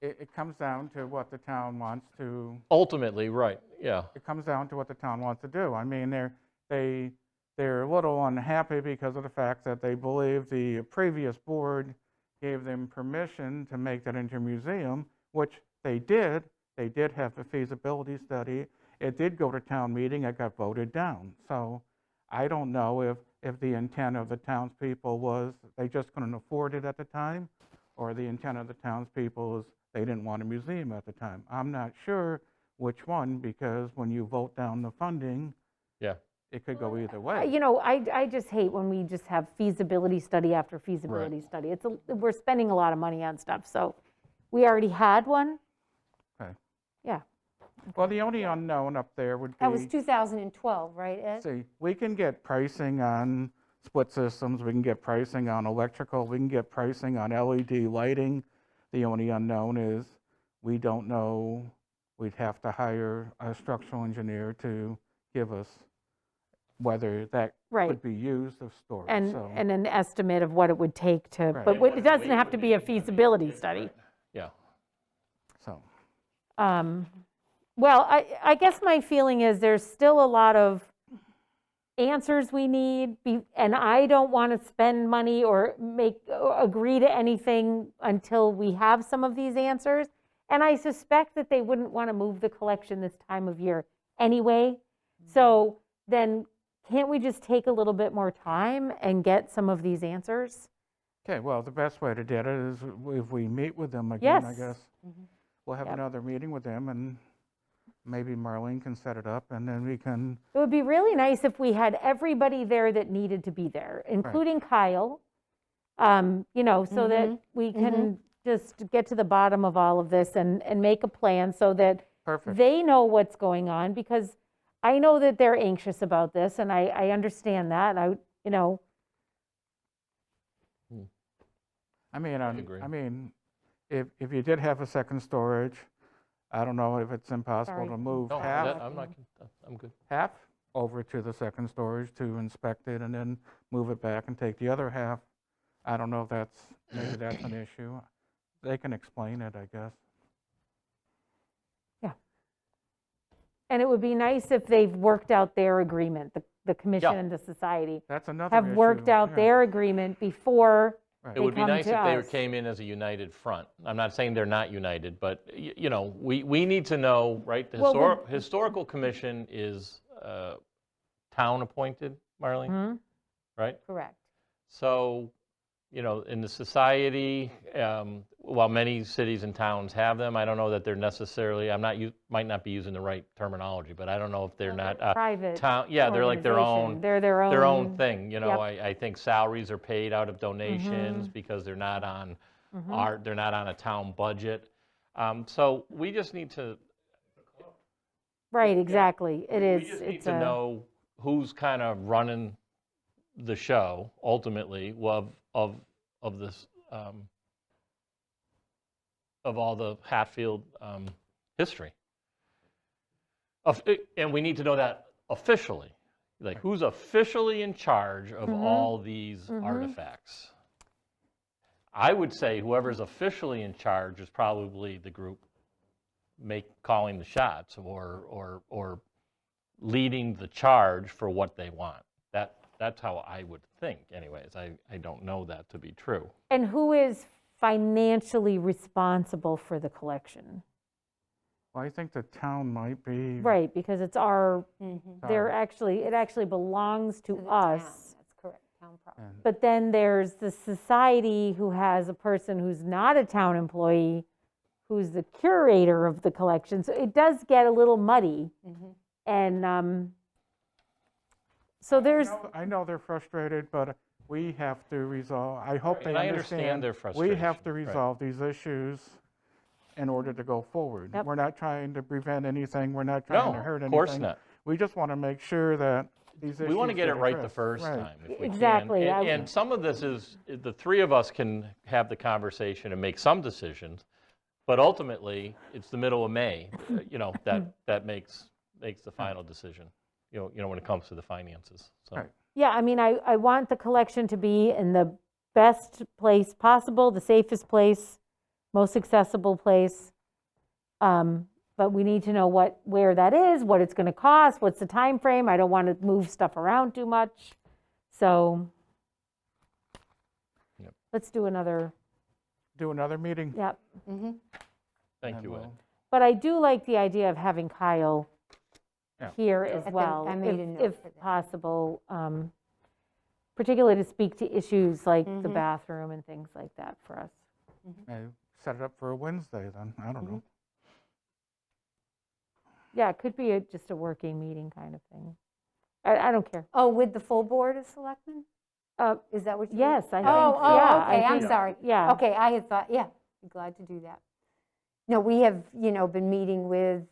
it comes down to what the town wants to. Ultimately, right, yeah. It comes down to what the town wants to do. I mean, they're a little unhappy because of the fact that they believe the previous board gave them permission to make that into a museum, which they did. They did have a feasibility study. It did go to town meeting. It got voted down. So I don't know if the intent of the townspeople was they just couldn't afford it at the time, or the intent of the townspeople is they didn't want a museum at the time. I'm not sure which one, because when you vote down the funding, Yeah. it could go either way. I just hate when we just have feasibility study after feasibility study. We're spending a lot of money on stuff, so we already had one. Okay. Yeah. Well, the only unknown up there would be. That was 2012, right, Ed? See, we can get pricing on split systems, we can get pricing on electrical, we can get pricing on LED lighting. The only unknown is we don't know, we'd have to hire a structural engineer to give us whether that Right. could be used as storage. And So, an estimate of what it would take to, Right. but it doesn't have to be a feasibility study. Yeah. so, Well, I guess my feeling is there's still a lot of answers we need, and I don't want to spend money or agree to anything until we have some of these answers. And I suspect that they wouldn't want to move the collection this time of year anyway. So then can't we just take a little bit more time and get some of these answers? okay, well, the best way to do it is if we meet with them again, I Yes. guess. We'll have Yep. another meeting with them, and maybe Marlene can set it up, and then we can. It would be really nice if we had everybody there that needed to be there, including Kyle. So that we can just get to the bottom of all of this and make a plan so that Perfect. they know what's going on, because I know that they're anxious about this, and I understand that. agree. I mean, if you did have a second storage, I don't know if it's impossible Sorry. to move No, half, I'm good. half over to the second storage to inspect it and then move it back and take the other half. I don't know if maybe that's an issue. They can explain it, I guess. And it would be nice if they've worked out their agreement, the commission Yeah. and the society That's another have issue. worked out yeah. their agreement before Right. It they would be come nice to if they us. came in as a united front. I'm not saying they're not united, but, we need to know, right? The Well, Historical Commission is town-appointed, Marlene, Mhm. right? Correct. So, in the society, while many cities and towns have them, I don't know that they're necessarily, might not be using the right terminology, but I don't know if they're not. Private Town, yeah, they're like their organization. own. They're their own. Their own thing, Yep. I think salaries are paid out of donations because they're not on they're not on a town budget. So we just need to, Right, exactly. It is. we just need It's to a- know who's kind of running the show ultimately of this, of all the Hatfield history. And we need to know that officially. Like, who's officially in charge of all these artifacts? I would say whoever's officially in charge is probably the group calling the shots or leading the charge for what they want. That's how I would think anyways. I don't know that to be true. And who is financially responsible for the collection? Well, I think the town might be. Right, because it's our, Sorry. it actually belongs to To the town. us. That's correct, town property. And But then there's the society who has a person who's not a town employee, who's the curator of the collection. So it does get a little muddy. And so there's, I know they're frustrated, but we have to resolve, I hope they And I understand. understand their We have frustration, to right. resolve these issues in order to go forward. Yep. We're not trying to prevent anything, we're not trying No, to hurt anything. of course not. We just want to make sure that these issues We want to get it right the addressed. first Right. time if we can. Exactly, And some of this is, the three of us can have the conversation and make some decisions, but ultimately, it's the middle of May, that makes the final decision, when it comes to the finances, so. Right. yeah, I mean, I want the collection to be in the best place possible, the safest place, most accessible place. But we need to know where that is, what it's going to cost, what's the time frame. I don't want to move stuff around too much. So Yep. let's do another, Do another meeting. yep. Thank and you, Ed. we'll- But I do like the idea of having Kyle Yeah. here as At the- well, I made a note if for that. possible, particularly to speak to issues like the bathroom and things like that for us. Set it up for a Wednesday then, I don't know. Yeah, it could be just a working meeting kind of thing. I don't care. Oh, with the full board of selectmen? Is that what you? Yes, I think, Oh, yeah. okay, I I'm think- sorry. Yeah. Okay, I had thought, yeah, be glad to do that. No, we have, been meeting with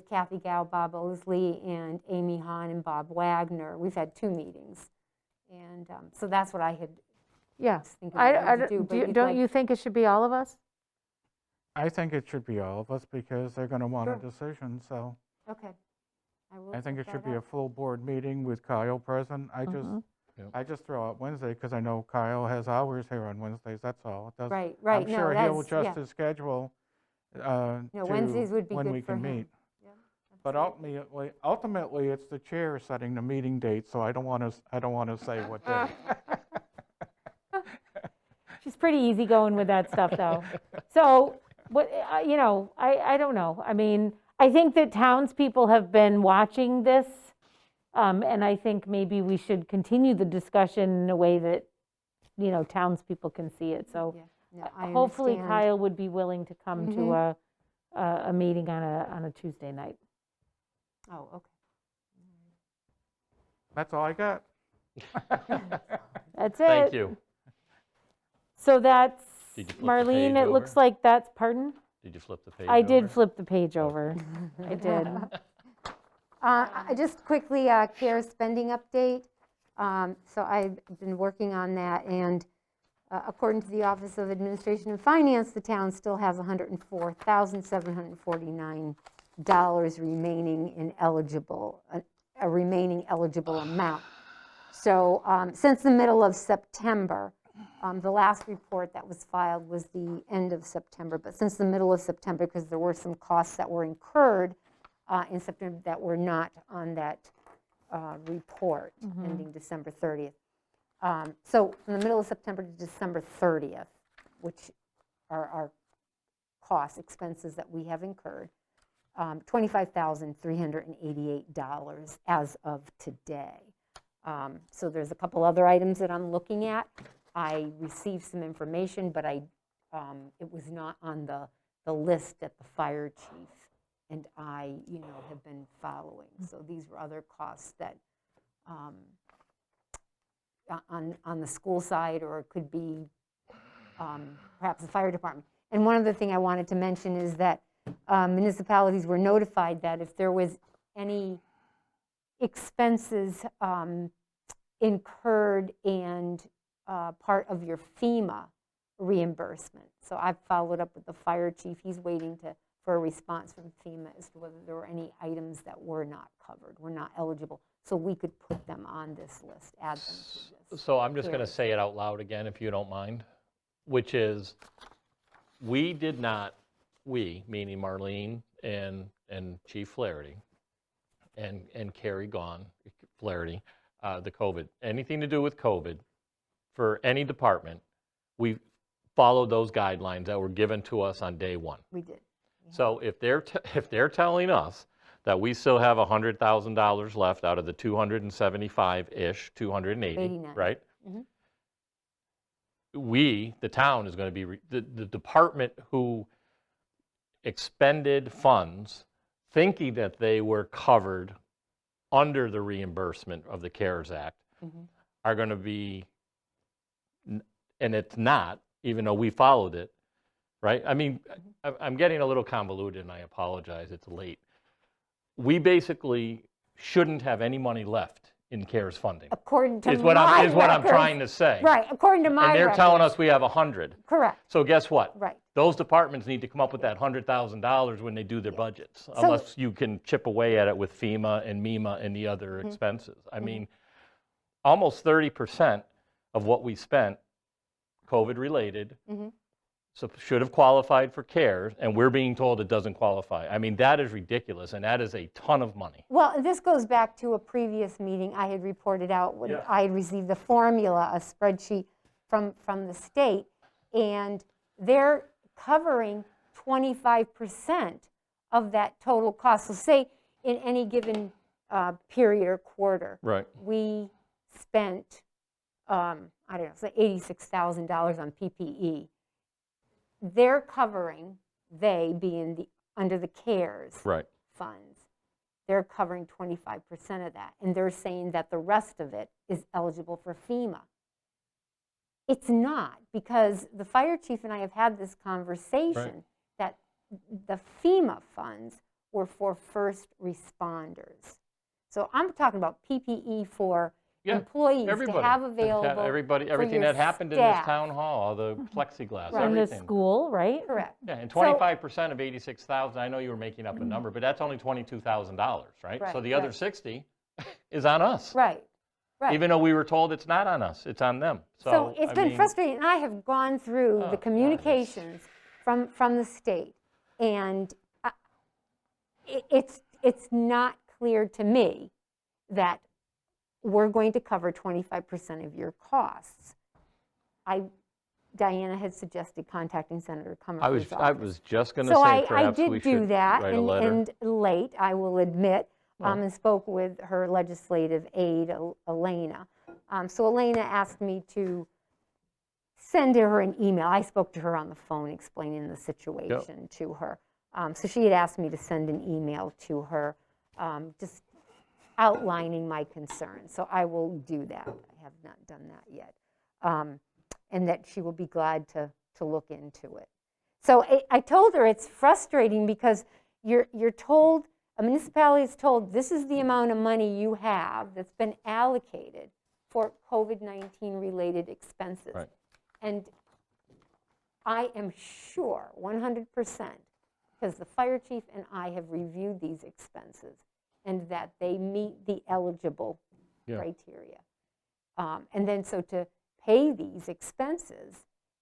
Kathy Gow, Bob Osley, and Amy Hahn and Bob Wagner. We've had 2 meetings. And so that's what I had Yeah. was thinking we wanted to do. but you'd Don't like- you think it should be all of us? I think it should be all of us because they're going to want a Sure. decision, so Okay. will I think set it should that be a up. full board meeting with Kyle present. Yep. I just throw out Wednesday because I know Kyle has hours here on Wednesdays, that's all. It does- Right, I'm no, sure he'll that's- adjust yeah. his schedule to Wednesdays would be when good we for can him. meet. Yeah, But ultimately, it's the chair setting the meeting date, so I don't want to say what day. She's pretty easygoing with that stuff, though. So, I don't know. I mean, I think that townspeople have been watching this, and I think maybe we should continue the discussion in a way that, townspeople can see it. So Yeah, no, I hopefully understand. Kyle would be willing to come to a meeting on a Tuesday night. Oh, okay. That's all I got. That's it. Thank you. So that's, Did you flip the Marlene, page it looks over? like that's, pardon? Did you flip the page I did over? flip the page over. I did. Just quickly, CARES spending update. So I've been working on that, and according to the Office of Administration and Finance, the town still has $104,749 remaining in eligible, a remaining eligible amount. So since the middle of September, the last report that was filed was the end of September, but since the middle of September, because there were some costs that were incurred in September that were not on that report ending December 30th. So from the middle of September to December 30th, which are our costs, expenses that we have incurred, $25,388 as of today. So there's a couple other items that I'm looking at. I received some information, but it was not on the list that the fire chief and I, have been following. So these were other costs that on the school side, or it could be perhaps the fire department. And one other thing I wanted to mention is that municipalities were notified that if there was any expenses incurred and part of your FEMA reimbursement. So I've followed up with the fire chief. He's waiting for a response from FEMA as to whether there were any items that were not covered, were not eligible. So we could put them on this list, add them to this. So I'm just going to say it out loud again, if you don't mind, which is, we did not, meaning Marlene and Chief Flaherty and Carrie Flaherty, the COVID, anything to do with COVID for any department, we followed those guidelines that were given to us on day one. We did. So if they're telling us that we still have $100,000 left out of the 275-ish, 280, 89. right? The town is going to be, the department who expended funds thinking that they were covered under the reimbursement of the CARES Act are going to be, and it's not, even though we followed it, right? I mean, I'm getting a little convoluted, and I apologize, it's late. We basically shouldn't have any money left in CARES funding. According to Is what I'm records. trying to say. Right, according to my And they're telling records. us we have 100. Correct, So guess what? right. Those departments need to come up with that $100,000 when they do their budgets, unless you can chip away at it with FEMA and MEMA and the other expenses. I mean, almost 30% of what we spent, COVID-related, so should have qualified for CARES, and we're being told it doesn't qualify. I mean, that is ridiculous, and that is a ton of money. Well, this goes back to a previous meeting I had reported out when I had received the formula, a spreadsheet from the state, and they're covering 25% of that total cost. So say in any given period or quarter, Right. we spent, I don't know, say $86,000 on PPE. They're covering, they being under the CARES funds, they're covering 25% of that. And they're saying that the rest of it is eligible for FEMA. It's not, because the fire chief and I have had this conversation that the FEMA funds were for first responders. So I'm talking about PPE for employees to have available. Everything that happened in this town hall, all the plexiglass, In the everything. school, right? Correct. Yeah, and 25% of 86,000, I know you were making up a number, but that's only $22,000, right? So the other 60 is on us. Right. Even though we were told it's not on us, it's on them. So it's been frustrating, and I have gone through the communications from the state, and it's not clear to me that we're going to cover 25% of your costs. Diana had suggested contacting Senator Comerford's office. I was just going to say perhaps we should I did do that, write a letter. and late, I will admit, and spoke with her legislative aide, Elena. So Elena asked me to send her an email. I spoke to her on the phone explaining the situation to her. So she had asked me to send an email to her, just outlining my concerns. So I will do that. I have not done that yet. and that she will be glad to look into it. So I told her it's frustrating because you're told, a municipality is told, this is the amount of money you have that's been allocated for COVID-19 related expenses. Right. And I am sure, 100%, because the fire chief and I have reviewed these expenses, and that they meet the eligible criteria. And then so to pay these expenses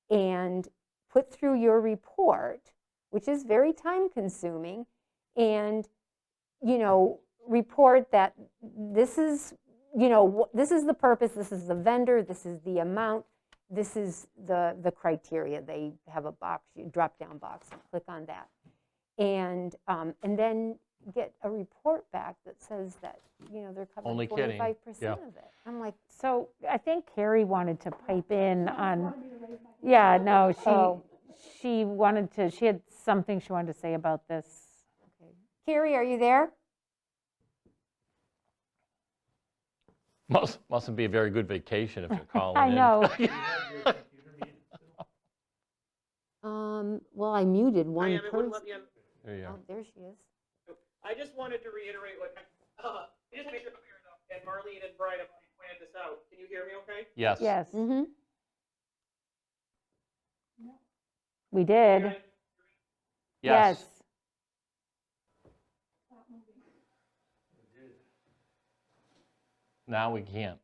and put through your report, which is very time consuming, and, report that this is, this is the purpose, this is the vendor, this is the amount, this is the criteria. They have a box, you drop down box, and click on that. And then get a report back that says that, they're Only covering kidding. 25% Yeah. of it. I'm like, So I think Carrie wanted to pipe in on, yeah, no, she wanted to, she had something she wanted to say about this. Carrie, are you there? Mustn't be a very good vacation if you're calling I in. know. Well, I muted one It wouldn't person. let me in. There you go. Oh, there she is. I just wanted to reiterate what, just make sure I'm clear enough, and Marlene and Brian have already pointed this out. Can you hear me okay? Yes. Yes, Mm-hmm. we did. Yes. Now we can't.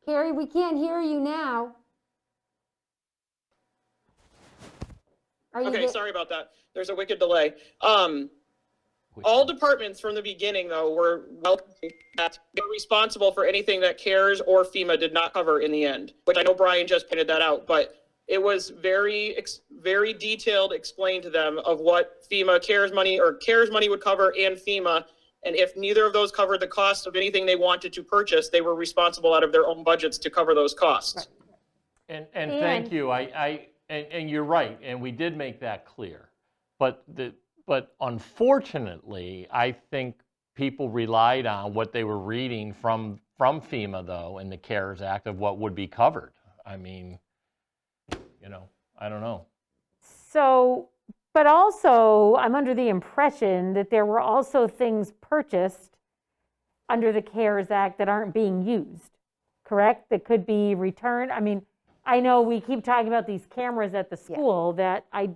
Carrie, we can't hear you now. Are you Okay, there? sorry about that. There's a wicked delay. All departments from the beginning, though, were they're responsible for anything that CARES or FEMA did not cover in the end, which I know Brian just pointed that out, but it was very detailed explained to them of what FEMA CARES money would cover and FEMA. And if neither of those covered the cost of anything they wanted to purchase, they were responsible out of their own budgets to cover those costs. And thank you. And you're right. And we did make that clear. But unfortunately, I think people relied on what they were reading from FEMA, though, in the CARES Act of what would be covered. I mean, I don't know. So, but also, I'm under the impression that there were also things purchased under the CARES Act that aren't being used, correct? That could be returned. I mean, I know we keep talking about these cameras at the school that I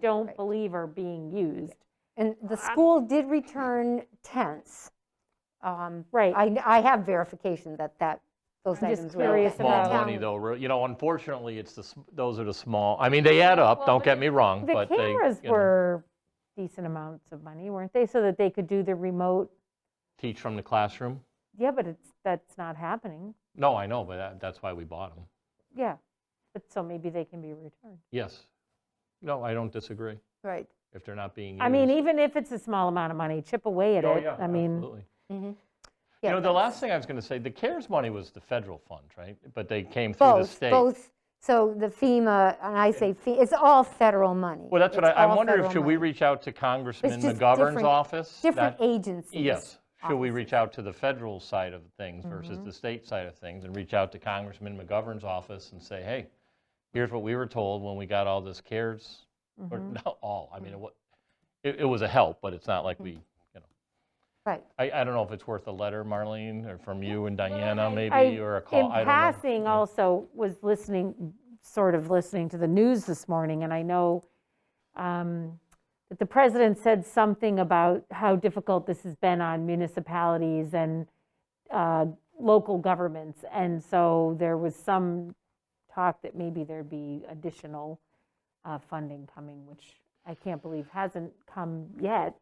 don't believe are being used. And the school did return tents. Right. I have verification that those I'm just items were. curious Small about- money, though. Unfortunately, those are the small. I mean, they add up. Don't get me wrong, The but cameras they were decent amounts of money, weren't they? So that they could do the remote. teach from the classroom. Yeah, but that's not happening. No, I know, but that's why we bought them. Yeah, but so maybe they can be returned. Yes. No, I don't disagree. Right. If they're not being used. I mean, even if it's a small amount of money, chip away at Oh, it. yeah, I mean, absolutely. Mm-hmm. The last thing I was going to say, the CARES money was the federal fund, right? But they came through the state. Both. So the FEMA, and I say it's all federal money. Well, that's what I wonder if, should we reach out to Congressman just McGovern's different- office? Different agencies. Yes. Should we offices. reach out to the federal side of things versus the state side of things, and reach out to Congressman McGovern's office and say, hey, here's what we were told when we got all this CARES, or not all, I mean, it was a help, but it's not like we, Right. I don't know if it's worth a letter, Marlene, or from you and Diana maybe, or a call, I don't know. in passing, also was sort of listening to the news this morning, and I know that the president said something about how difficult this has been on municipalities and local governments. And so there was some talk that maybe there'd be additional funding coming, which I can't believe hasn't come yet.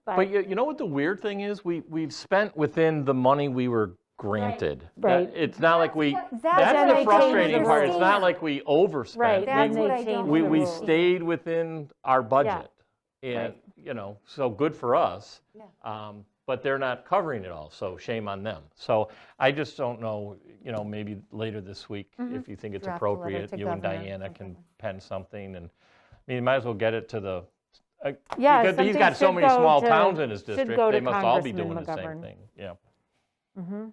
But you know what the weird thing is? We've spent within the money we were granted. Right. It's not like we, That's that's what the I frustrating part. It's not understand. like we overspent. Right, That's then what they I don't changed We the we rules. stayed within our budget. And, so good for us. But they're not covering it all, so shame on them. So I just don't know, maybe later this week, if you think it's Draft a letter appropriate, to you and Governor. Diana can pen something, and, you might as well get it to the, Yeah, because he's something got so should many go small to- towns in his should district, go to they must all be Congressman doing the same McGovern. thing, yeah.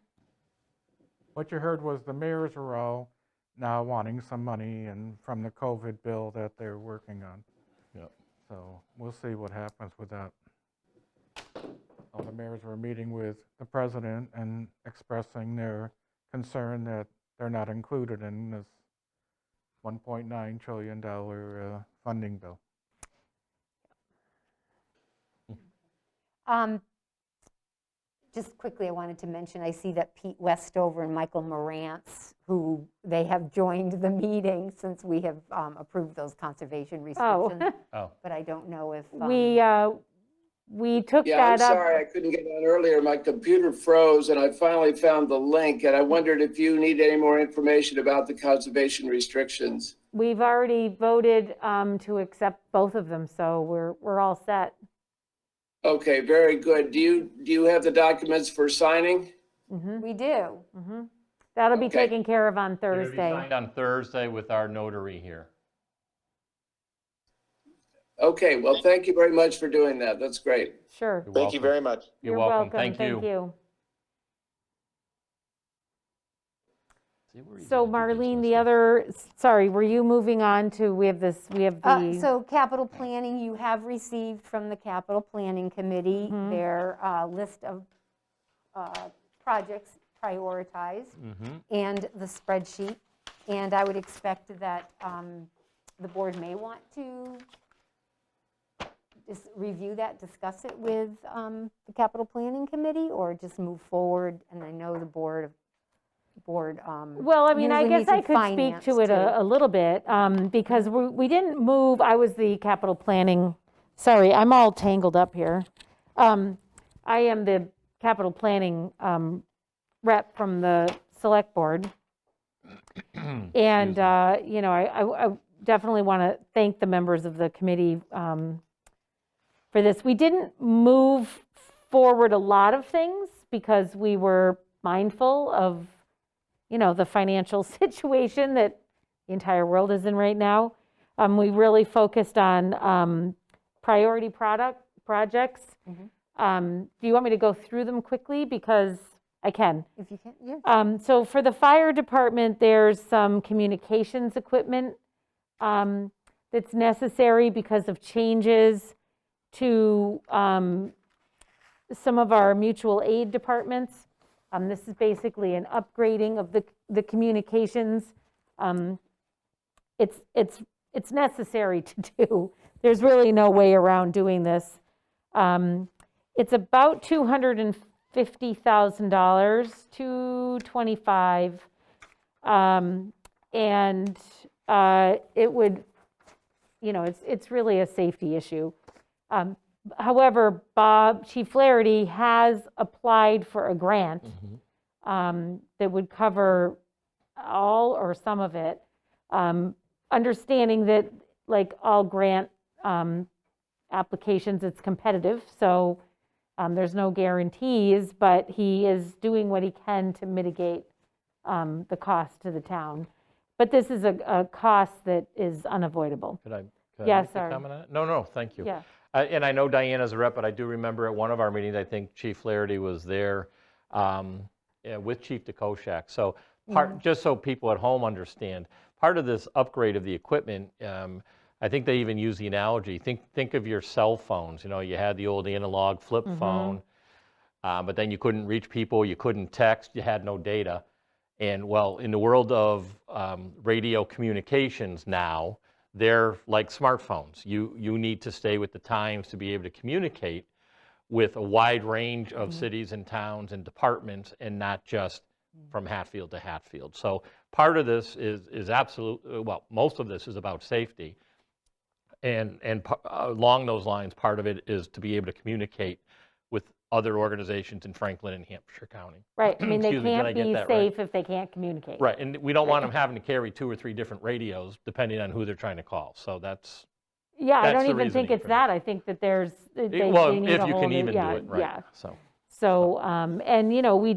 what you heard was the mayors are all now wanting some money and from the COVID bill that they're working on. Yep. So we'll see what happens with that. All the mayors were meeting with the president and expressing their concern that they're not included in this $1.9 trillion funding bill. Just quickly, I wanted to mention, I see that Pete Westover and Michael Morantz, who they have joined the meeting since we have approved those conservation restrictions. Oh. But I don't know if. We took Yeah, I'm that up. sorry, I couldn't get on earlier. My computer froze and I finally found the link, and I wondered if you need any more information about the conservation restrictions. We've already voted to accept both of them, so we're all set. Okay, very good. Do you have the documents for signing? We do. That'll be Okay. taken care of on They're gonna be Thursday. signed on Thursday with our notary here. Okay, well, thank you very much for doing that. That's great. Sure. You're Thank you welcome. very much. You're welcome. Thank you. See, we're easy So to do Marlene, business the with. other, sorry, were you moving on to, we have the. So capital planning, you have received from the capital planning committee their list of projects prioritized and the spreadsheet. And I would expect that the board may want to just review that, discuss it with the capital planning committee, or just move forward. And I know the board. Well, I mean, I usually guess meets I with could speak to it finance, a little bit, because we didn't move, I was the capital planning, sorry, I'm all tangled up here. I am the capital planning rep from the select board. And, you know, I definitely want to thank the members of the committee for this. We didn't move forward a lot of things because we were mindful of, you know, the financial situation that the entire world is in right now. We really focused on priority projects. Do you want me to go through them quickly? Because I can. If you can, yeah. So for the fire department, there's some communications equipment that's necessary because of changes to some of our mutual aid departments. This is basically an upgrading of the communications. It's necessary to do. There's really no way around doing this. It's about $250,000, $225,000, and it would, you know, it's really a safety issue. However, Chief Flaherty has applied for a grant that would cover all or some of it, understanding that, like all grant applications, it's competitive, so there's no guarantees, but he is doing what he can to mitigate the cost to the town. But this is a cost that is unavoidable. Could I Yes, make a sorry. comment on it? No, thank you. Yeah. And I know Diana's a rep, but I do remember at one of our meetings, I think Chief Flaherty was there with Chief DeKoschak. So just so people at home understand, part of this upgrade of the equipment, I think they even use the analogy, think of your cell phones. You know, you had the old analog flip phone, but then you couldn't reach people, you couldn't text, you had no data. And well, in the world of radio communications now, they're like smartphones. You need to stay with the times to be able to communicate with a wide range of cities and towns and departments, and not just from Hatfield to Hatfield. So part of this is absolutely, well, most of this is about safety. And along those lines, part of it is to be able to communicate with other organizations in Franklin and Hampshire County. Right, I mean, they Excuse me, did I can't get be that right? safe if they can't communicate. Right, and we don't want them having to carry 2 or 3 different radios depending on who they're trying to call. So that's, Yeah, I that's don't the even think reasoning it's for that. I think that there's, they well, need if a you whole can new- even do yeah, it, right. Yeah. So, And, you know, we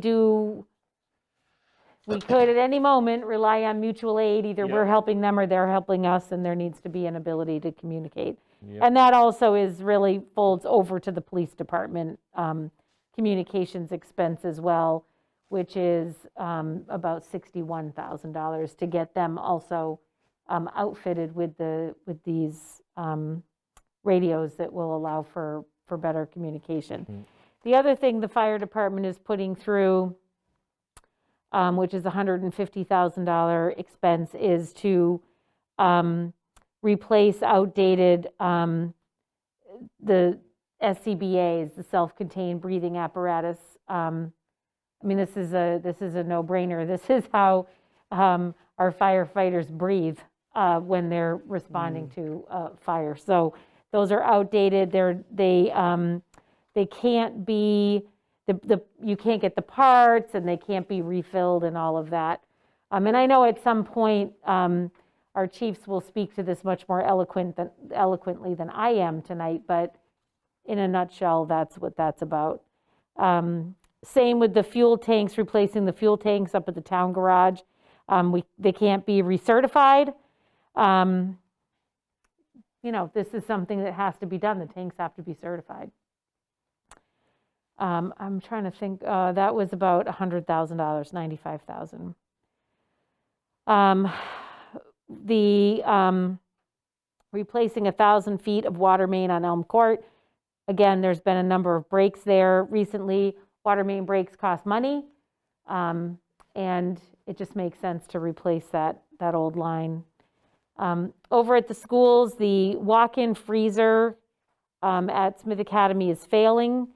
could at any moment rely on mutual aid. Either we're helping them or they're helping us, and there needs to be an ability to communicate. Yep. And that also is really folds over to the police department communications expense as well. which is about $61,000 to get them also outfitted with these radios that will allow for better communication. The other thing the fire department is putting through, which is a $150,000 expense, is to replace outdated the SCBA's, the self-contained breathing apparatus. I mean, this is a no-brainer. This is how our firefighters breathe when they're responding to fire. So those are outdated. They can't be, you can't get the parts, and they can't be refilled and all of that. And I know at some point our chiefs will speak to this much more eloquently than I am tonight, but in a nutshell, that's what that's about. Same with the fuel tanks, replacing the fuel tanks up at the town garage. They can't be recertified. This is something that has to be done. The tanks have to be certified. I'm trying to think, that was about $100,000, $95,000. The replacing 1,000 feet of water main on Elm Court. Again, there's been a number of breaks there recently. Water main breaks cost money, and it just makes sense to replace that old line. Over at the schools, the walk-in freezer at Smith Academy is failing.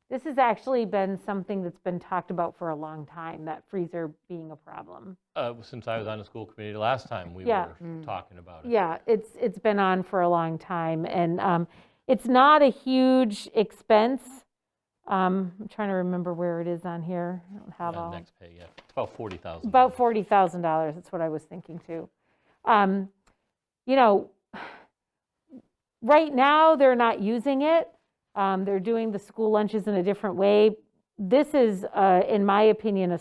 This has actually been something that's been talked about for a long time, that freezer being a problem. Since I was on the school committee last time, we Yeah. were talking about it. Yeah, it's been on for a long time, and it's not a huge expense. I'm trying to remember where it is on here. I don't have all. Next pay, yeah. It's about $40,000. About $40,000, that's what I was thinking too. Right now, they're not using it. They're doing the school lunches in a different way. This is, in my opinion, a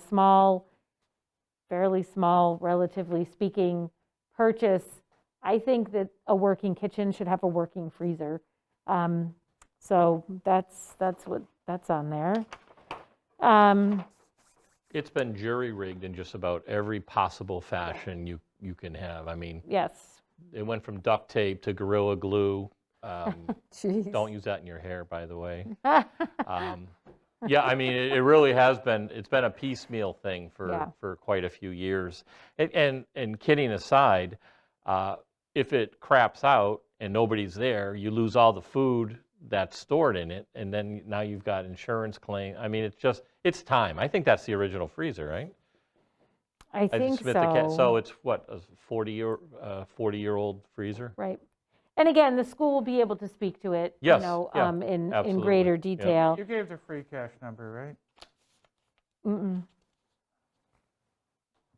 fairly small, relatively speaking, purchase. I think that a working kitchen should have a working freezer. So that's on there. It's been jury-rigged in just about every possible fashion you can have. I mean, Yes. it went from duct tape to Gorilla Glue. Jeez. Don't use that in your hair, by the way. Yeah, I mean, it really has been, it's been a piecemeal thing for quite a few years. And kidding aside, if it craps out and nobody's there, you lose all the food that's stored in it, and then now you've got insurance claim. I mean, it's time. I think that's the original freezer, right? I think So it's what, a 40-year-old freezer? Right. And again, the school will be able to speak to it, Yes, in absolutely. greater Yeah. detail. You gave the free cash number, right? Mm-mm.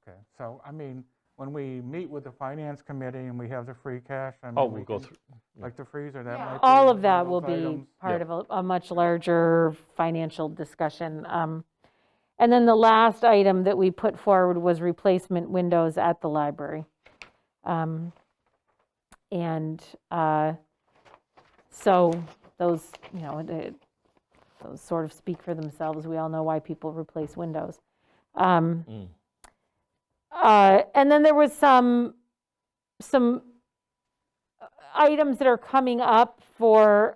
Okay, so, I mean, when we meet with the finance committee and we have the free cash, I mean. Oh, we we'll go can- through. Like the freezer, that might be. All one of that will those be items. part of a much larger financial discussion. And then the last item that we put forward was replacement windows at the library. So those, those sort of speak for themselves. We all know why people replace windows. And then there was some items that are coming up for,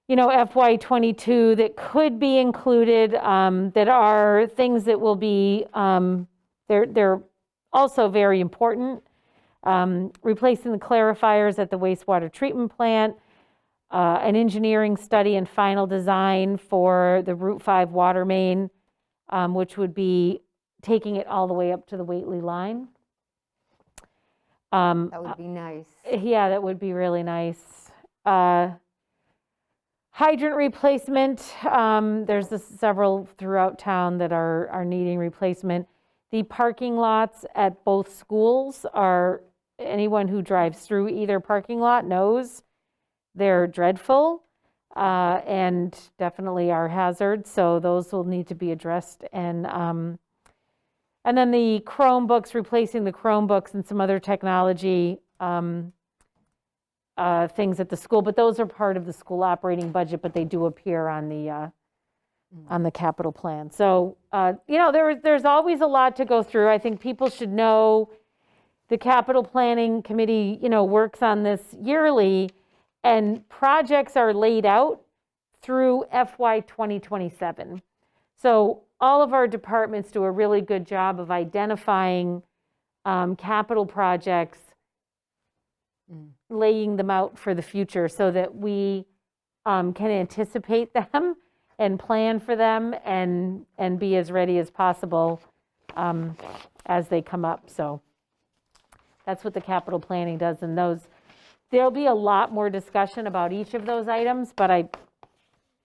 FY22 that could be included, that are things that will be, they're also very important. Replacing the clarifiers at the wastewater treatment plant, an engineering study and final design for the Route 5 water main, which would be taking it all the way up to the Whately line. That would be nice. Yeah, that would be really nice. Hydrant replacement, there's several throughout town that are needing replacement. The parking lots at both schools are, anyone who drives through either parking lot knows they're dreadful and definitely are hazards, so those will need to be addressed. And then the Chromebooks, replacing the Chromebooks and some other technology things at the school, but those are part of the school operating budget, but they do appear on the on the capital plan. So, there's always a lot to go through. I think people should know the capital planning committee, works on this yearly, and projects are laid out through FY 2027. So all of our departments do a really good job of identifying capital projects, laying them out for the future so that we can anticipate them and plan for them and be as ready as possible as they come up. So that's what the capital planning does. And there'll be a lot more discussion about each of those items, but I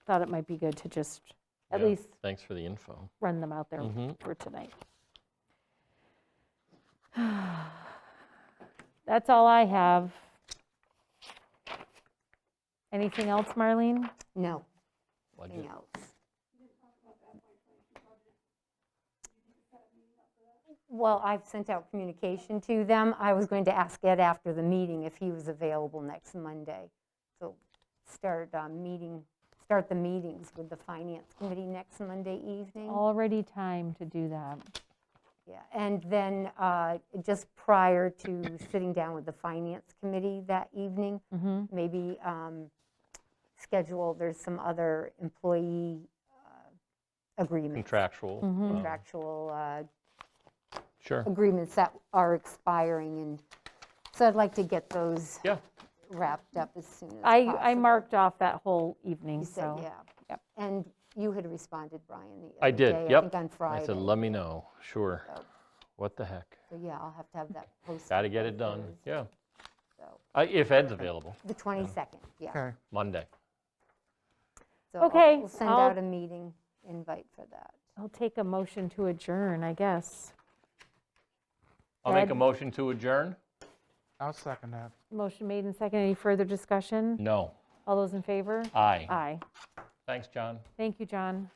thought it might be good to just at Yeah, least Thanks for the info. run them out there for tonight. That's all I have. Anything else, Marlene? No, Budget. nothing else. Well, I've sent out communication to them. I was going to ask Ed after the meeting if he was available next Monday. So start the meetings with the Finance Committee next Monday evening. Already time to do that. Yeah, and then just prior to sitting down with the Finance Committee that evening, maybe schedule, there's some other employee agreements. Contractual. Contractual Sure. agreements that are expiring, and so I'd like to get those Yeah. wrapped up as soon as possible. I marked off that whole evening, You said, so. yeah. Yep. And you had responded, Brian, the I other did, day, yep. I think on Friday. I said, let me know. Sure. So- What the heck? So, yeah, I'll have to have that posted. Got to get by it done. Thursday, Yeah. so. If Ed's available, The 22nd, yeah. Okay. Monday. So Okay, we'll send I'll- out a meeting invite for that. I'll take a motion to adjourn, I guess. I'll make a Ed? motion to adjourn? I'll second that. Motion made and seconded. Any further discussion? No. All those in favor? Aye. Aye. Thanks, John. Thank you, John.